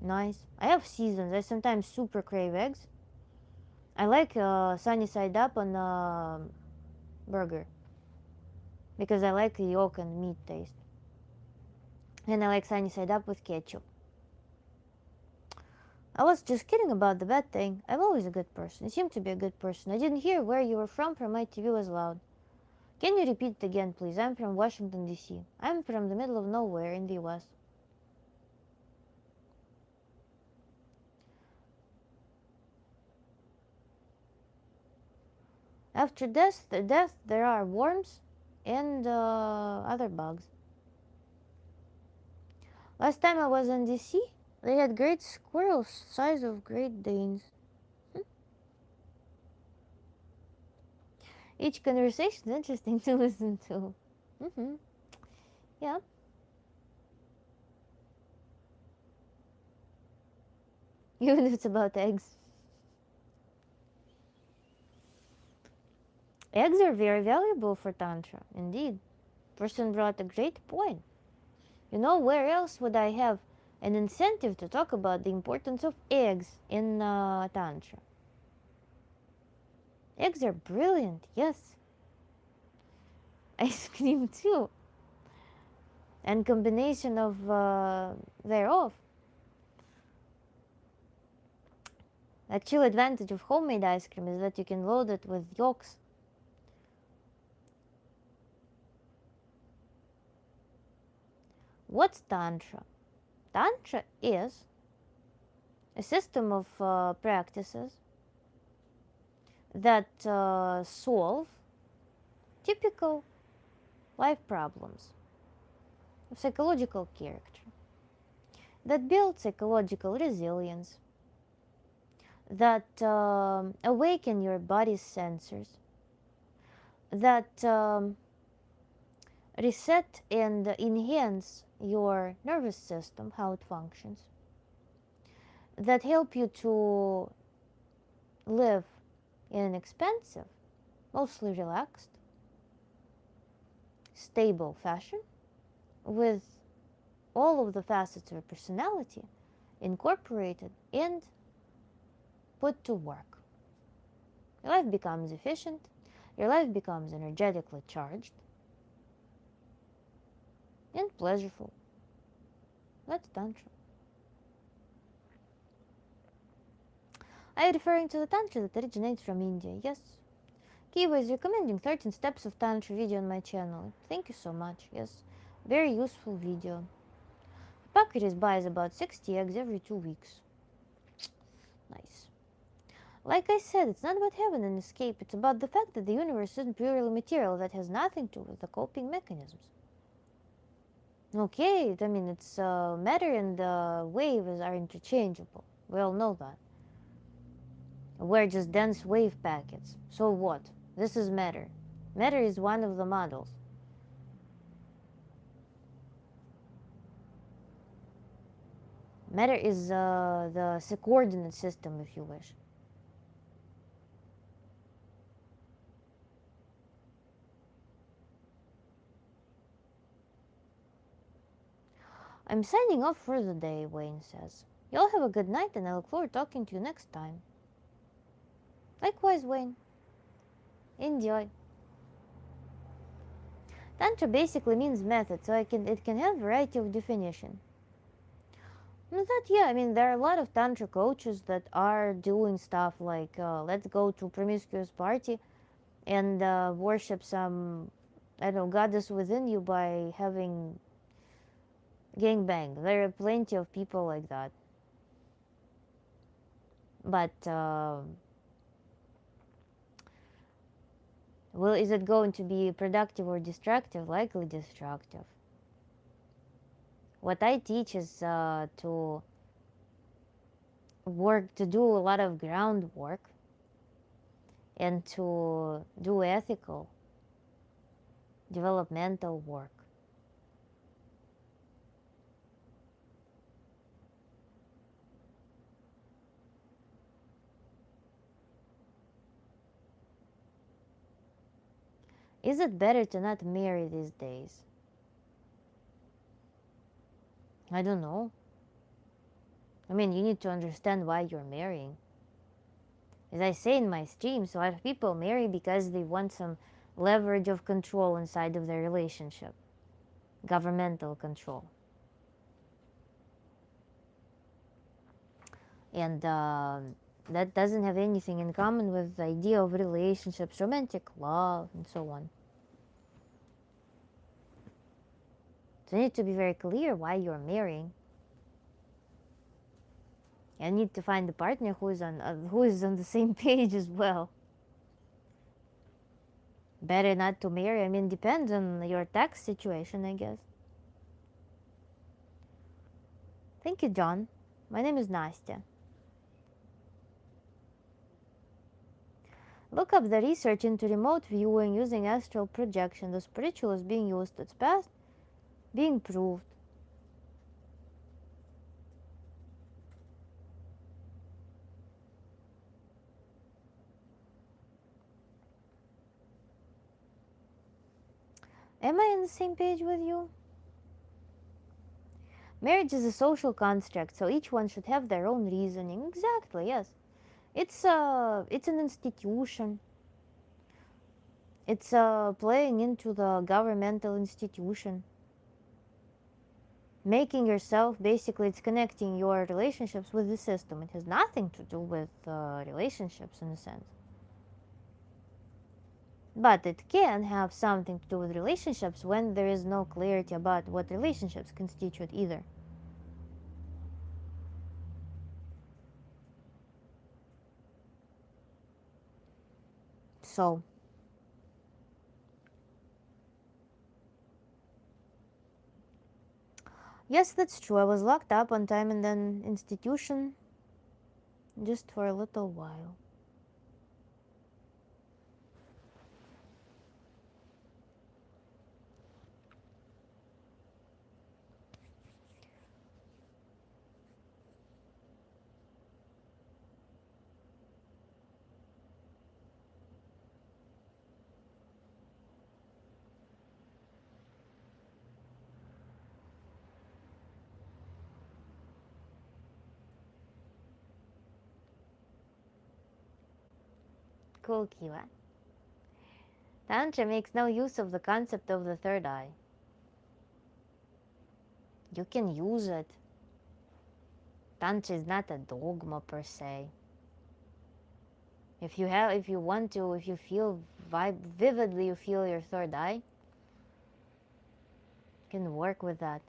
Nice. I have seasons. I sometimes super crave eggs. I like sunny side up on a burger because I like the yolk and meat taste. And I like sunny side up with ketchup. I was just kidding about the bad thing. I'm always a good person. You seem to be a good person. I didn't hear where you were from my TV was loud. Can you repeat it again, please? I'm from Washington, D.C. I'm from the middle of nowhere in the U.S. After death, there are worms and other bugs. Last time I was in DC, they had great squirrels, size of Great Danes. Each conversation is interesting to listen to. Mm-hmm. Yeah. Even if it's about eggs. Eggs are very valuable for Tantra, indeed. Person brought a great point. You know, where else would I have an incentive to talk about the importance of eggs in Tantra? Eggs are brilliant, yes. Ice cream too. And combination of thereof. Actual advantage of homemade ice cream is that you can load it with yolks. What's Tantra? Tantra is a system of practices that solve typical life problems of psychological character, that build psychological resilience, that awaken your body's sensors, that reset and enhance your nervous system, how it functions, that help you to live in an expansive, mostly relaxed, stable fashion with all of the facets of your personality incorporated and put to work. Your life becomes efficient, your life becomes energetically charged and pleasureful. That's Tantra. I am referring to the Tantra that originates from India, yes. Kiva is recommending 13 steps of Tantra video on my channel. Thank you so much, yes. Very useful video. Packers buys about 60 eggs every 2 weeks. Nice. Like I said, it's not about heaven and escape, it's about the fact that the universe isn't purely material, that has nothing to do with the coping mechanisms. Okay, I mean, it's matter and waves are interchangeable. We all know that. We're just dense wave packets. So what? This is matter. Matter is one of the models. Matter is the coordinate system, if you wish. I'm signing off for the day, Wayne says. Y'all have a good night and I look forward to talking to you next time. Likewise, Wayne. Enjoy. Tantra basically means method, so it can have a variety of definition. Yeah, I mean, there are a lot of Tantra coaches that are doing stuff like, let's go to promiscuous party and worship some, I don't know, goddess within you by having gangbang. There are plenty of people like that. But, well, is it going to be productive or destructive? Likely destructive. What I teach is to do a lot of groundwork and to do ethical, developmental work. Is it better to not marry these days? I don't know. I mean, you need to understand why you're marrying. As I say in my streams, a lot of people marry because they want some leverage of control inside of their relationship. Governmental control. And that doesn't have anything in common with the idea of relationships, romantic love, and so on. So you need to be very clear why you're marrying. And you need to find a partner who is on the same page as well. Better not to marry. I mean, depends on your tax situation, I guess. Thank you, John. My name is Nastya. Look up the research into remote viewing using astral projection. The spiritual is being used. It's past being proved. Am I on the same page with you? Marriage is a social construct, so each one should have their own reasoning. Exactly, yes. It's an institution. It's playing into the governmental institution. Making yourself, basically, it's connecting your relationships with the system. It has nothing to do with relationships in a sense. But it can have something to do with relationships when there is no clarity about what relationships constitute either. So, yes, that's true. I was locked up one time in an institution just for a little while. Cool, Kiwa. Tantra makes no use of the concept of the third eye. You can use it. Tantra is not a dogma per se. If you want to, if you feel vividly, you feel your third eye, you can work with that.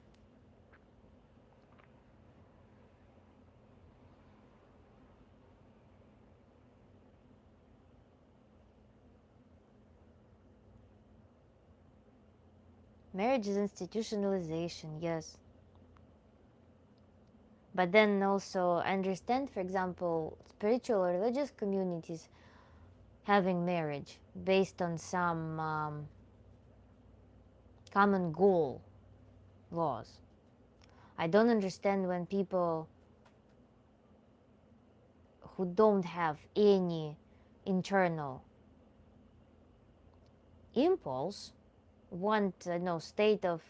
Marriage is institutionalization, yes. But then also understand, for example, spiritual or religious communities having marriage based on some common goal laws. I don't understand when people who don't have any internal impulse want state of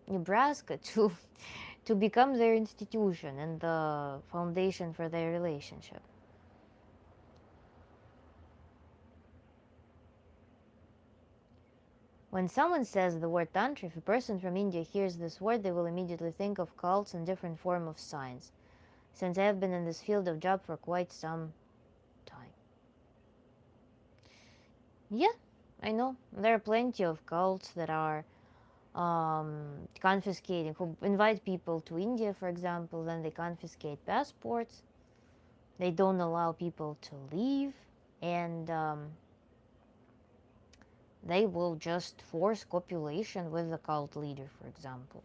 Nebraska to become their institution and the foundation for their relationship. When someone says the word tantra, if a person from India hears this word, they will immediately think of cults and different form of science, since I have been in this field of job for quite some time. Yeah, I know. There are plenty of cults that are confiscating, who invite people to India, for example, then they confiscate passports. They don't allow people to leave, and they will just force copulation with the cult leader, for example,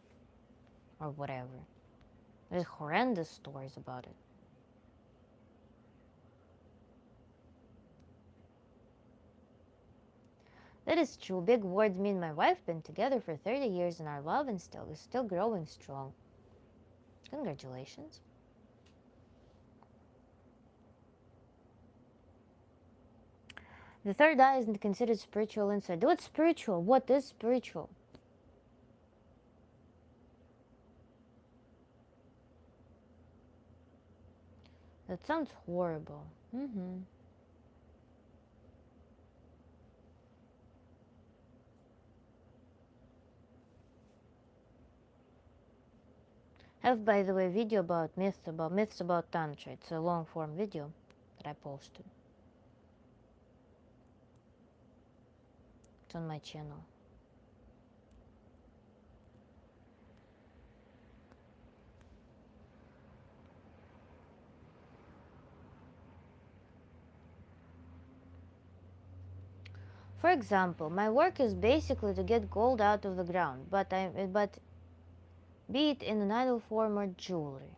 or whatever. There's horrendous stories about it. That is true. Big words. Me and my wife been together for 30 years, and our love and still is still growing strong. Congratulations. The third eye isn't considered spiritual insight. What's spiritual? What is spiritual? That sounds horrible. Have, by the way, video about myths about tantra. It's a long form video that I posted. It's on my channel. For example, my work is basically to get gold out of the ground, but be it in an idol form or jewelry.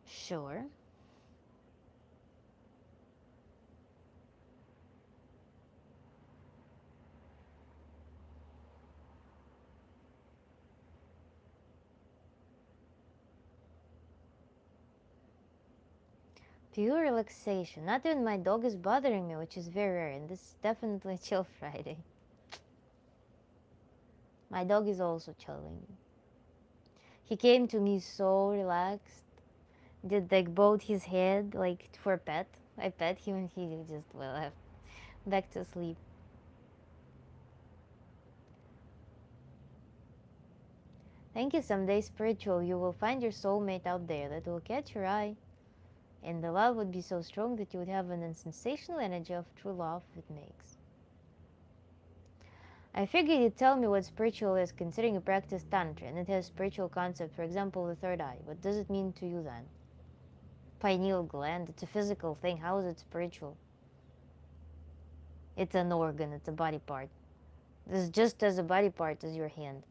Sure. Pure relaxation. Not even my dog is bothering me, which is very rare, and this is definitely a chill Friday. My dog is also chilling. He came to me so relaxed. Did like both his head like for a pet. I pet him and he just left back to sleep. Thank you. Someday spiritual, you will find your soulmate out there that will catch your eye, and the love would be so strong that you would have an sensational energy of true love it makes. I figured you'd tell me what spiritual is, considering you practice Tantra and it has spiritual concept, for example, the third eye. What does it mean to you then? Pineal gland, it's a physical thing. How is it spiritual? It's an organ, it's a body part. This is just as a body part as your hand.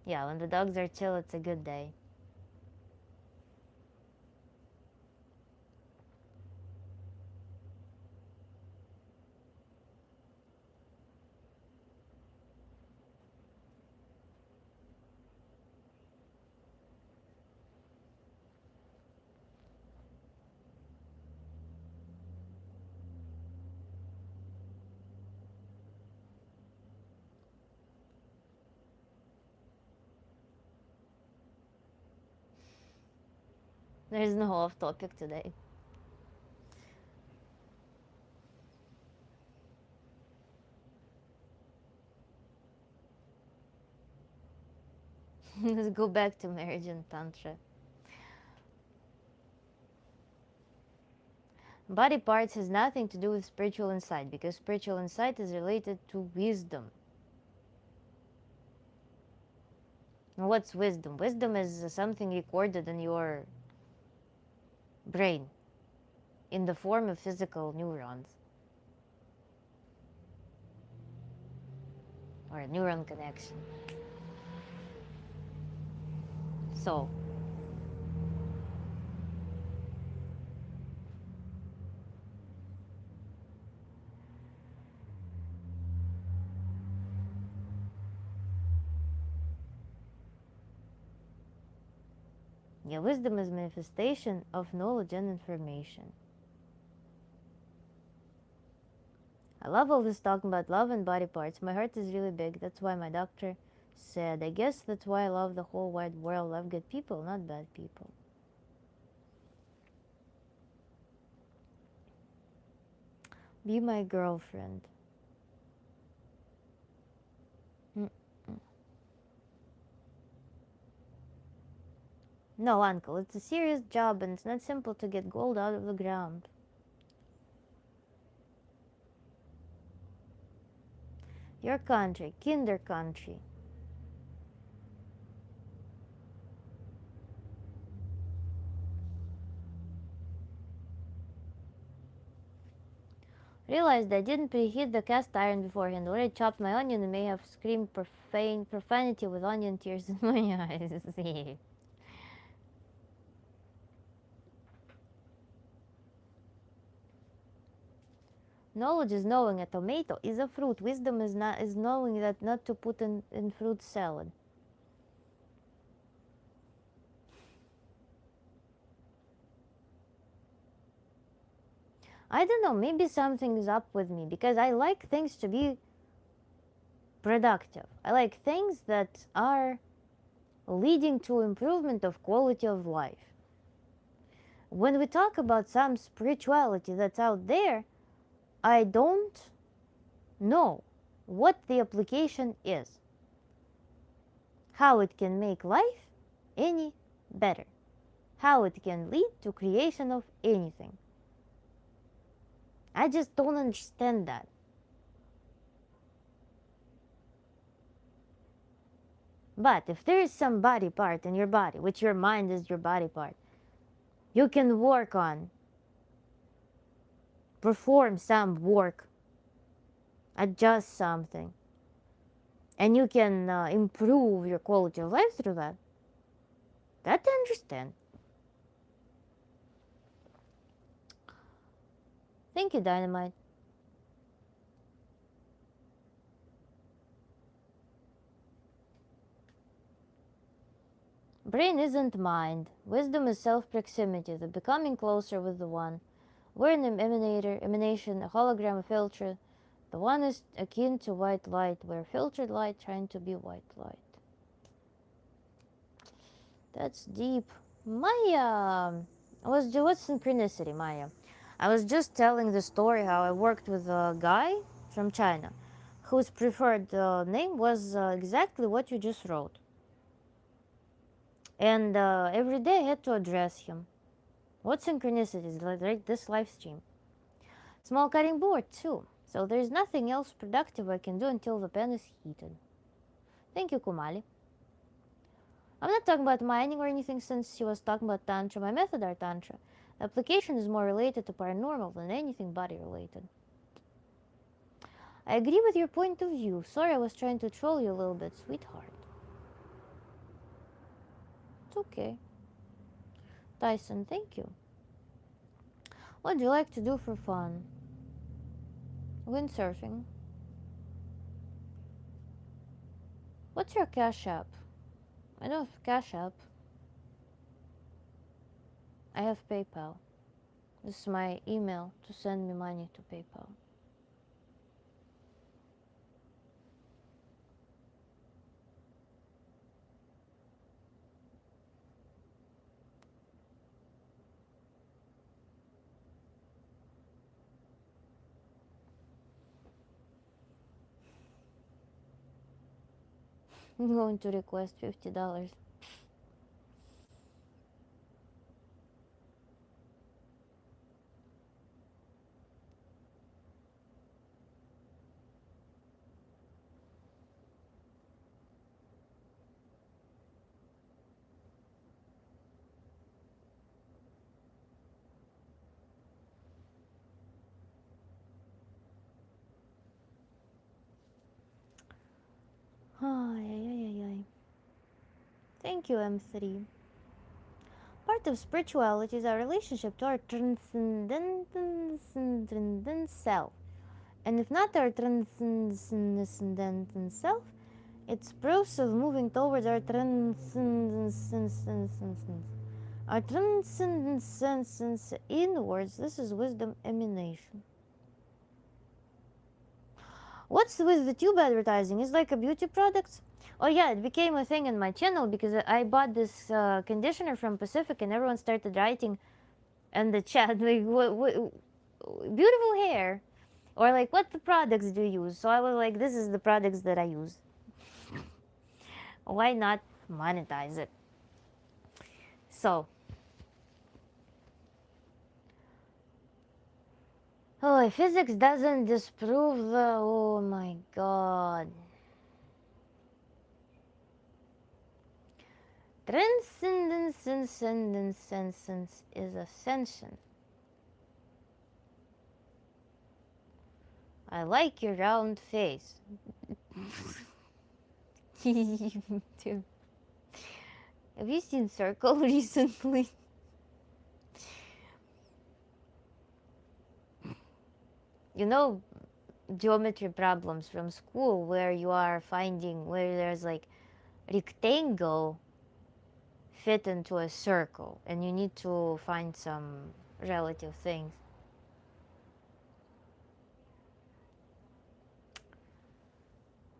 Yeah, when the dogs are chill, it's a good day. There's no off topic today. Let's go back to marriage and Tantra. Body parts has nothing to do with spiritual insight because spiritual insight is related to wisdom. What's wisdom? Wisdom is something recorded in your brain in the form of physical neurons or a neuron connection. So, yeah, wisdom is manifestation of knowledge and information. I love all this talking about love and body parts. My heart is really big. That's why my doctor said, I guess that's why I love the whole wide world. Love good people, not bad people. Be my girlfriend. No, uncle, it's a serious job and it's not simple to get gold out of the ground. Your country, kinder country. Realized I didn't preheat the cast iron beforehand. Already chopped my onion and may have screamed profanity with onion tears in my eyes. Knowledge is knowing a tomato is a fruit. Wisdom is knowing that not to put in fruit salad. I don't know, maybe something's up with me because I like things to be productive. I like things that are leading to improvement of quality of life. When we talk about some spirituality that's out there, I don't know what the application is, how it can make life any better, how it can lead to creation of anything. I just don't understand that. But if there is some body part in your body, which your mind is your body part, you can work on, perform some work adjust something, and you can improve your quality of life through that, that I understand. Thank you, Dynamite. Brain isn't mind. Wisdom is self-proximity, the becoming closer with the one. We're an emanation, a hologram, a filter. The one is akin to white light. We're filtered light trying to be white light. That's deep. Maya, what's synchronicity, Maya? I was just telling the story how I worked with a guy from China whose preferred name was exactly what you just wrote. And every day I had to address him. What synchronicity is like this live stream? Small cutting board too. So there's nothing else productive I can do until the pen is heated. Thank you, Kumali. I'm not talking about mining or anything since she was talking about Tantra. My method are Tantra. The application is more related to paranormal than anything body related. I agree with your point of view. Sorry I was trying to troll you a little bit, sweetheart. It's okay. Tyson, thank you. What do you like to do for fun? Windsurfing. What's your Cash App? I don't have Cash App. I have PayPal. This is my email to send me money to PayPal. I'm going to request $50. Ay, ay, ay, ay. Thank you, M3. Part of spirituality is our relationship to our transcendent self. And if not our transcendent self, it's process of moving towards our transcendence inwards. This is wisdom emanation. What's with the tube advertising? Is like a beauty product? Oh yeah, it became a thing in my channel because I bought this conditioner from Pacific and everyone started writing in the chat like, what beautiful hair, or like, what the products do you use? So I was like, this is the products that I use. Why not monetize it? So, oh, physics doesn't disprove the. Oh my god. Transcendence is ascension. I like your round face. You too. Have you seen Circle recently? You know, geometry problems from school where you are finding where there's like rectangle fit into a circle and you need to find some relative things.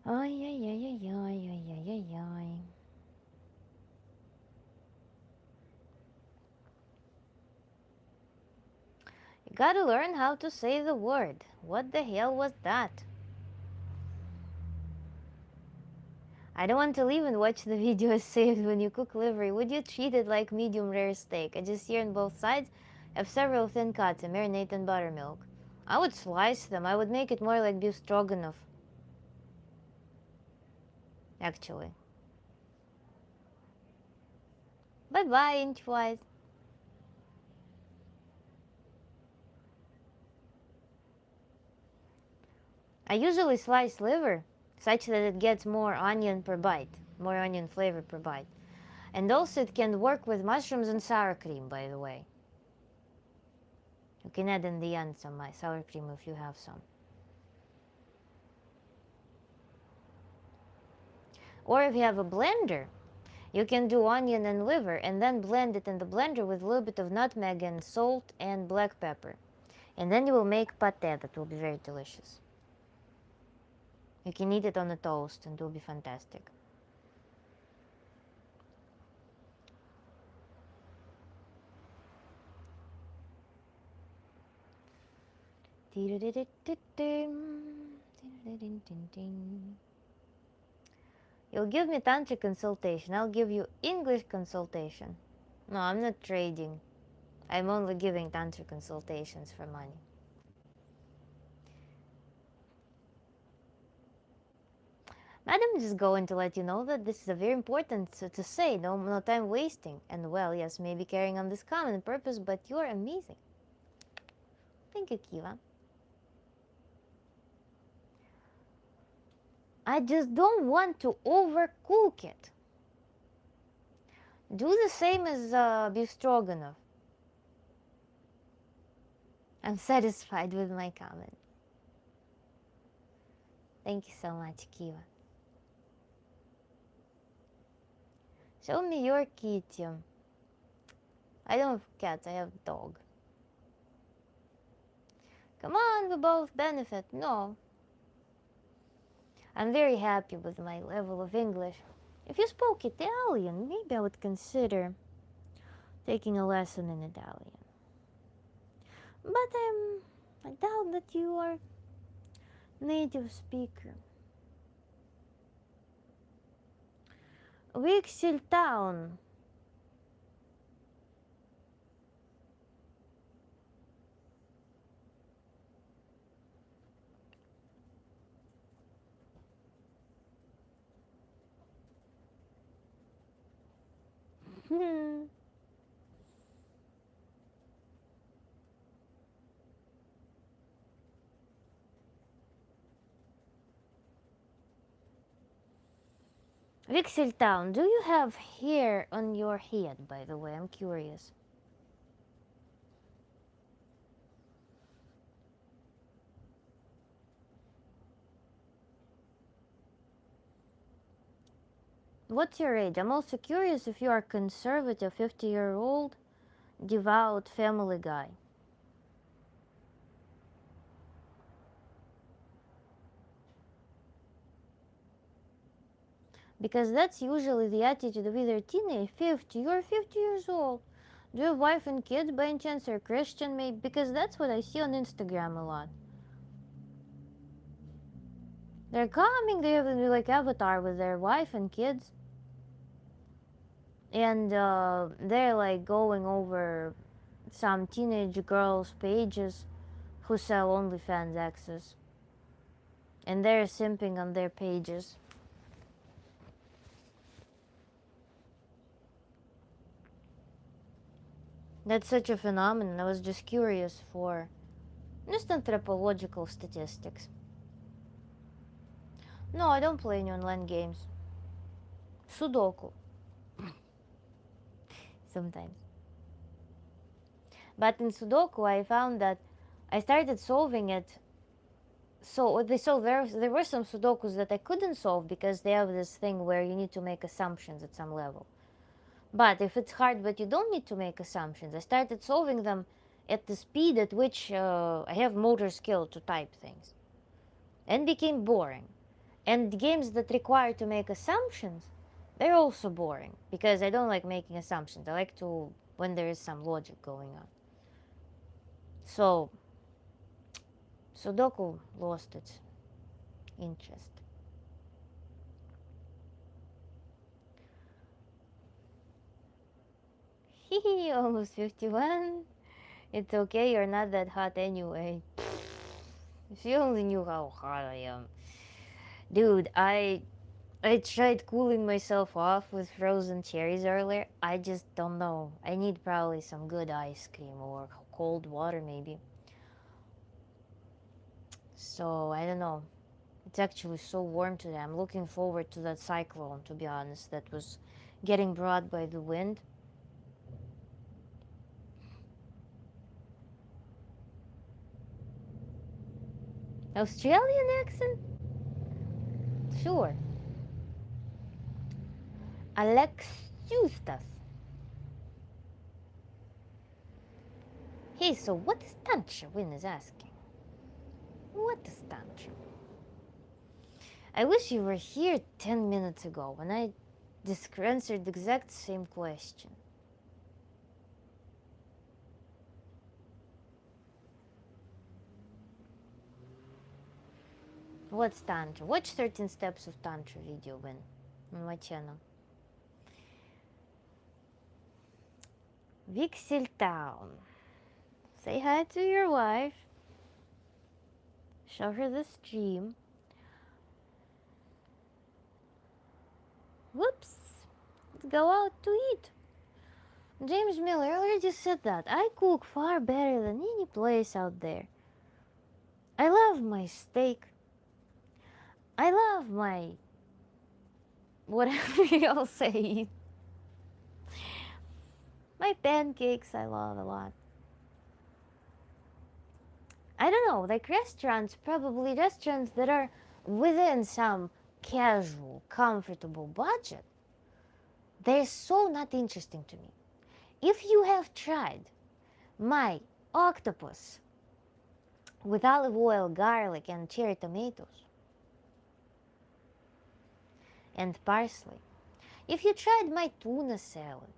Ay, ay, ay, ay, ay, ay, ay, ay, ay. You gotta learn how to say the word. What the hell was that? I don't want to leave and watch the video saved when you cook liver. Would you treat it like medium rare steak? I just sear on both sides, have several thin cuts, and marinate in buttermilk. I would slice them. I would make it more like beef stroganoff. Actually. Bye-bye, Inchwise. I usually slice liver such that it gets more onion per bite, more onion flavor per bite. And also it can work with mushrooms and sour cream, by the way. You can add in the end some sour cream if you have some. Or if you have a blender, you can do onion and liver and then blend it in the blender with a little bit of nutmeg and salt and black pepper. And then you will make pate that will be very delicious. You can eat it on a toast and it will be fantastic. You'll give me Tantra consultation. I'll give you English consultation. No, I'm not trading. I'm only giving Tantra consultations for money. Madam, just going to let you know that this is a very important to say. No time wasting. And well, yes, maybe carrying on this common purpose, but you're amazing. Thank you, Kiva. I just don't want to overcook it. Do the same as beef stroganoff. I'm satisfied with my comment. Thank you so much, Kiva. Show me your kitty. I don't have cats, I have dog. Come on, we both benefit. No. I'm very happy with my level of English. If you spoke Italian, maybe I would consider taking a lesson in Italian. But I doubt that you are native speaker. Wixel Town. Wixel Town, do you have hair on your head, by the way? I'm curious. What's your age? I'm also curious if you are conservative, 50-year-old, devout family guy. Because that's usually the attitude of either teenage, 50, you're 50 years old. Do you have wife and kids by any chance, or Christian maybe? Because that's what I see on Instagram a lot. They're coming, they have like avatar with their wife and kids. And they're like going over some teenage girls' pages who sell OnlyFans access. And they're simping on their pages. That's such a phenomenon. I was just curious for just anthropological statistics. No, I don't play any online games. Sudoku. Sometimes. But in Sudoku, I found that I started solving it. So there were some Sudokus that I couldn't solve because they have this thing where you need to make assumptions at some level. But if it's hard but you don't need to make assumptions, I started solving them at the speed at which I have motor skill to type things. And became boring. And games that require to make assumptions, they're also boring. Because I don't like making assumptions. I like to, when there is some logic going on. So, Sudoku lost its interest. Hehe, almost 51. It's okay, you're not that hot anyway. If you only knew how hot I am. Dude, I tried cooling myself off with frozen cherries earlier. I just don't know. I need probably some good ice cream or cold water maybe. So, I don't know. It's actually so warm today. I'm looking forward to that cyclone, to be honest, that was getting brought by the wind. Australian accent? Sure. Alexustas. Hey, so what is Tantra? Win is asking. What is Tantra? I wish you were here 10 minutes ago when I answered the exact same question. What's Tantra? Watch 13 Steps of Tantra video, Win, on my channel. Vixel Town. Say hi to your wife. Show her the stream. Whoops. Let's go out to eat. James Miller already said that. I cook far better than any place out there. I love my steak. I love my... whatever you'll say. My pancakes I love a lot. I don't know, like restaurants, probably restaurants that are within some casual, comfortable budget, they're so not interesting to me. If you have tried my octopus with olive oil, garlic, and cherry tomatoes, and parsley, if you tried my tuna salad,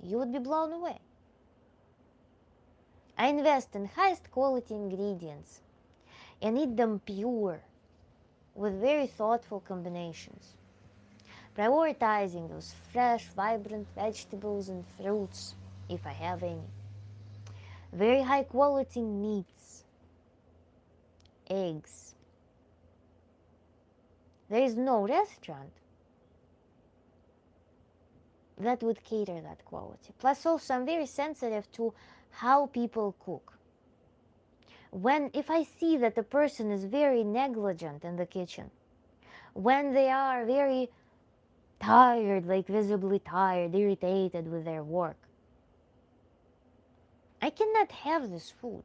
you would be blown away. I invest in highest quality ingredients and eat them pure with very thoughtful combinations, prioritizing those fresh, vibrant vegetables and fruits, if I have any. Very high quality meats, eggs. There is no restaurant that would cater that quality. Plus also I'm very sensitive to how people cook. If I see that a person is very negligent in the kitchen, when they are very tired, like visibly tired, irritated with their work, I cannot have this food.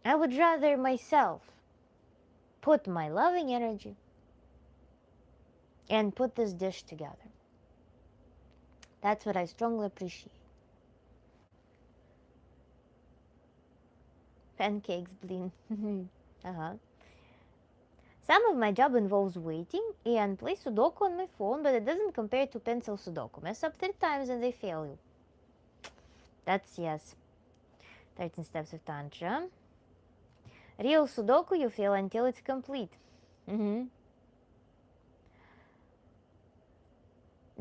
I would rather myself put my loving energy and put this dish together. That's what I strongly appreciate. Pancakes, blin. Some of my job involves waiting and play Sudoku on my phone, but it doesn't compare to pencil Sudoku. Mess up 3 times and they fail you. That's yes. 13 Steps of Tantra. Real Sudoku you fail until it's complete.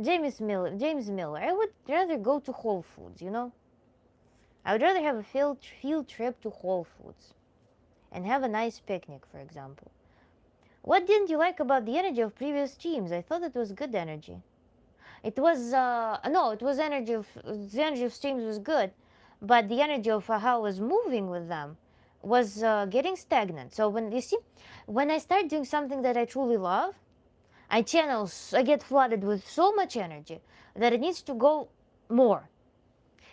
James Miller, I would rather go to Whole Foods, you know? I would rather have a field trip to Whole Foods and have a nice picnic, for example. What didn't you like about the energy of previous streams? I thought it was good energy. It was, no, it was the energy of streams was good, but the energy of how I was moving with them was getting stagnant. So when I start doing something that I truly love, I get flooded with so much energy that it needs to go more.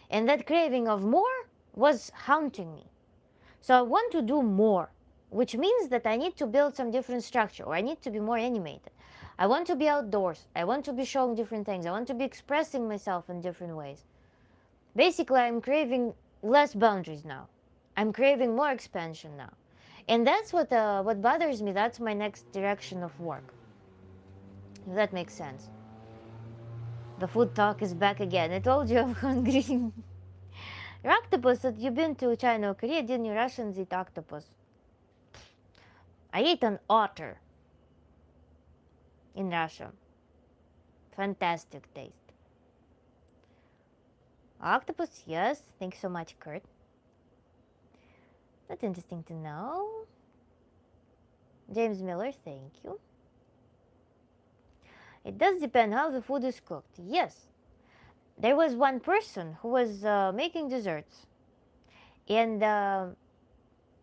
And that craving of more was haunting me. So I want to do more, which means that I need to build some different structure, or I need to be more animated. I want to be outdoors. I want to be showing different things. I want to be expressing myself in different ways. Basically, I'm craving less boundaries now. I'm craving more expansion now. And that's what bothers me. That's my next direction of work. If that makes sense. The food talk is back again. I told you I'm hungry. Your octopus, you've been to China or Korea, didn't you Russians eat octopus? I ate an otter in Russia. Fantastic taste. Octopus, yes. Thanks so much, Kurt. That's interesting to know. James Miller, thank you. It does depend how the food is cooked. Yes. There was one person who was making desserts. And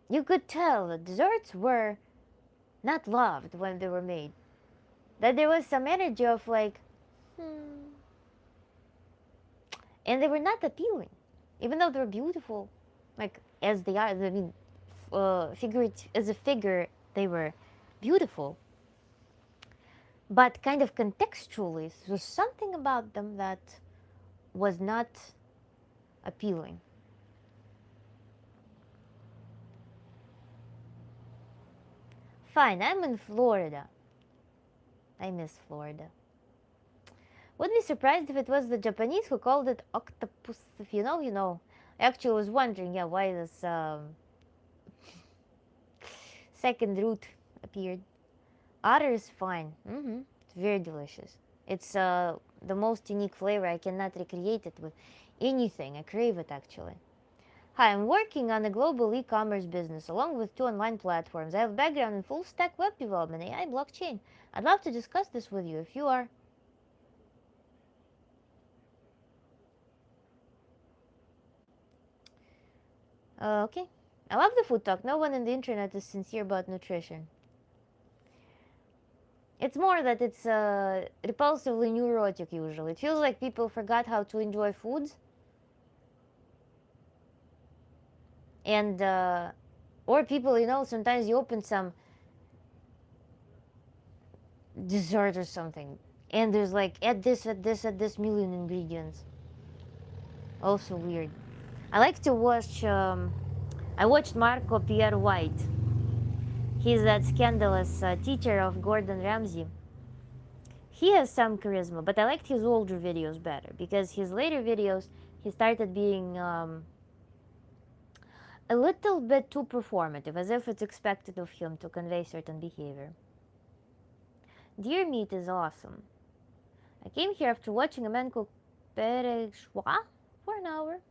you could tell the desserts were not loved when they were made. That there was some energy of like, hmm. And they were not appealing, even though they're beautiful, like as they are. I mean, as a figure, they were beautiful, but kind of contextually, there was something about them that was not appealing. Fine, I'm in Florida. I miss Florida. Wouldn't be surprised if it was the Japanese who called it octopus. If you know, you know. I actually was wondering, yeah, why this second root appeared. Otter is fine. It's very delicious. It's the most unique flavor. I cannot recreate it with anything. I crave it actually. Hi, I'm working on a global e-commerce business along with 2 online platforms. I have a background in full stack web development, AI, blockchain. I'd love to discuss this with you if you are. Okay. I love the food talk. No one on the internet is sincere about nutrition. It's more that it's repulsively neurotic usually. It feels like people forgot how to enjoy foods. And, or people, sometimes you open some dessert or something. And there's like, add this million ingredients. Also weird. I like to watch, I watched Marco Pierre White. He's that scandalous teacher of Gordon Ramsay. He has some charisma, but I liked his older videos better because his later videos, he started being a little bit too performative, as if it's expected of him to convey certain behavior. Deer meat is awesome. I came here after watching a man cook pere choix for an hour.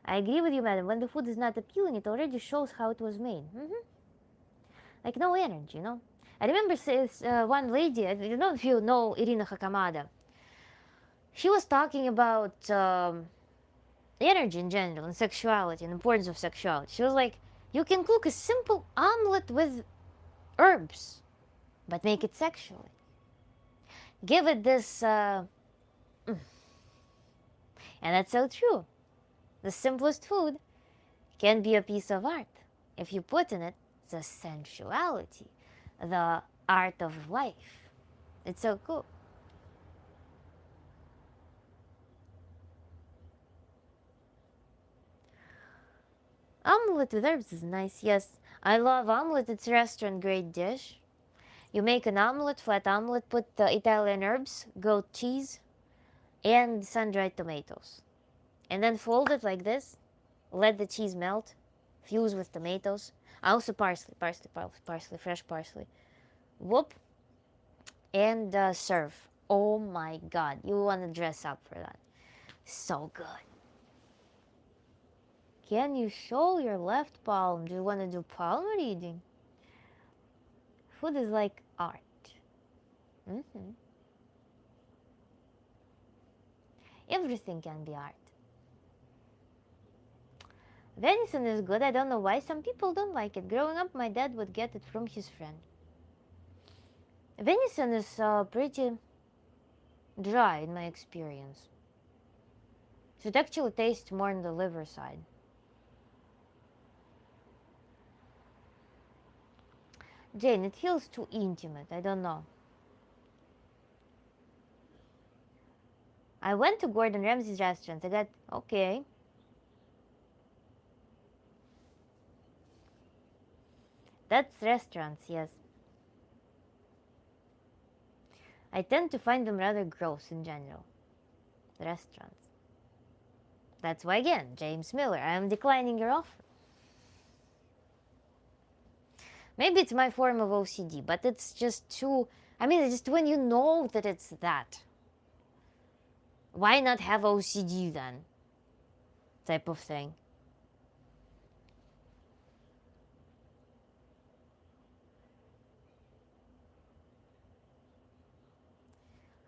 I agree with you, madam. When the food is not appealing, it already shows how it was made. Like no energy, I remember one lady, I don't know if you know Irina Hakamada. She was talking about energy in general and sexuality and importance of sexuality. She was like, you can cook a simple omelet with herbs, but make it sexually. Give it this, and that's so true. The simplest food can be a piece of art if you put in it the sensuality, the art of life. It's so cool. Omelette with herbs is nice, yes. I love omelette. It's a restaurant grade dish. You make an omelette, flat omelette, put the Italian herbs, goat cheese, and sun-dried tomatoes. And then fold it like this. Let the cheese melt, fuse with tomatoes. Also parsley, fresh parsley. Whoop, and serve. Oh my god, you want to dress up for that. So good. Can you show your left palm? Do you want to do palm reading? Food is like art. Everything can be art. Venison is good. I don't know why some people don't like it. Growing up, my dad would get it from his friend. Venison is pretty dry in my experience. So it actually tastes more on the liver side. Jane, it feels too intimate. I don't know. I went to Gordon Ramsay's restaurant. I got, okay. That's restaurants, yes. I tend to find them rather gross in general. Restaurants. That's why, again, James Miller, I am declining your offer. Maybe it's my form of OCD, but it's just too. I mean, it's just when you know that it's that. Why not have OCD then? Type of thing.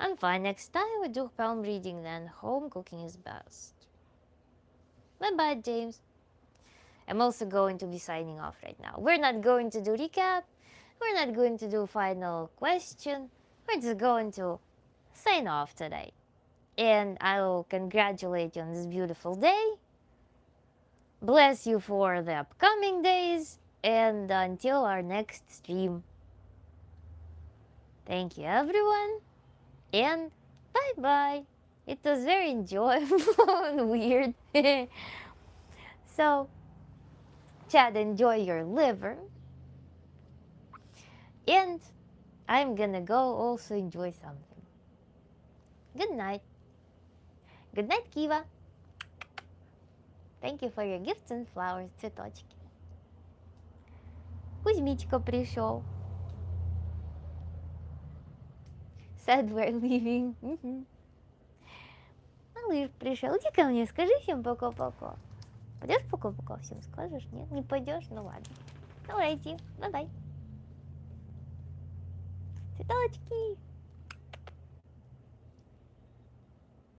I'm fine. Next time we do palm reading, then home cooking is best. Bye-bye, James. I'm also going to be signing off right now. We're not going to do recap. We're not going to do final question. We're just going to sign off today. And I will congratulate you on this beautiful day. Bless you for the upcoming days. And until our next stream. Thank you, everyone. And bye-bye. It was very enjoyable and weird. So, Chad, enjoy your liver. And I'm gonna go also enjoy something. Good night. Good night, Kiva. Thank you for your gifts and flowers, цветочки. Кузьмичка пришел. Said we're leaving. Малыш пришел. Иди ко мне, скажи всем пока-пока. Пойдешь пока-пока всем скажешь? Нет, не пойдешь? Ну ладно. Давай иди. Бай-бай. Цветочки.